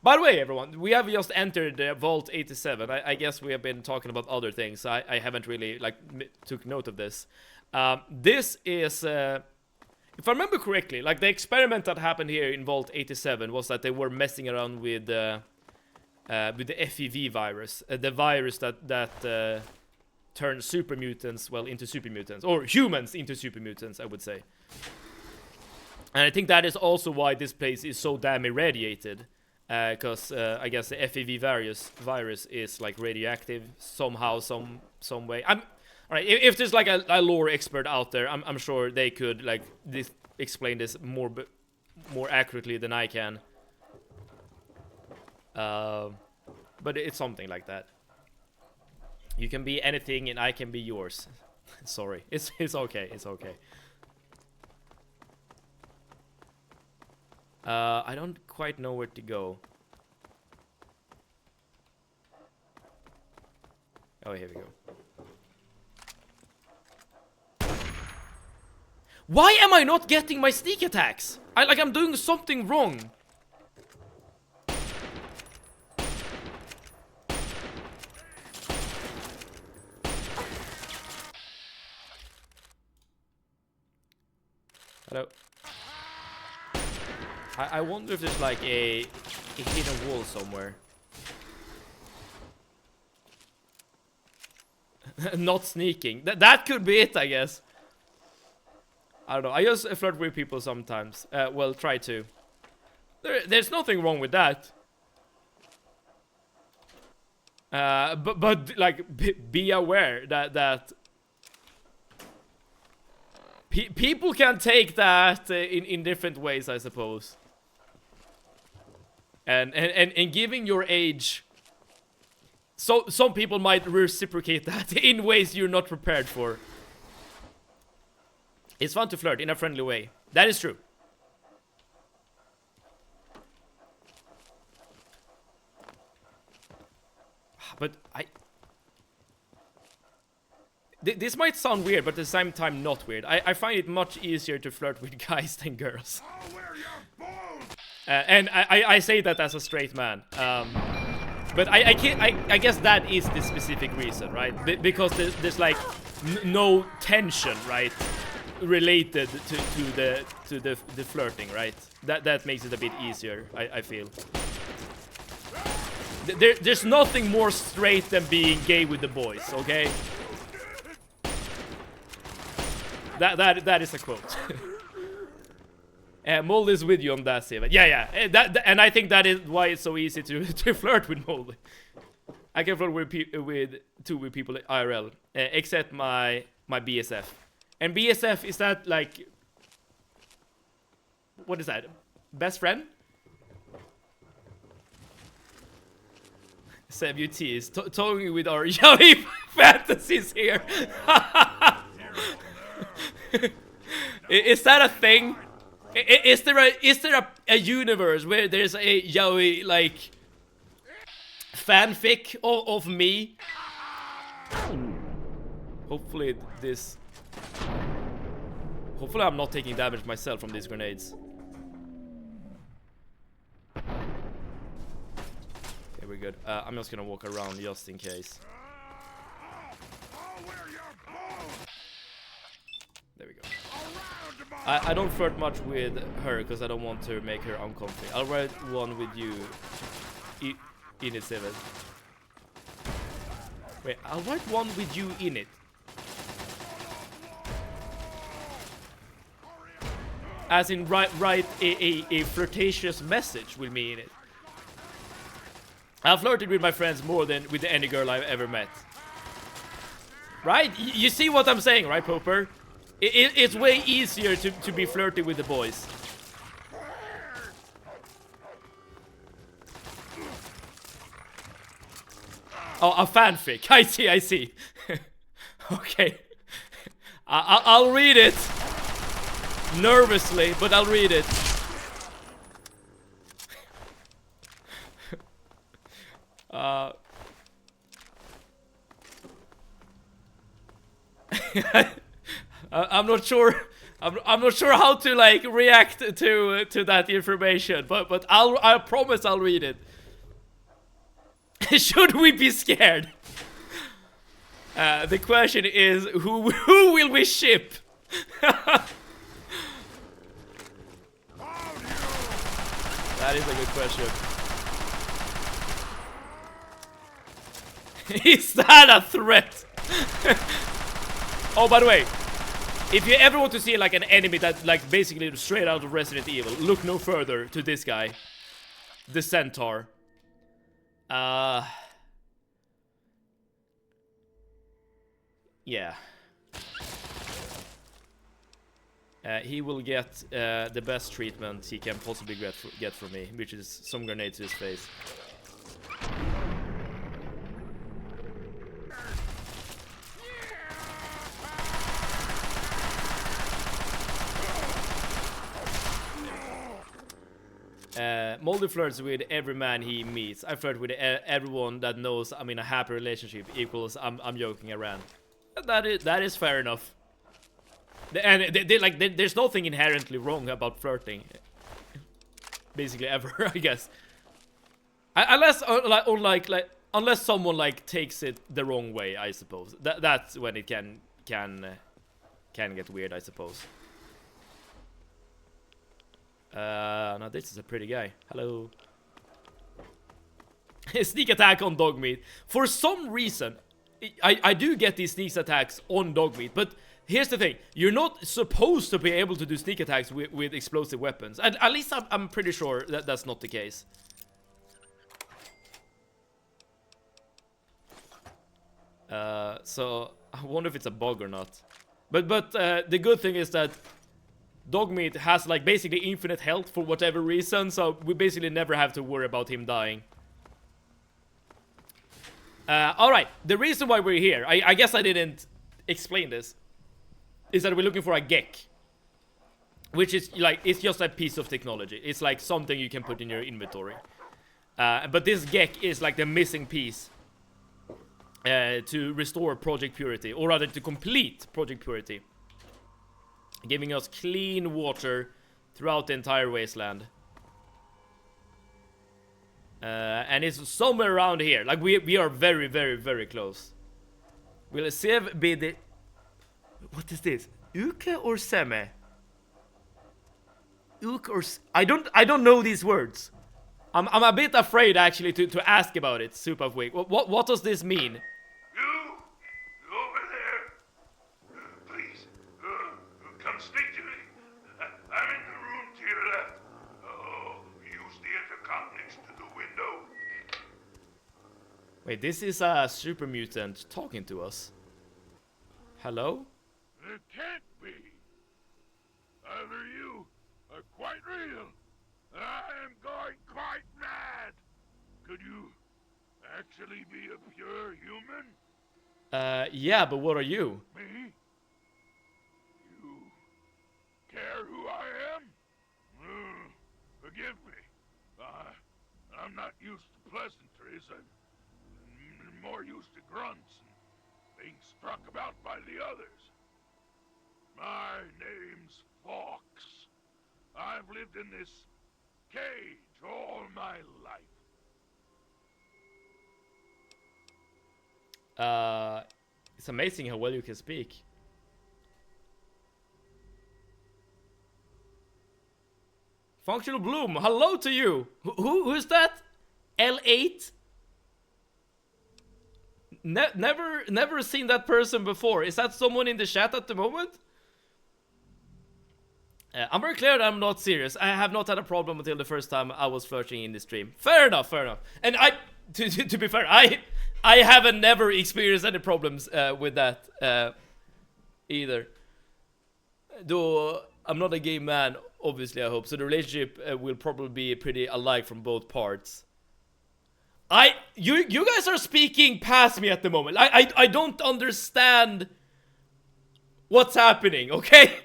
By the way, everyone, we have just entered Vault 87. I guess we have been talking about other things. I haven't really like took note of this. This is, if I remember correctly, like the experiment that happened here in Vault 87 was that they were messing around with the FEV virus, the virus that turns super mutants, well, into super mutants, or humans into super mutants, I would say. And I think that is also why this place is so damn irradiated, because I guess the FEV virus is like radioactive somehow, some way. Alright, if there's like a lore expert out there, I'm sure they could like explain this more accurately than I can. But it's something like that. You can be anything and I can be yours. Sorry, it's okay, it's okay. I don't quite know where to go. Oh, here we go. Why am I not getting my sneak attacks? I'm doing something wrong. Hello. I wonder if there's like a hidden wall somewhere. Not sneaking. That could be it, I guess. I don't know. I just flirt with people sometimes. Well, try to. There's nothing wrong with that. But like, be aware that people can take that in different ways, I suppose. And giving your age, so some people might reciprocate that in ways you're not prepared for. It's fun to flirt in a friendly way. That is true. But this might sound weird, but at the same time not weird. I find it much easier to flirt with guys than girls. And I say that as a straight man. But I guess that is the specific reason, right? Because there's like no tension, right? Related to the flirting, right? That makes it a bit easier, I feel. There's nothing more straight than being gay with the boys, okay? That is a quote. Mold is with you on that, Steven. Yeah. And I think that is why it's so easy to flirt with Mold. I can flirt with people IRL, except my BSF. And BSF, is that like... What is that? Best friend? SWT is talking with our yaoi fantasies here. Is that a thing? Is there a universe where there's a yaoi like fanfic of me? Hopefully I'm not taking damage myself from these grenades. Okay, we're good. I'm just gonna walk around just in case. There we go. I don't flirt much with her because I don't want to make her uncomfy. I'll write one with you in it, 7. Wait, I'll write one with you in it. As in write a flirtatious message with me in it. I've flirted with my friends more than with any girl I've ever met. Right? You see what I'm saying, right, Popper? It's way easier to be flirty with the boys. Oh, a fanfic. I see. Okay. I'll read it. Nervously, but I'll read it. I'm not sure. I'm not sure how to like react to that information, but I promise I'll read it. Should we be scared? The question is, who will we ship? That is a good question. Is that a threat? Oh, by the way, if you ever want to see like an enemy that like basically straight out of Resident Evil, look no further to this guy, the Centaur. Yeah. He will get the best treatment he can possibly get from me, which is some grenade to his face. Moldy flirts with every man he meets. I flirt with everyone that knows I'm in a happy relationship equals I'm joking around. That is fair enough. And there's nothing inherently wrong about flirting, basically ever, I guess. Unless unless someone like takes it the wrong way, I suppose. That's when it can get weird, I suppose. Now this is a pretty guy. Hello. Sneak attack on dog meat. For some reason, I do get these sneak attacks on dog meat, but here's the thing. You're not supposed to be able to do sneak attacks with explosive weapons. And at least I'm pretty sure that that's not the case. So I wonder if it's a bug or not. But the good thing is that Dogmeat has like basically infinite health for whatever reason, so we basically never have to worry about him dying. Alright, the reason why we're here, I guess I didn't explain this, is that we're looking for a Gek. Which is like, it's just a piece of technology. It's like something you can put in your inventory. But this Gek is like the missing piece to restore Project Purity, or rather to complete Project Purity. Giving us clean water throughout the entire wasteland. And it's somewhere around here. Like we are very, very, very close. Will Sev be the... What is this? Uke or Seme? Uke or... I don't know these words. I'm a bit afraid actually to ask about it, Super Quick. What does this mean? Come speak to me. I'm in the room to your left. Oh, use the intercom next to the window. Wait, this is a super mutant talking to us. Hello? It can't real. I am going quite mad. Could you actually be a pure human? Yeah, but what are you? Me? You care who I am? Forgive me. I'm not used to pleasantries. I'm more used to grunts and being struck about by the others. My name's Fox. I've lived in this cage all my life. It's amazing how well you can speak. Functional Bloom, hello to you. Who's that? L8? Never seen that person before. Is that someone in the chat at the moment? I'm very clear that I'm not serious. I have not had a problem until the first time I was flirting in the stream. Fair enough, fair enough. And to be fair, I haven't never experienced any problems with that either. Though I'm not a gay man, obviously, I hope. So the relationship will probably be pretty alike from both parts. You guys are speaking past me at the moment. I don't understand what's happening, okay?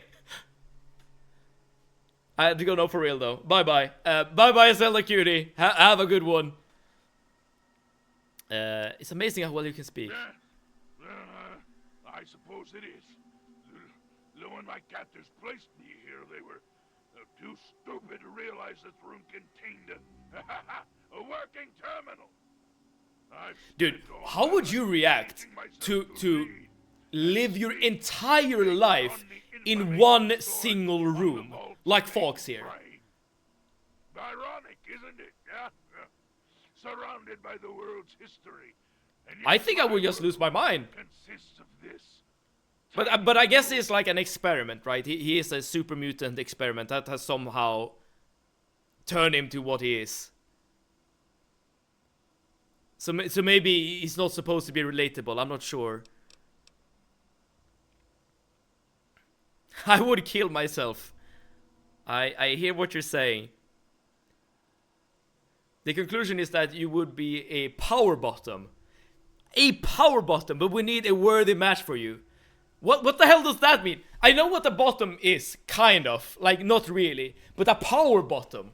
I had to go now for real though. Bye-bye. Bye-bye, Zelda Cutie. Have a good one. It's amazing how well you can speak. I suppose it is. When my captors placed me here, they were too stupid to realize this room contained a working terminal. Dude, how would you react to live your entire life in one single room, like Fox here? Ironic, isn't it? Surrounded by the world's history. I think I would just lose my mind. Consists of this. But I guess it's like an experiment, right? He is a super mutant experiment that has somehow turned him to what he is. So maybe he's not supposed to be relatable. I'm not sure. I would kill myself. I hear what you're saying. The conclusion is that you would be a power bottom. A power bottom, but we need a worthy match for you. What the hell does that mean? I know what a bottom is, kind of. Like, not really. But a power bottom.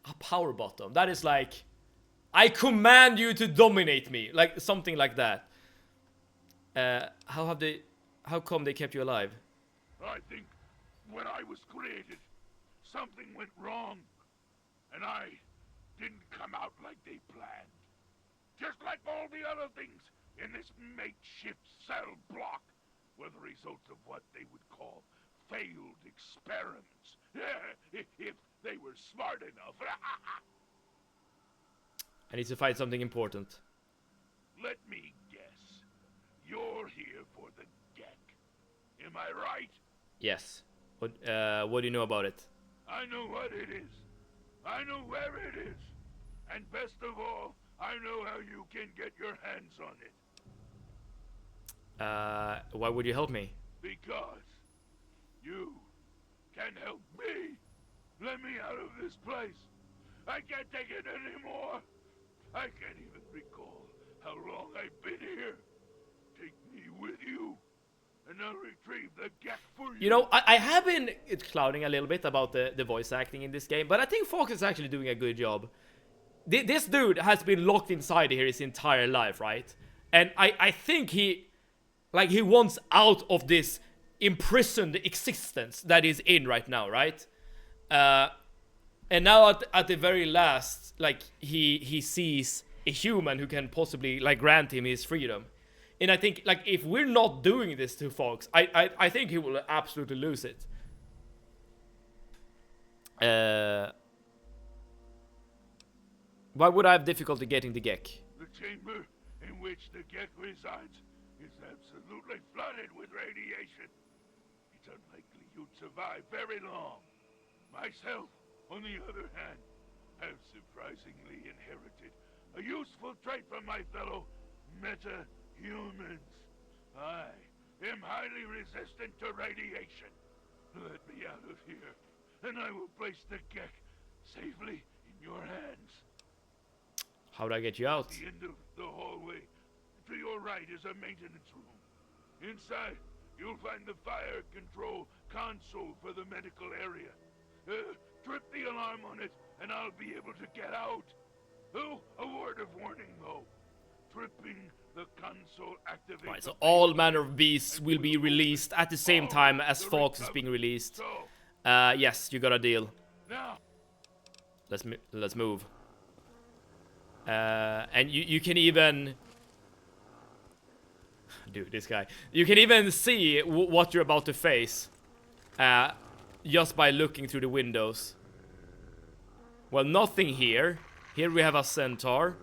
A power bottom. That is like, I command you to dominate me. Like, something like that. How come they kept you alive? I think when I was created, something went wrong. And I didn't come out like they planned. Just like all the other things in this makeshift cell block were the results of what they would call failed experiments. If they were smart enough. I need to find something important. Let me guess. You're here for the Gek. Am I right? Yes. What do you know about it? I know what it is. I know where it is. And best of all, I know how you can get your hands on it. Why would you help me? Because you can help me. Let me out of this place. I can't take it anymore. I can't even recall how long I've been here. Take me with you, and I'll retrieve the Gek for you. You know, I have been clouding a little bit about the voice acting in this game, but I think Fox is actually doing a good job. This dude has been locked inside here his entire life, right? And I think he wants out of this imprisoned existence that he's in right now, right? And now at the very last, like, he sees a human who can possibly, like, grant him his freedom. And I think, like, if we're not doing this to Fox, I think he will absolutely lose it. Why would I have difficulty getting the Gek? The chamber in which the Gek resides is absolutely flooded with radiation. It's unlikely you'd survive very long. Myself, on the other hand, have surprisingly inherited a useful trait from my fellow meta-humans. I am highly resistant to radiation. Let me out of here, and I will place the Gek safely in your hands. How do I get you out? At the end of the hallway, to your right is a maintenance room. Inside, you'll find the fire control console for the medical area. Trip the alarm on it, and I'll be able to get out. Oh, a word of warning, though. Tripping the console activates... Right, so all manner of beasts will be released at the same time as Fox is being released. Yes, you got a deal. Now. Let's move. And you can even... Dude, this guy. You can even see what you're about to face. Just by looking through the windows. Well, nothing here. Here we have a centaur.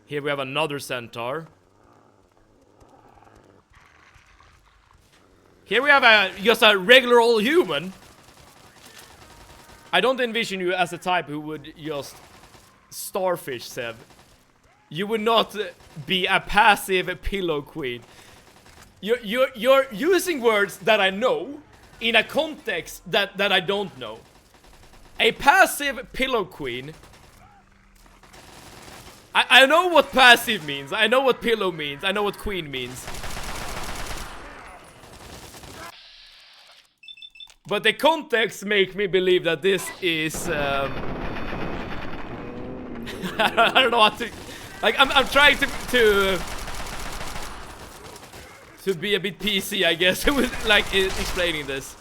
Here we have another centaur. Here we have just a regular old human. I don't envision you as a type who would just starfish, Sev. You would not be a passive pillow queen. You're using words that I know in a context that I don't know. A passive pillow queen. I know what passive means. I know what pillow means. I know what queen means. But the context make me believe that this is I don't know what to... Like, I'm trying to be a bit PC, I guess, with like explaining this.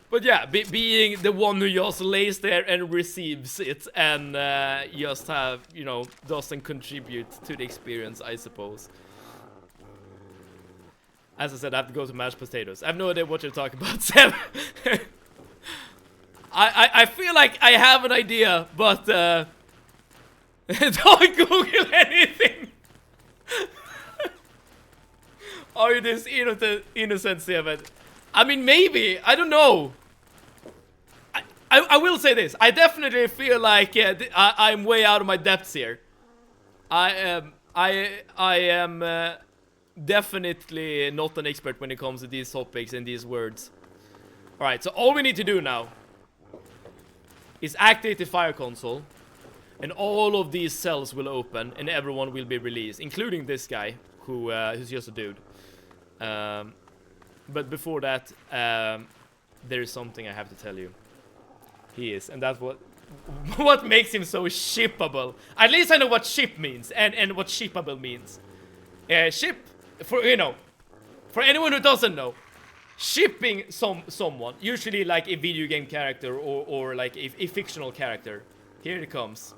But yeah, being the one who just lays there and receives it and just have, you know, doesn't contribute to the experience, I suppose. As I said, I have to go to mashed potatoes. I have no idea what you're talking about, Sam. I feel like I have an idea, but don't Google anything. Are you this innocent, Seven? I mean, maybe. I don't know. I will say this. I definitely feel like I'm way out of my depths here. I am definitely not an expert when it comes to these topics and these words. Alright, so all we need to do now is activate the fire console. And all of these cells will open and everyone will be released. Including this guy, who's just a dude. But before that, there is something I have to tell you. He is, and that's what makes him so shippable. At least I know what ship means and what shippable means. Ship, for for anyone who doesn't know, shipping someone, usually like a video game character or like a fictional character. Here it comes.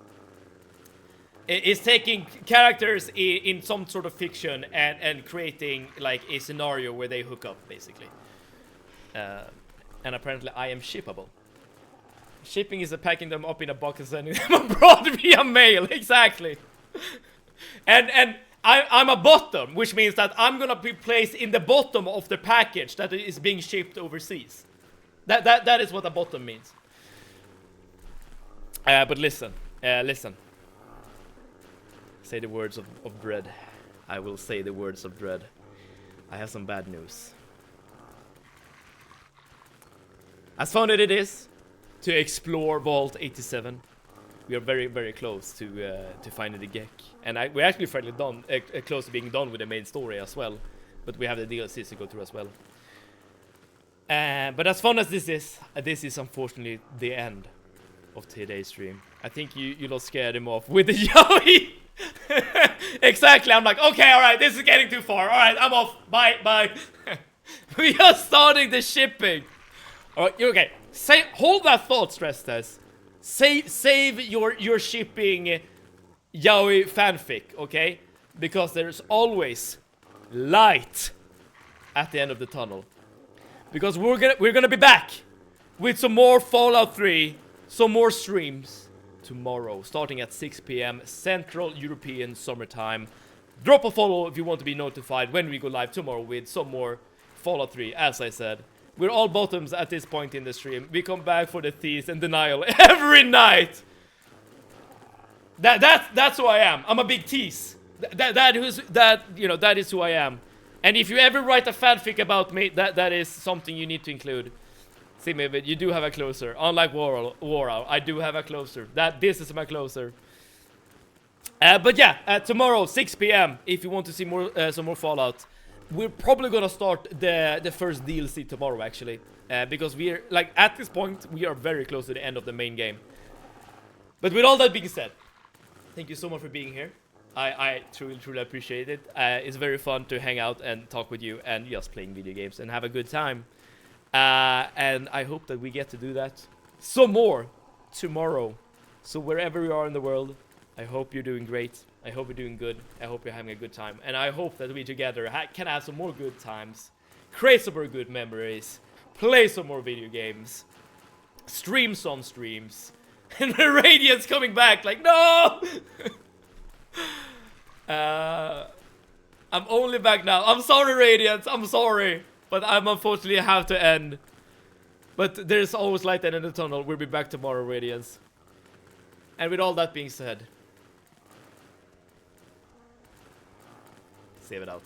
It's taking characters in some sort of fiction and creating like a scenario where they hook up, basically. And apparently I am shippable. Shipping is packing them up in a box and sending them abroad via mail, exactly. And I'm a bottom, which means that I'm gonna be placed in the bottom of the package that is being shipped overseas. That is what a bottom means. But listen. Say the words of dread. I will say the words of dread. I have some bad news. As fun as it is to explore Vault 87, we are very, very close to finding the Gek. And we're actually fairly done, close to being done with the main story as well. But we have the DLCs to go through as well. But as fun as this is unfortunately the end of today's stream. I think you lot scared him off with the Yowie. Exactly, I'm like, okay, alright, this is getting too far. Alright, I'm off. Bye. We are starting the shipping. Alright, okay. Hold that thought, stress test. Save your shipping Yowie fanfic, okay? Because there's always light at the end of the tunnel. Because we're gonna be back with some more Fallout 3, some more streams tomorrow, starting at 6 p.m. Central European Summertime. Drop a follow if you want to be notified when we go live tomorrow with some more Fallout 3. As I said, we're all bottoms at this point in the stream. We come back for the Thieves and Denial every night. That's who I am. I'm a big tease. That is who I am. And if you ever write a fanfic about me, that is something you need to include. See, maybe you do have a closer. Unlike War Owl, I do have a closer. This is my closer. But yeah, tomorrow 6 p.m. if you want to see more some more Fallout. We're probably gonna start the first DLC tomorrow, actually, because we're like at this point we are very close to the end of the main game. But with all that being said, thank you so much for being here. I truly appreciate it. It's very fun to hang out and talk with you and just playing video games and have a good time. And I hope that we get to do that some more tomorrow. So wherever you are in the world, I hope you're doing great. I hope you're doing good. I hope you're having a good time. And I hope that we together can have some more good times, create some more good memories, play some more video games, stream some streams. And the Radiant's coming back like, no! I'm only back now. I'm sorry, Radiant. I'm sorry. But I'm unfortunately have to end. But there's always light at the end of the tunnel. We'll be back tomorrow, Radiance. And with all that being said, save it out.